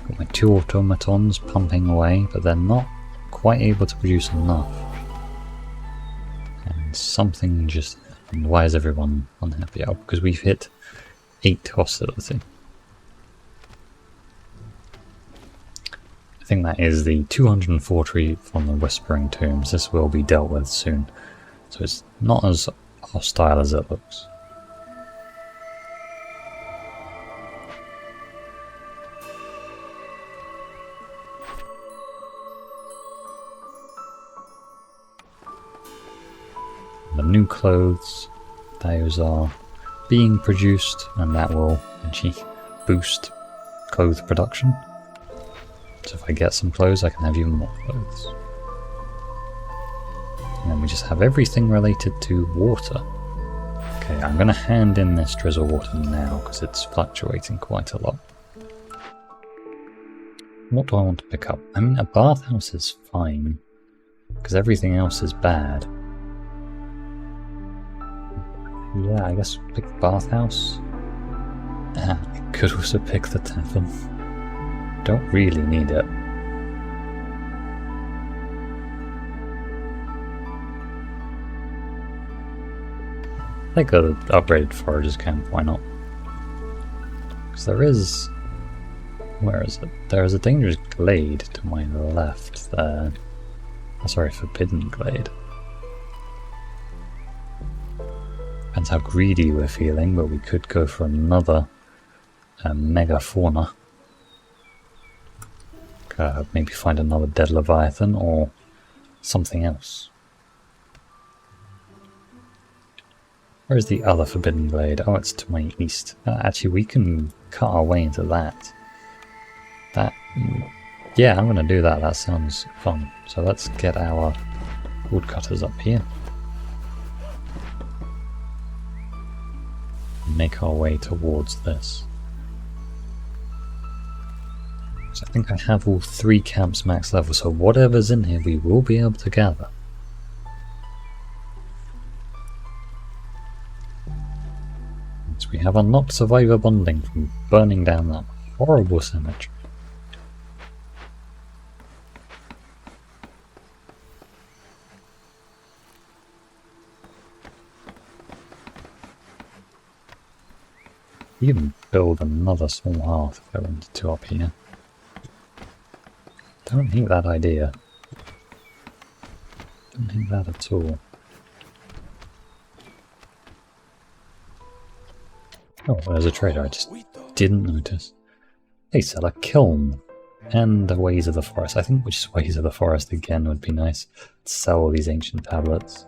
Got my 2 automatons pumping away, but they're not quite able to produce enough. Something just happened. Why is everyone unhappy? Oh, because we've hit 8 hostility. I think that is the 240 from the Whispering Tombs. This will be dealt with soon. So it's not as hostile as it looks. The new clothes, those are being produced, and that will actually boost clothes production. So if I get some clothes, I can have even more clothes. And then we just have everything related to water. Okay, I'm going to hand in this drizzle water now because it's fluctuating quite a lot. What do I want to pick up? I mean, a bathhouse is fine because everything else is bad. Yeah, I guess pick the bathhouse. I could also pick the tavern. Don't really need it. I think an upgraded forager's camp, why not? Because there is... Where is it? There is a dangerous glade to my left there. Oh, sorry, forbidden glade. Depends how greedy we're feeling, but we could go for another mega fauna. Maybe find another dead leviathan or something else. Where's the other forbidden glade? Oh, it's to my east. Actually, we can cut our way into that. Yeah, I'm going to do that. That sounds fun. So let's get our woodcutters up here. Make our way towards this. So I think I have all 3 camps max level, so whatever's in here we will be able to gather. So we have unlocked survivor bonding from burning down that horrible cemetery. You can build another small hearth if I wanted to up here. Don't hate that idea. Don't hate that at all. Oh, there's a trader. I just didn't notice. They sell a kiln and the Ways of the Forest. I think which Ways of the Forest again would be nice. To sell all these ancient tablets.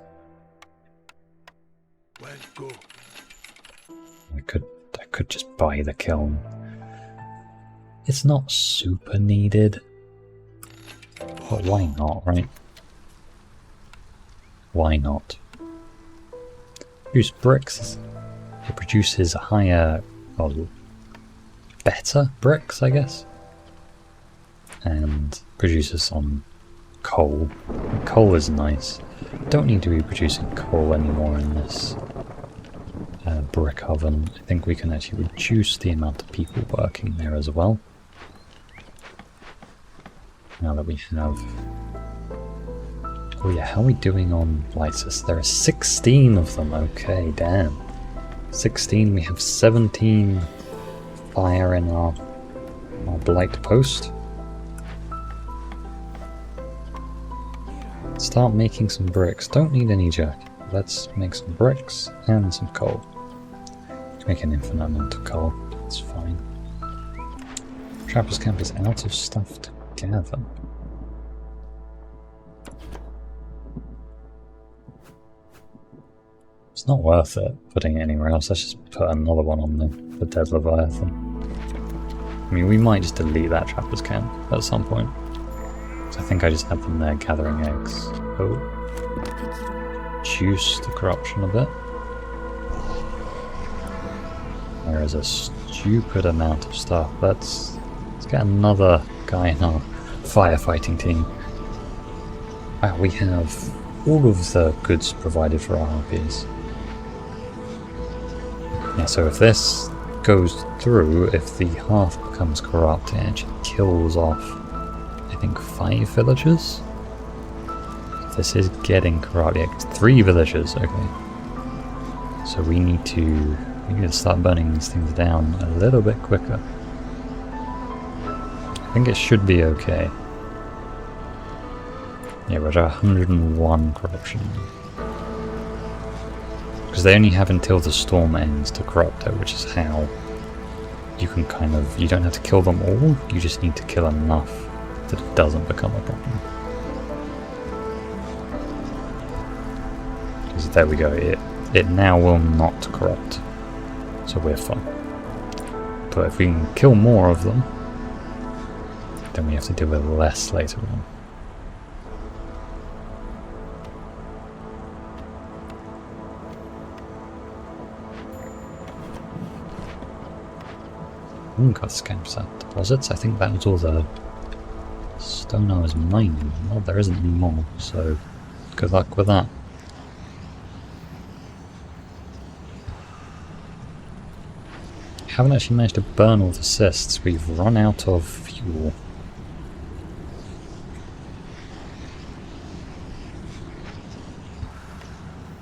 I could just buy the kiln. It's not super needed, but why not, right? Why not? Use bricks. It produces higher, or better bricks, I guess, and produces some coal. Coal is nice. Don't need to be producing coal anymore in this brick oven. I think we can actually reduce the amount of people working there as well. Now that we have... Oh yeah, how are we doing on lights? There are 16 of them. Okay, damn. 16. We have 17 fire in our blight post. Start making some bricks. Don't need any jerky. Let's make some bricks and some coal. Make an infinite amount of coal. That's fine. Trapper's Camp is out of stuff to gather. It's not worth it putting it anywhere else. Let's just put another one on the dead Leviathan. I mean, we might just delete that Trapper's Camp at some point. So I think I just had them there gathering eggs. Oh. Reduce the corruption a bit. There is a stupid amount of stuff. Let's get another guy in our firefighting team. Wow, we have all of the goods provided for our harpies. Yeah, so if this goes through, if the hearth becomes corrupt, it actually kills off, I think, 5 villagers? If this is getting corrupt, yeah, 3 villagers, okay. So we need to start burning these things down a little bit quicker. I think it should be okay. Yeah, we're at 101 corruption. Because they only have until the storm ends to corrupt it, which is how you can kind of... You don't have to kill them all, you just need to kill enough that it doesn't become a problem. Because there we go, it now will not corrupt. So we're fine. But if we can kill more of them, then we have to deal with less later on. Got scamps at deposits. I think that was all the stone I was mining. Well, there isn't any more, so good luck with that. Haven't actually managed to burn all the cysts. We've run out of fuel.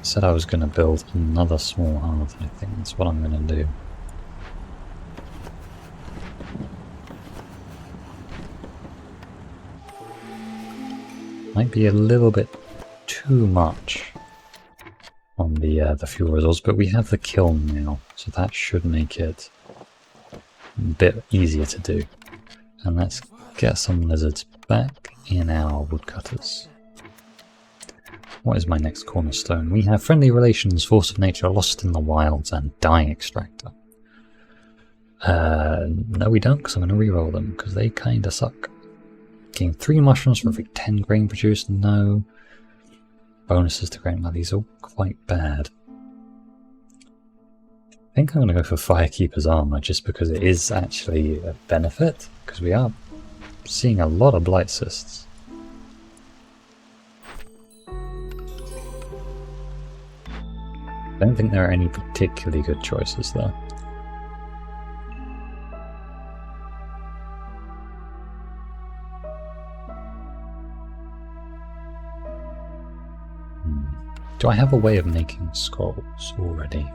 Said I was going to build another small hearth. I think that's what I'm going to do. Might be a little bit too much on the fuel resource, but we have the kiln now, so that should make it a bit easier to do. And let's get some lizards back in our woodcutters. What is my next cornerstone? We have friendly relations, force of nature, lost in the wilds, and dye extractor. No we don't, because I'm going to reroll them, because they kinda suck. Gain 3 mushrooms for every 10 grain produced. No. Bonuses to grain. Well, these are all quite bad. I think I'm going to go for Firekeeper's Armor just because it is actually a benefit. Because we are seeing a lot of blight cysts. I don't think there are any particularly good choices there. Do I have a way of making scrolls already?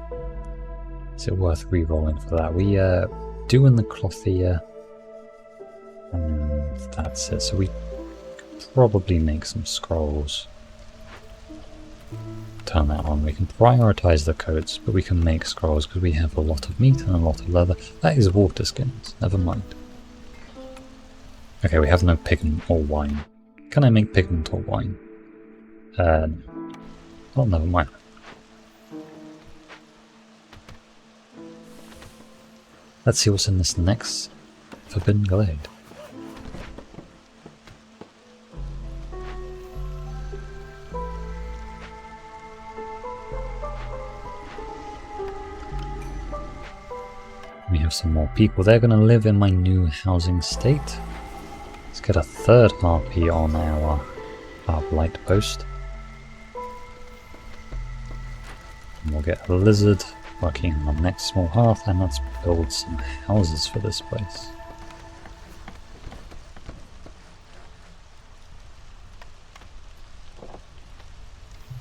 Is it worth re-rolling for that? We do in the clothier, and that's it. So we could probably make some scrolls. turn that on. We can prioritize the coats, but we can make scrolls because we have a lot of meat and a lot of leather. That is water skins, never mind. Okay, we have no pigment or wine. Can I make pigment or wine? Oh, never mind. Let's see what's in this next Forbidden Glade. We have some more people. They're going to live in my new housing state. Let's get a third harpy on our light post. And we'll get a lizard working on the next small hearth, and let's build some houses for this place.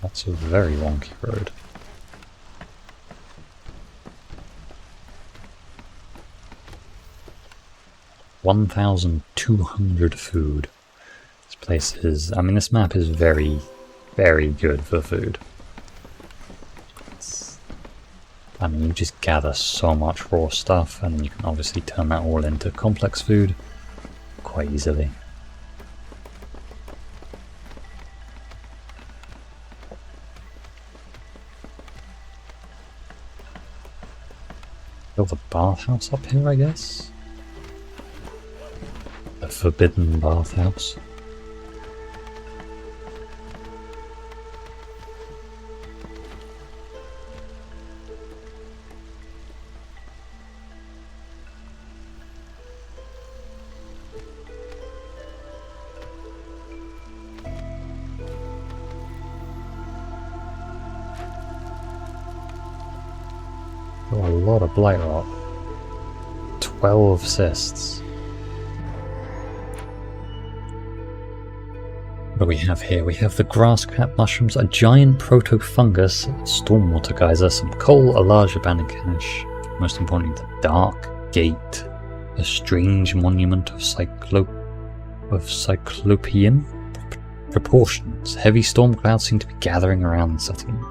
That's a very wonky road. $1,200 food. This place is, I mean, this map is very, very good for food. I mean, you just gather so much raw stuff, and you can obviously turn that all into complex food quite easily. Build a bathhouse up here, I guess? A forbidden bathhouse. Oh, a lot of blight rot. 12 cysts. What do we have here? We have the grass cap mushrooms, a giant proto-fungus, stormwater geyser, some coal, a large abandoned cache, most importantly the dark gate, a strange monument of cyclopean proportions. Heavy storm clouds seem to be gathering around the settlement.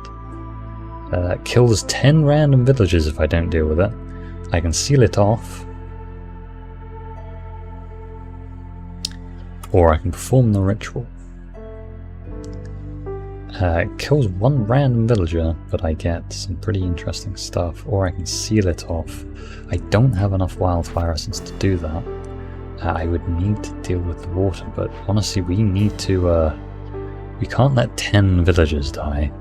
Kills 10 random villagers if I don't deal with it. I can seal it off. Or I can perform the ritual. It kills 1 random villager, but I get some pretty interesting stuff. Or I can seal it off. I don't have enough wildfire essence to do that. I would need to deal with the water, but honestly we need to... we can't let 10 villagers die.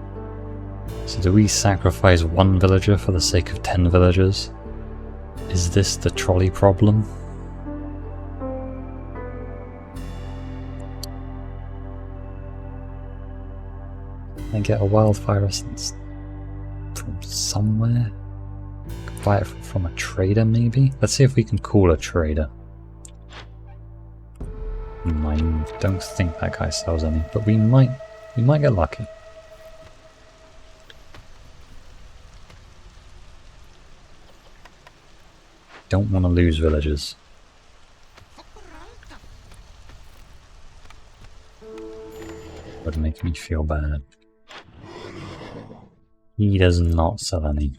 So do we sacrifice 1 villager for the sake of 10 villagers? Is this the trolley problem? Can I get a wildfire essence from somewhere? Buy it from a trader maybe? Let's see if we can call a trader. I don't think that guy sells any, but we might get lucky. Don't want to lose villagers. Would make me feel bad. He does not sell any.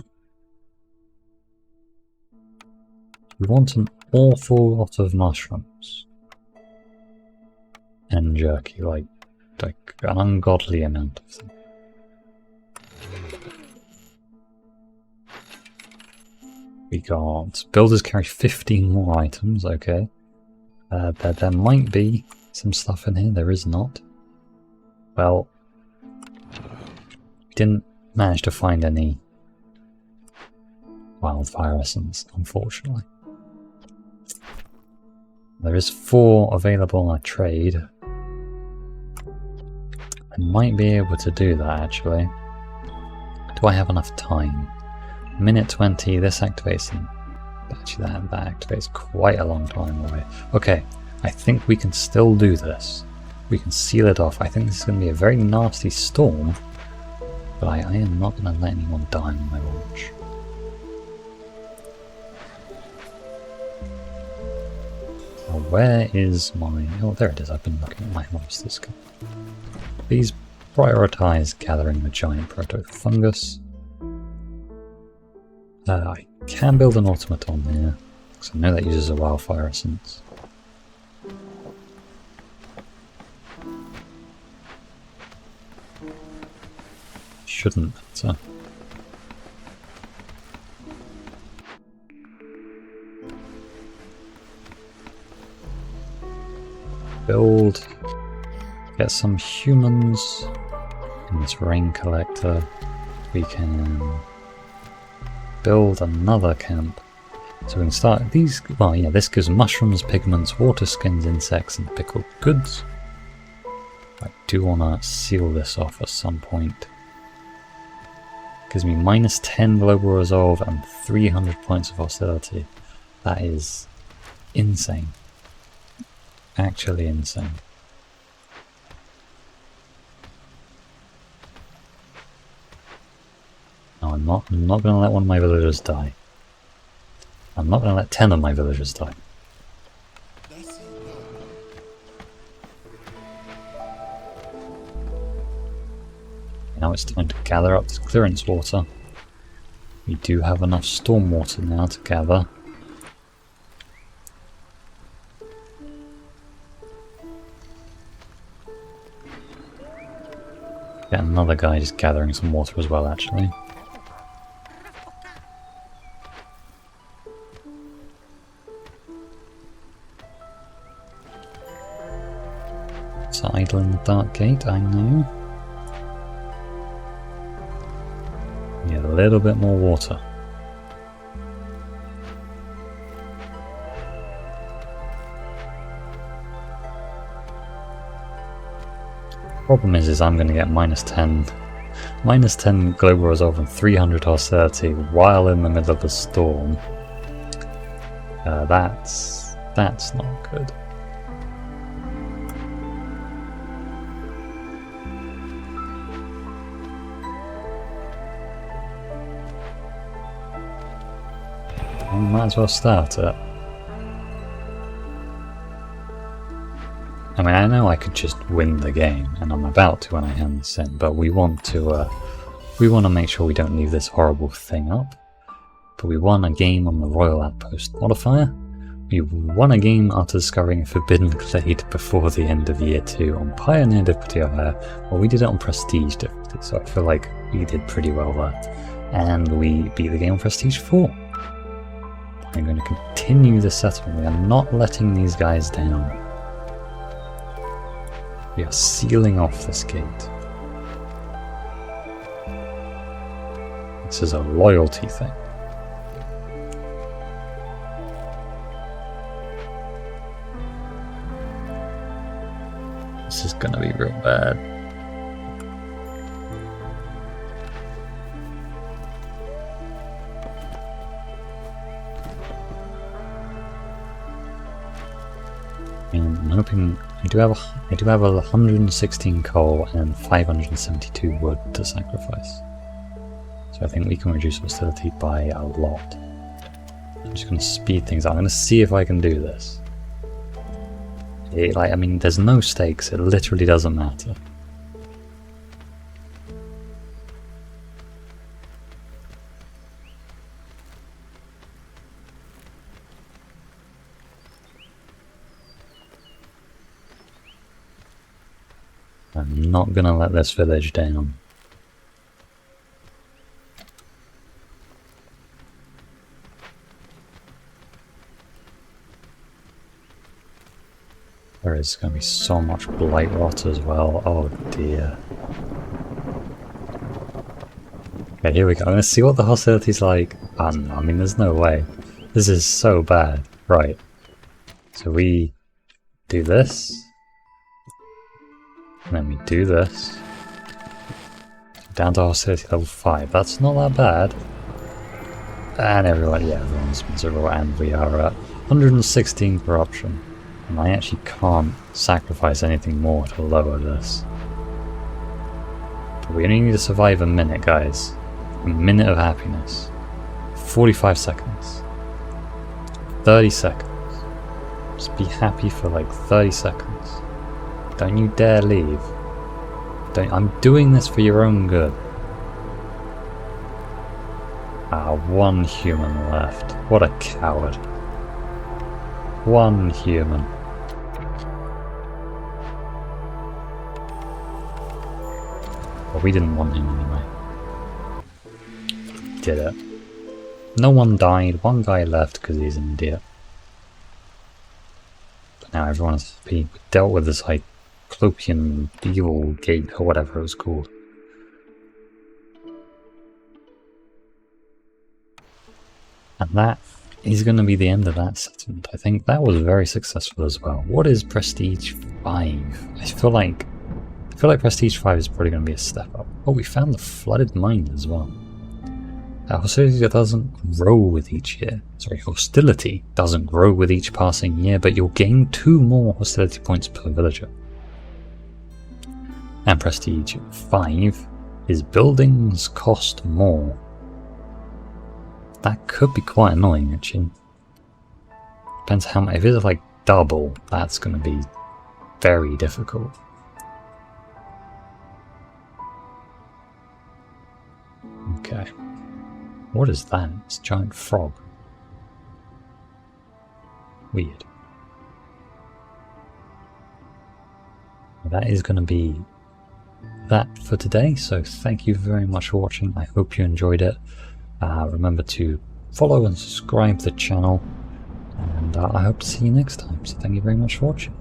We want an awful lot of mushrooms. And jerky, like an ungodly amount of them. We got builders carry 15 more items, okay. There might be some stuff in here, there is not. Well, we didn't manage to find any wildfire essence, unfortunately. There is 4 available on a trade. I might be able to do that actually. Do I have enough time? Minute 20, this activates them. Actually that activates quite a long time away. Okay, I think we can still do this. We can seal it off. I think this is going to be a very nasty storm, but I am not going to let anyone die on my watch. Where is my... oh, there it is. I've been looking at my monsters. Please prioritize gathering the giant proto-fungus. I can build an automaton here, because I know that uses a wildfire essence. Shouldn't matter. Build, get some humans in this rain collector. We can build another camp. So we can start these, well yeah, this gives mushrooms, pigments, water skins, insects and pickled goods. I do want to seal this off at some point. Gives me minus 10 global resolve and 300 points of hostility. That is insane. Actually insane. No, I'm not going to let one of my villagers die. I'm not going to let 10 of my villagers die. Now it's time to gather up this clearance water. We do have enough storm water now to gather. Get another guy just gathering some water as well, actually. It's idle in the dark gate, I know. Need a little bit more water. Problem is I'm going to get minus 10 global resolve and 300 hostility while in the middle of a storm. That's not good. I might as well start it. I mean, I know I could just win the game, and I'm about to when I hand this in, but we want to make sure we don't leave this horrible thing up. But we won a game on the Royal Outpost modifier. We won a game after discovering a Forbidden Glade before the end of Year 2 on Pioneer difficulty of higher. Well, we did it on Prestige difficulty, so I feel like we did pretty well there. And we beat the game on Prestige 4. I'm going to continue the settlement. We are not letting these guys down. We are sealing off this gate. This is a loyalty thing. This is gonna be real bad. I'm hoping I do have 116 coal and 572 wood to sacrifice. So I think we can reduce hostility by a lot. I'm just going to speed things up. I'm going to see if I can do this. I mean, there's no stakes. It literally doesn't matter. I'm not going to let this village down. There is going to be so much blight rot as well. Oh dear. Okay, here we go. I'm going to see what the hostility's like. Oh no, I mean there's no way. This is so bad. Right. So we do this. And then we do this. Down to hostility level 5. That's not that bad. And everyone's miserable, and we are at 116 corruption. And I actually can't sacrifice anything more to lower this. But we only need to survive a minute, guys. A minute of happiness. 45 seconds. 30 seconds. Just be happy for like 30 seconds. Don't you dare leave. I'm doing this for your own good. Ah, one human left. What a coward. One human. Well, we didn't want him anyway. Did it. No one died, one guy left because he's an idiot. But now everyone is happy. We dealt with this Cyclopean evil gate or whatever it was called. And that is going to be the end of that settlement. I think that was very successful as well. What is Prestige 5? I feel like Prestige 5 is probably going to be a step up. Oh, we found the flooded mine as well. Hostility doesn't grow with each year. Sorry, hostility doesn't grow with each passing year, but you'll gain 2 more hostility points per villager. And Prestige 5 is buildings cost more. That could be quite annoying, actually. Depends how much. If it's like double, that's going to be very difficult. Okay. What is that? It's a giant frog. Weird. That is going to be that for today, so thank you very much for watching. I hope you enjoyed it. Remember to follow and subscribe to the channel, and I hope to see you next time, so thank you very much for watching.